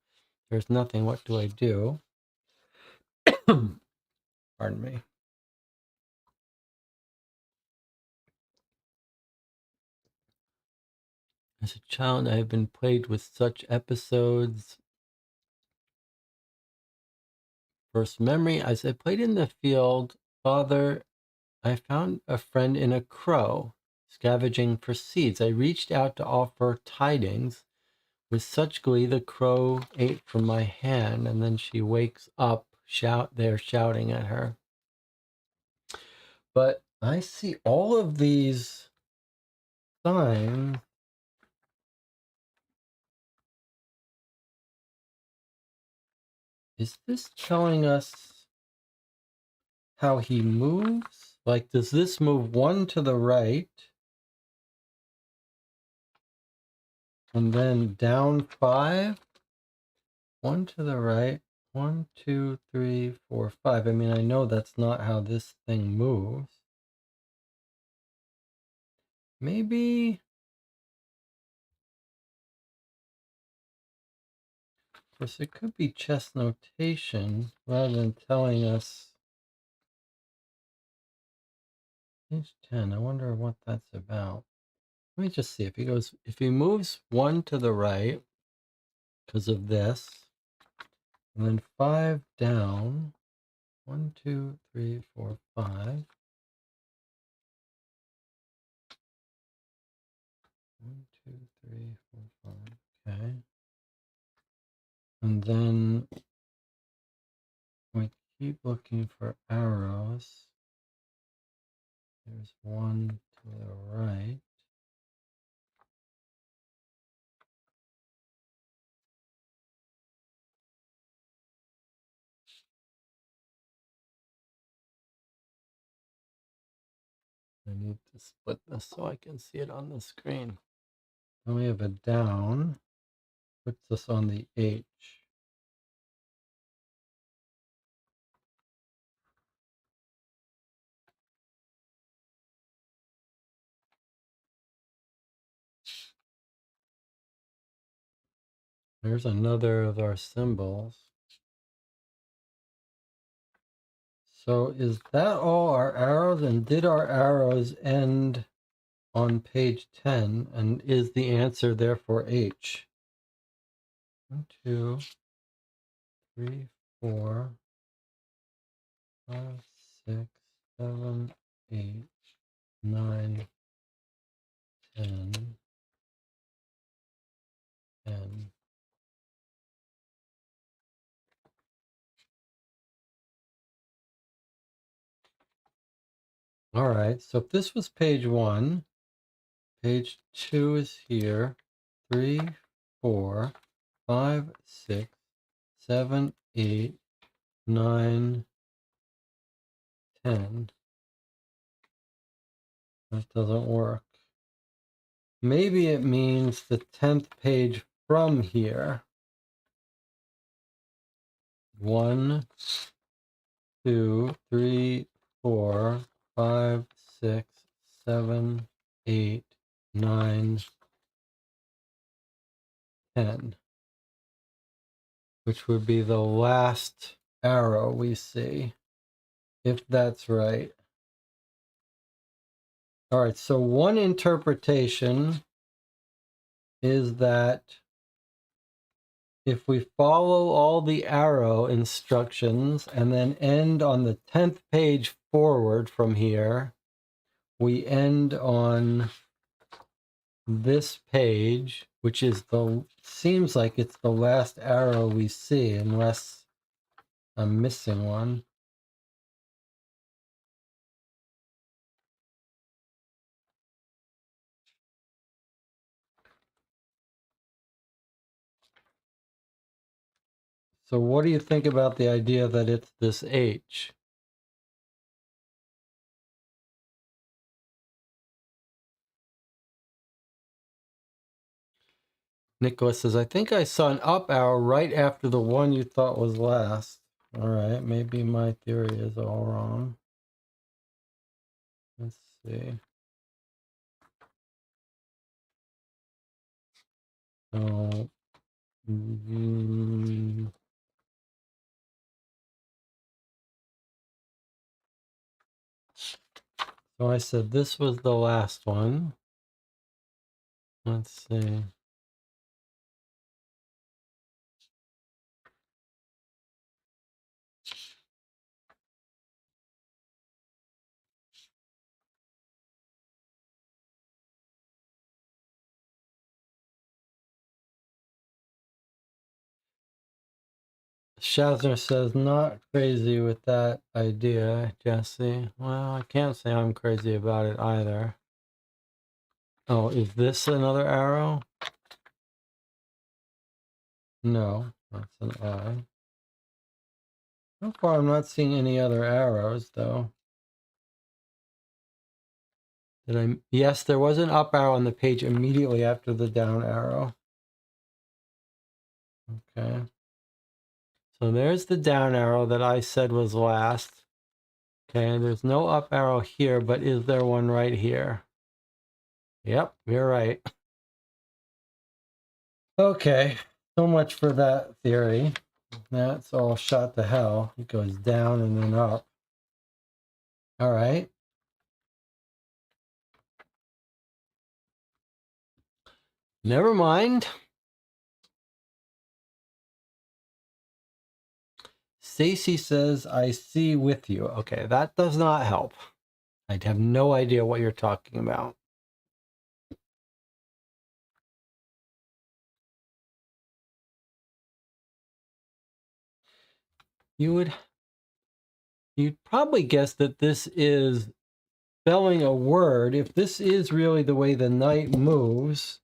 there's nothing. What do I do? Pardon me. As a child, I have been plagued with such episodes. First memory, as I played in the field, Father, I found a friend in a crow, scavenging for seeds. I reached out to offer tidings. With such glee, the crow ate from my hand, and then she wakes up, they're shouting at her. But I see all of these signs. Is this telling us how he moves? Like, does this move 1 to the right and then down 5? 1 to the right, 1, 2, 3, 4, 5. I mean, I know that's not how this thing moves. Maybe... Of course, it could be chess notation rather than telling us... Page 10, I wonder what that's about. Let me just see. If he moves 1 to the right because of this, and then 5 down, 1, 2, 3, 4, 5. 1, 2, 3, 4, 5. Okay. And then we keep looking for arrows. There's 1 to the right. I need to split this so I can see it on the screen. Then we have a down, puts us on the H. There's another of our symbols. So is that all our arrows? And did our arrows end on page 10? And is the answer therefore H? 1, 2, 3, 4, 5, 6, 7, 8, 9, 10, 10. All right, so if this was page 1, page 2 is here. 3, 4, 5, 6, 7, 8, 9, 10. That doesn't work. Maybe it means the 10th page from here. 1, 2, 3, 4, 5, 6, 7, 8, 9, 10. Which would be the last arrow we see, if that's right. All right, so one interpretation is that if we follow all the arrow instructions and then end on the 10th page forward from here, we end on this page, which is seems like it's the last arrow we see, unless I'm missing one. So what do you think about the idea that it's this H? Nicholas says, I think I saw an up arrow right after the one you thought was last. All right, maybe my theory is all wrong. Let's see. So, so I said this was the last one. Let's see. Shazner says, not crazy with that idea, Jesse. Well, I can't say I'm crazy about it either. Oh, is this another arrow? No, that's an I. So far, I'm not seeing any other arrows, though. Did I? Yes, there was an up arrow on the page immediately after the down arrow. Okay. So there's the down arrow that I said was last. Okay, and there's no up arrow here, but is there one right here? Yep, you're right. Okay, so much for that theory. That's all shot to hell. It goes down and then up. All right. Never mind. Stacy says, I see with you. Okay, that does not help. I have no idea what you're talking about. You'd probably guess that this is spelling a word. If this is really the way the knight moves,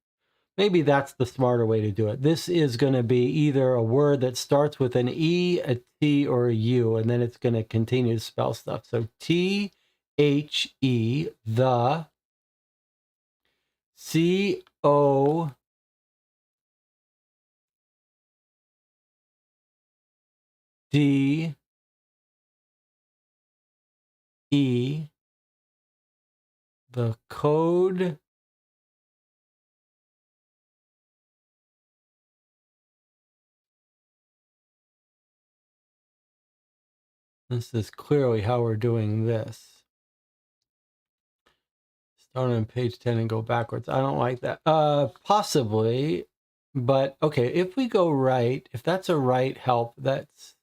maybe that's the smarter way to do it. This is going to be either a word that starts with an E, a T, or a U, and then it's going to continue to spell stuff. So T-H-E, the, C-O, D, E, the code, this is clearly how we're doing this. Start on page 10 and go backwards. I don't like that. Possibly, but okay, if we go right, if that's a right help, that's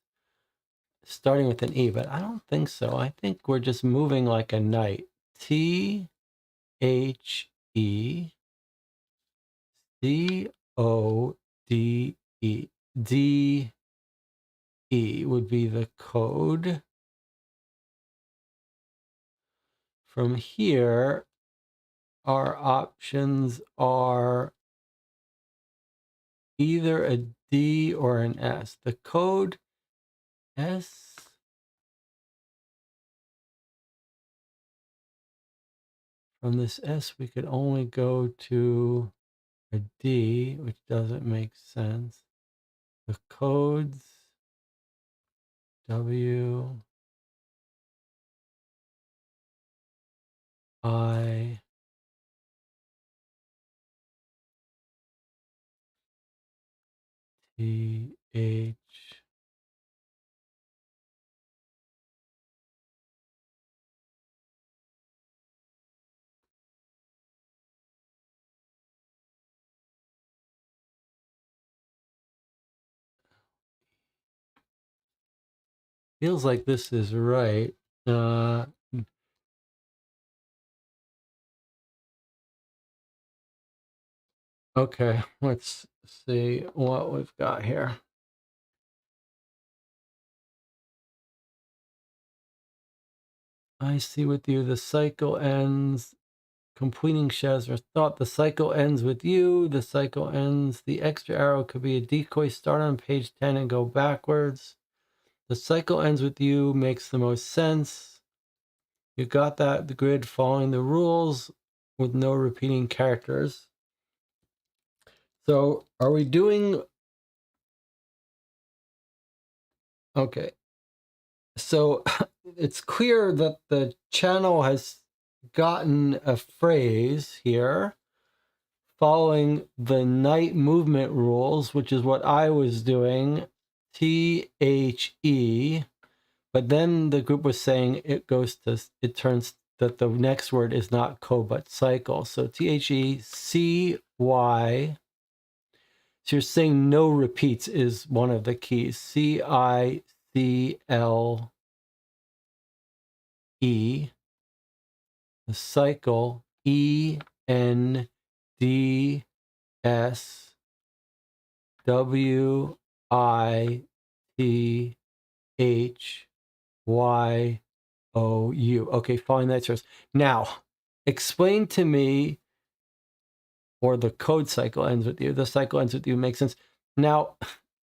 starting with an E, but I don't think so. I think we're just moving like a knight. T-H-E, C-O-D-E. D-E would be the code. From here, our options are either a D or an S. The code S. From this S, we could only go to a D, which doesn't make sense. The codes W, I, T, H. Feels like this is right. Okay, let's see what we've got here. I see with you, the cycle ends, completing Shazra's thought. The cycle ends with you. The cycle ends. The extra arrow could be a decoy. Start on page 10 and go backwards. The cycle ends with you makes the most sense. You got that. The grid following the rules with no repeating characters. So are we doing... Okay. So it's clear that the channel has gotten a phrase here following the knight movement rules, which is what I was doing, T-H-E, but then the group was saying it turns that the next word is not code, but cycle. So T-H-E-C-Y. So you're saying no repeats is one of the keys. C-I-C-L-E. The cycle, E-N-D-S-W-I-T-H-Y-O-U. Okay, following that source. Now, explain to me, or the code cycle ends with you. The cycle ends with you makes sense. Now,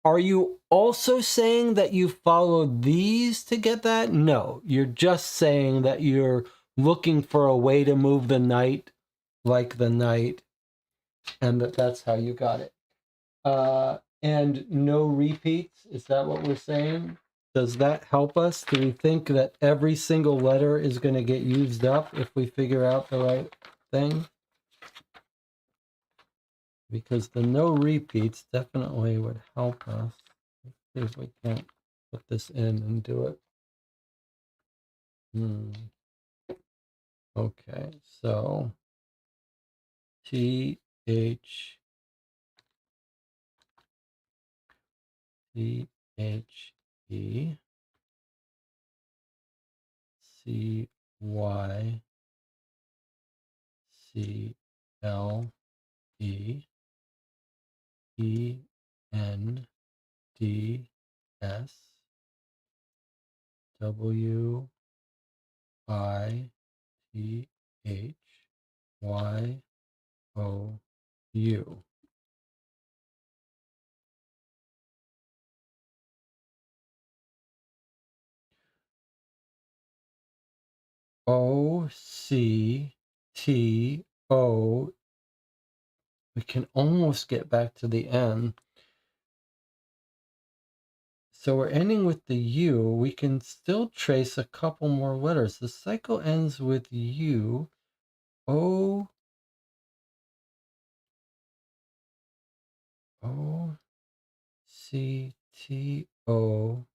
are you also saying that you follow these to get that? No, you're just saying that you're looking for a way to move the knight like the knight, and that's how you got it. and no repeats. Is that what we're saying? Does that help us? Do we think that every single letter is going to get used up if we figure out the right thing? Because the no repeats definitely would help us. Let's see if we can't put this in and do it. Okay, so TH CHE CYCLE ENDS WITHYOU. OCTO. We can almost get back to the N. So we're ending with the U. We can still trace a couple more letters. The cycle ends with U. O C T O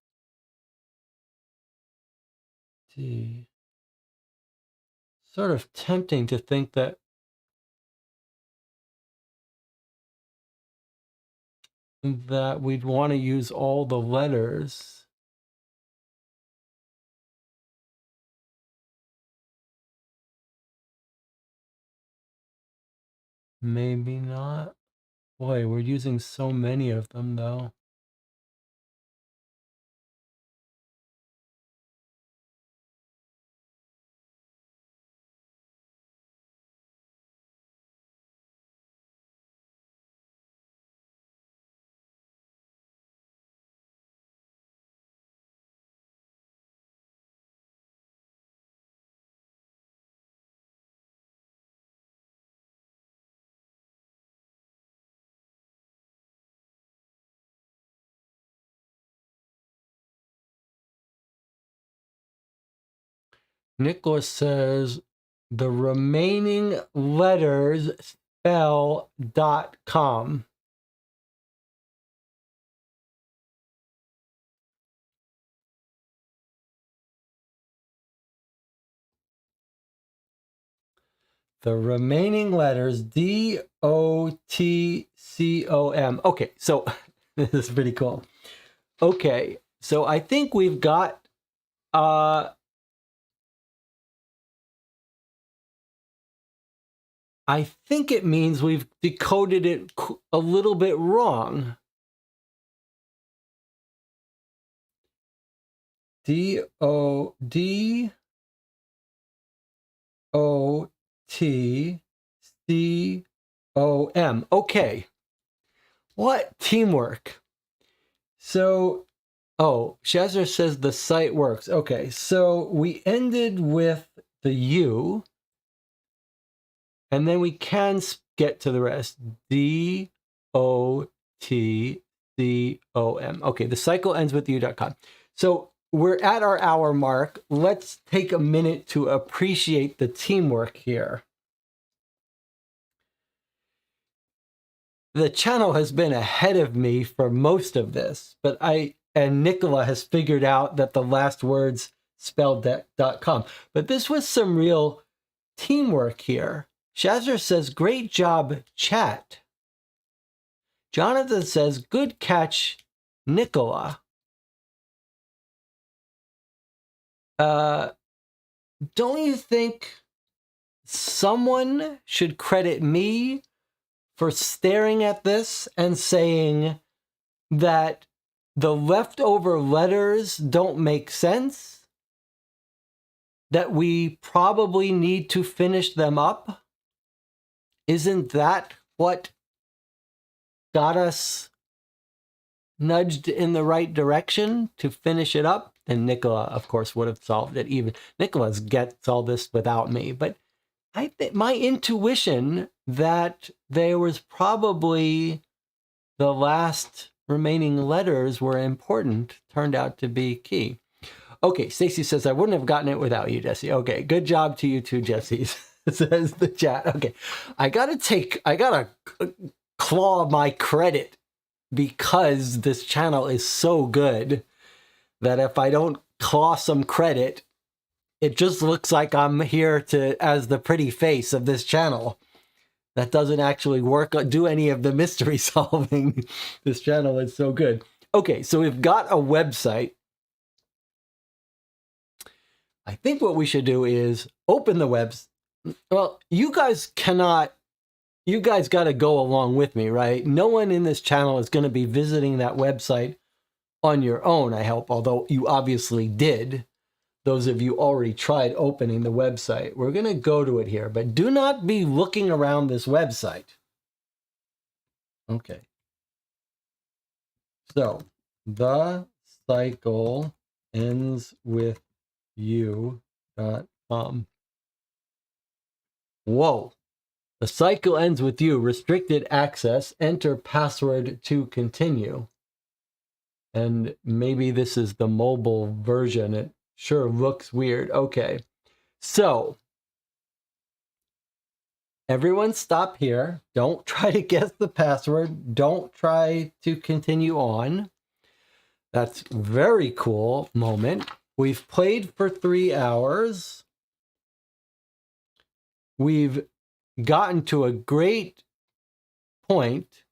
T. Sort of tempting to think that we'd want to use all the letters. Maybe not. Boy, we're using so many of them though. Nicholas says the remaining letters spell.com. The remaining letters DOTCOM. Okay, so this is pretty cool. Okay, so I think we've got I think it means we've decoded it a little bit wrong. DOTCOM. Okay. What teamwork? So, Shazzer says the site works. Okay, so we ended with the U, and then we can get to the rest. DOTCOM. Okay, the cycle ends with U.com. So we're at our hour mark. Let's take a minute to appreciate the teamwork here. The channel has been ahead of me for most of this, but Nicola has figured out that the last word's spelled.com. But this was some real teamwork here. Shazzer says, great job, chat. Jonathan says, good catch, Nicola. Don't you think someone should credit me for staring at this and saying that the leftover letters don't make sense? That we probably need to finish them up? Isn't that what got us nudged in the right direction to finish it up? And Nicola, of course, would have solved it. Even Nicola gets all this without me. But I think my intuition that there was probably the last remaining letters were important turned out to be key. Okay, Stacy says, I wouldn't have gotten it without you, Jesse. Okay, good job to you too, Jesse, says the chat. Okay, I gotta claw my credit because this channel is so good that if I don't claw some credit, it just looks like I'm here as the pretty face of this channel. That doesn't actually do any of the mystery solving. This channel is so good. Okay, so we've got a website. I think what we should do is open the webs. Well, you guys got to go along with me, right? No one in this channel is going to be visiting that website on your own, I hope, although you obviously did. Those of you already tried opening the website. We're going to go to it here, but do not be looking around this website. Okay. So, the cycle ends with you.com. Whoa. The cycle ends with you. Restricted access. Enter password to continue. And maybe this is the mobile version. It sure looks weird. Okay. So, everyone stop here. Don't try to guess the password. Don't try to continue on. That's very cool moment. We've played for 3 hours. We've gotten to a great point.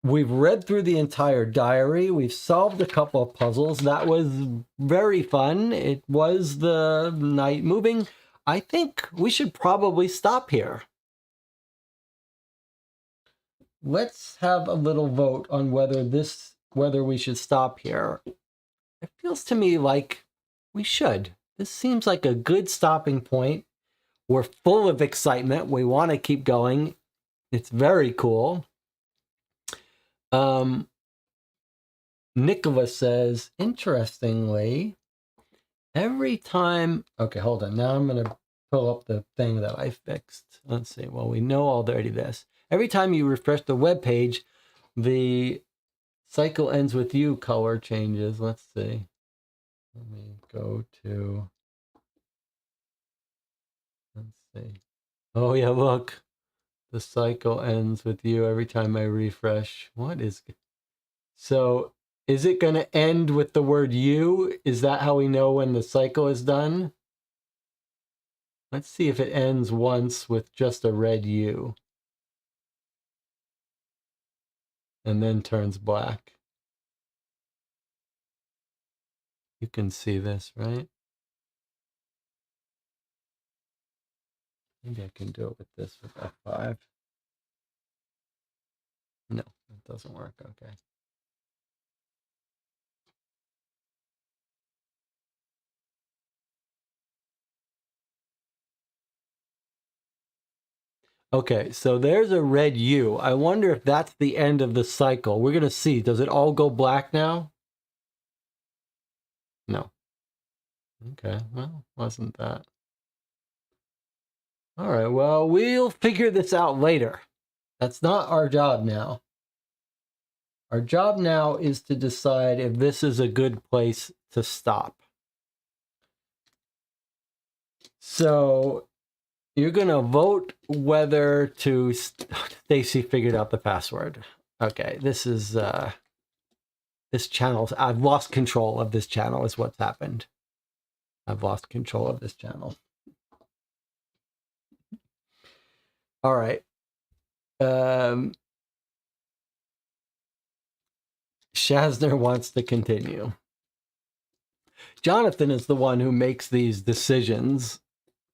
We've read through the entire diary. We've solved a couple of puzzles. That was very fun. It was the night moving. I think we should probably stop here. Let's have a little vote on whether we should stop here. It feels to me like we should. This seems like a good stopping point. We're full of excitement. We want to keep going. It's very cool. Nicholas says, interestingly, every time... Okay, hold on. Now I'm going to pull up the thing that I fixed. Let's see. Well, we know already this. Every time you refresh the web page, the cycle ends with you color changes. Let's see. Let me go to... Let's see. Oh, yeah, look. The cycle ends with you every time I refresh. What is... So, is it going to end with the word you? Is that how we know when the cycle is done? Let's see if it ends once with just a red U. And then turns black. You can see this, right? Maybe I can do it with this with F5. No, it doesn't work. Okay. Okay, so there's a red U. I wonder if that's the end of the cycle. We're going to see. Does it all go black now? No. Okay, well, wasn't that. All right, well, we'll figure this out later. That's not our job now. Our job now is to decide if this is a good place to stop. So you're going to vote whether to... Stacy figured out the password. Okay, this is... this channel... I've lost control of this channel is what's happened. I've lost control of this channel. All right. Shazner wants to continue. Jonathan is the one who makes these decisions,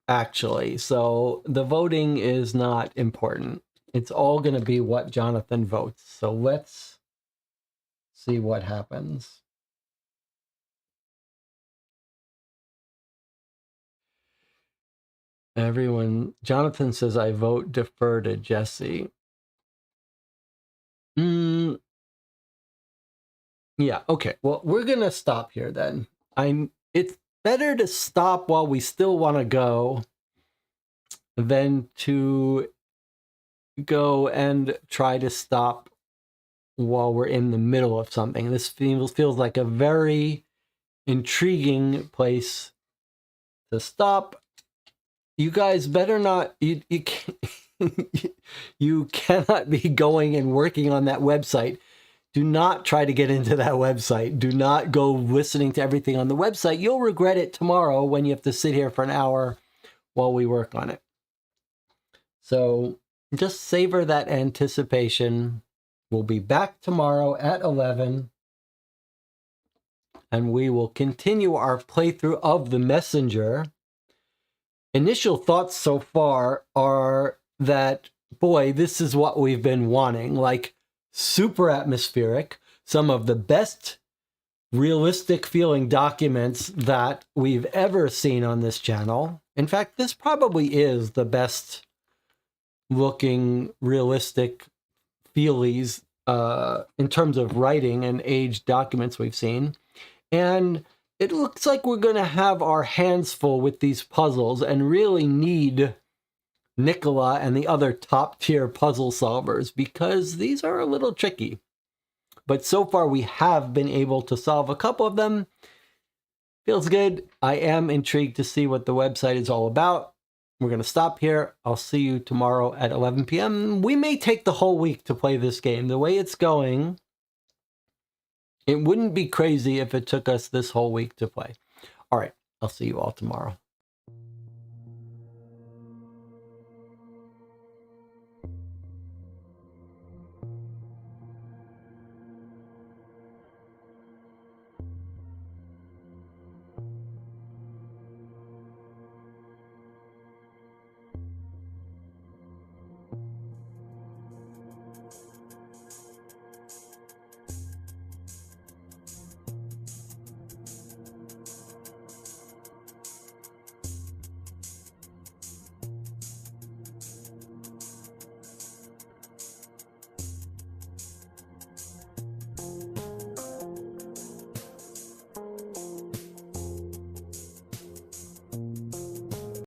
actually. So the voting is not important. It's all going to be what Jonathan votes. So let's see what happens. Everyone, Jonathan says, I vote defer to Jesse. Yeah, okay. Well, we're going to stop here then. It's better to stop while we still want to go than to go and try to stop while we're in the middle of something. This feels like a very intriguing place to stop. You guys better not, you can't, you cannot be going and working on that website. Do not try to get into that website. Do not go listening to everything on the website. You'll regret it tomorrow when you have to sit here for an hour while we work on it. So just savor that anticipation. We'll be back tomorrow at 11. And we will continue our playthrough of The Messenger. Initial thoughts so far are that, boy, this is what we've been wanting. Like, super atmospheric, some of the best realistic feeling documents that we've ever seen on this channel. In fact, this probably is the best looking realistic feelies in terms of writing and aged documents we've seen. And it looks like we're going to have our hands full with these puzzles and really need Nicola and the other top-tier puzzle solvers, because these are a little tricky. But so far we have been able to solve a couple of them. Feels good. I am intrigued to see what the website is all about. We're going to stop here. I'll see you tomorrow at 11 p.m. We may take the whole week to play this game. The way it's going, it wouldn't be crazy if it took us this whole week to play. All right. I'll see you all tomorrow.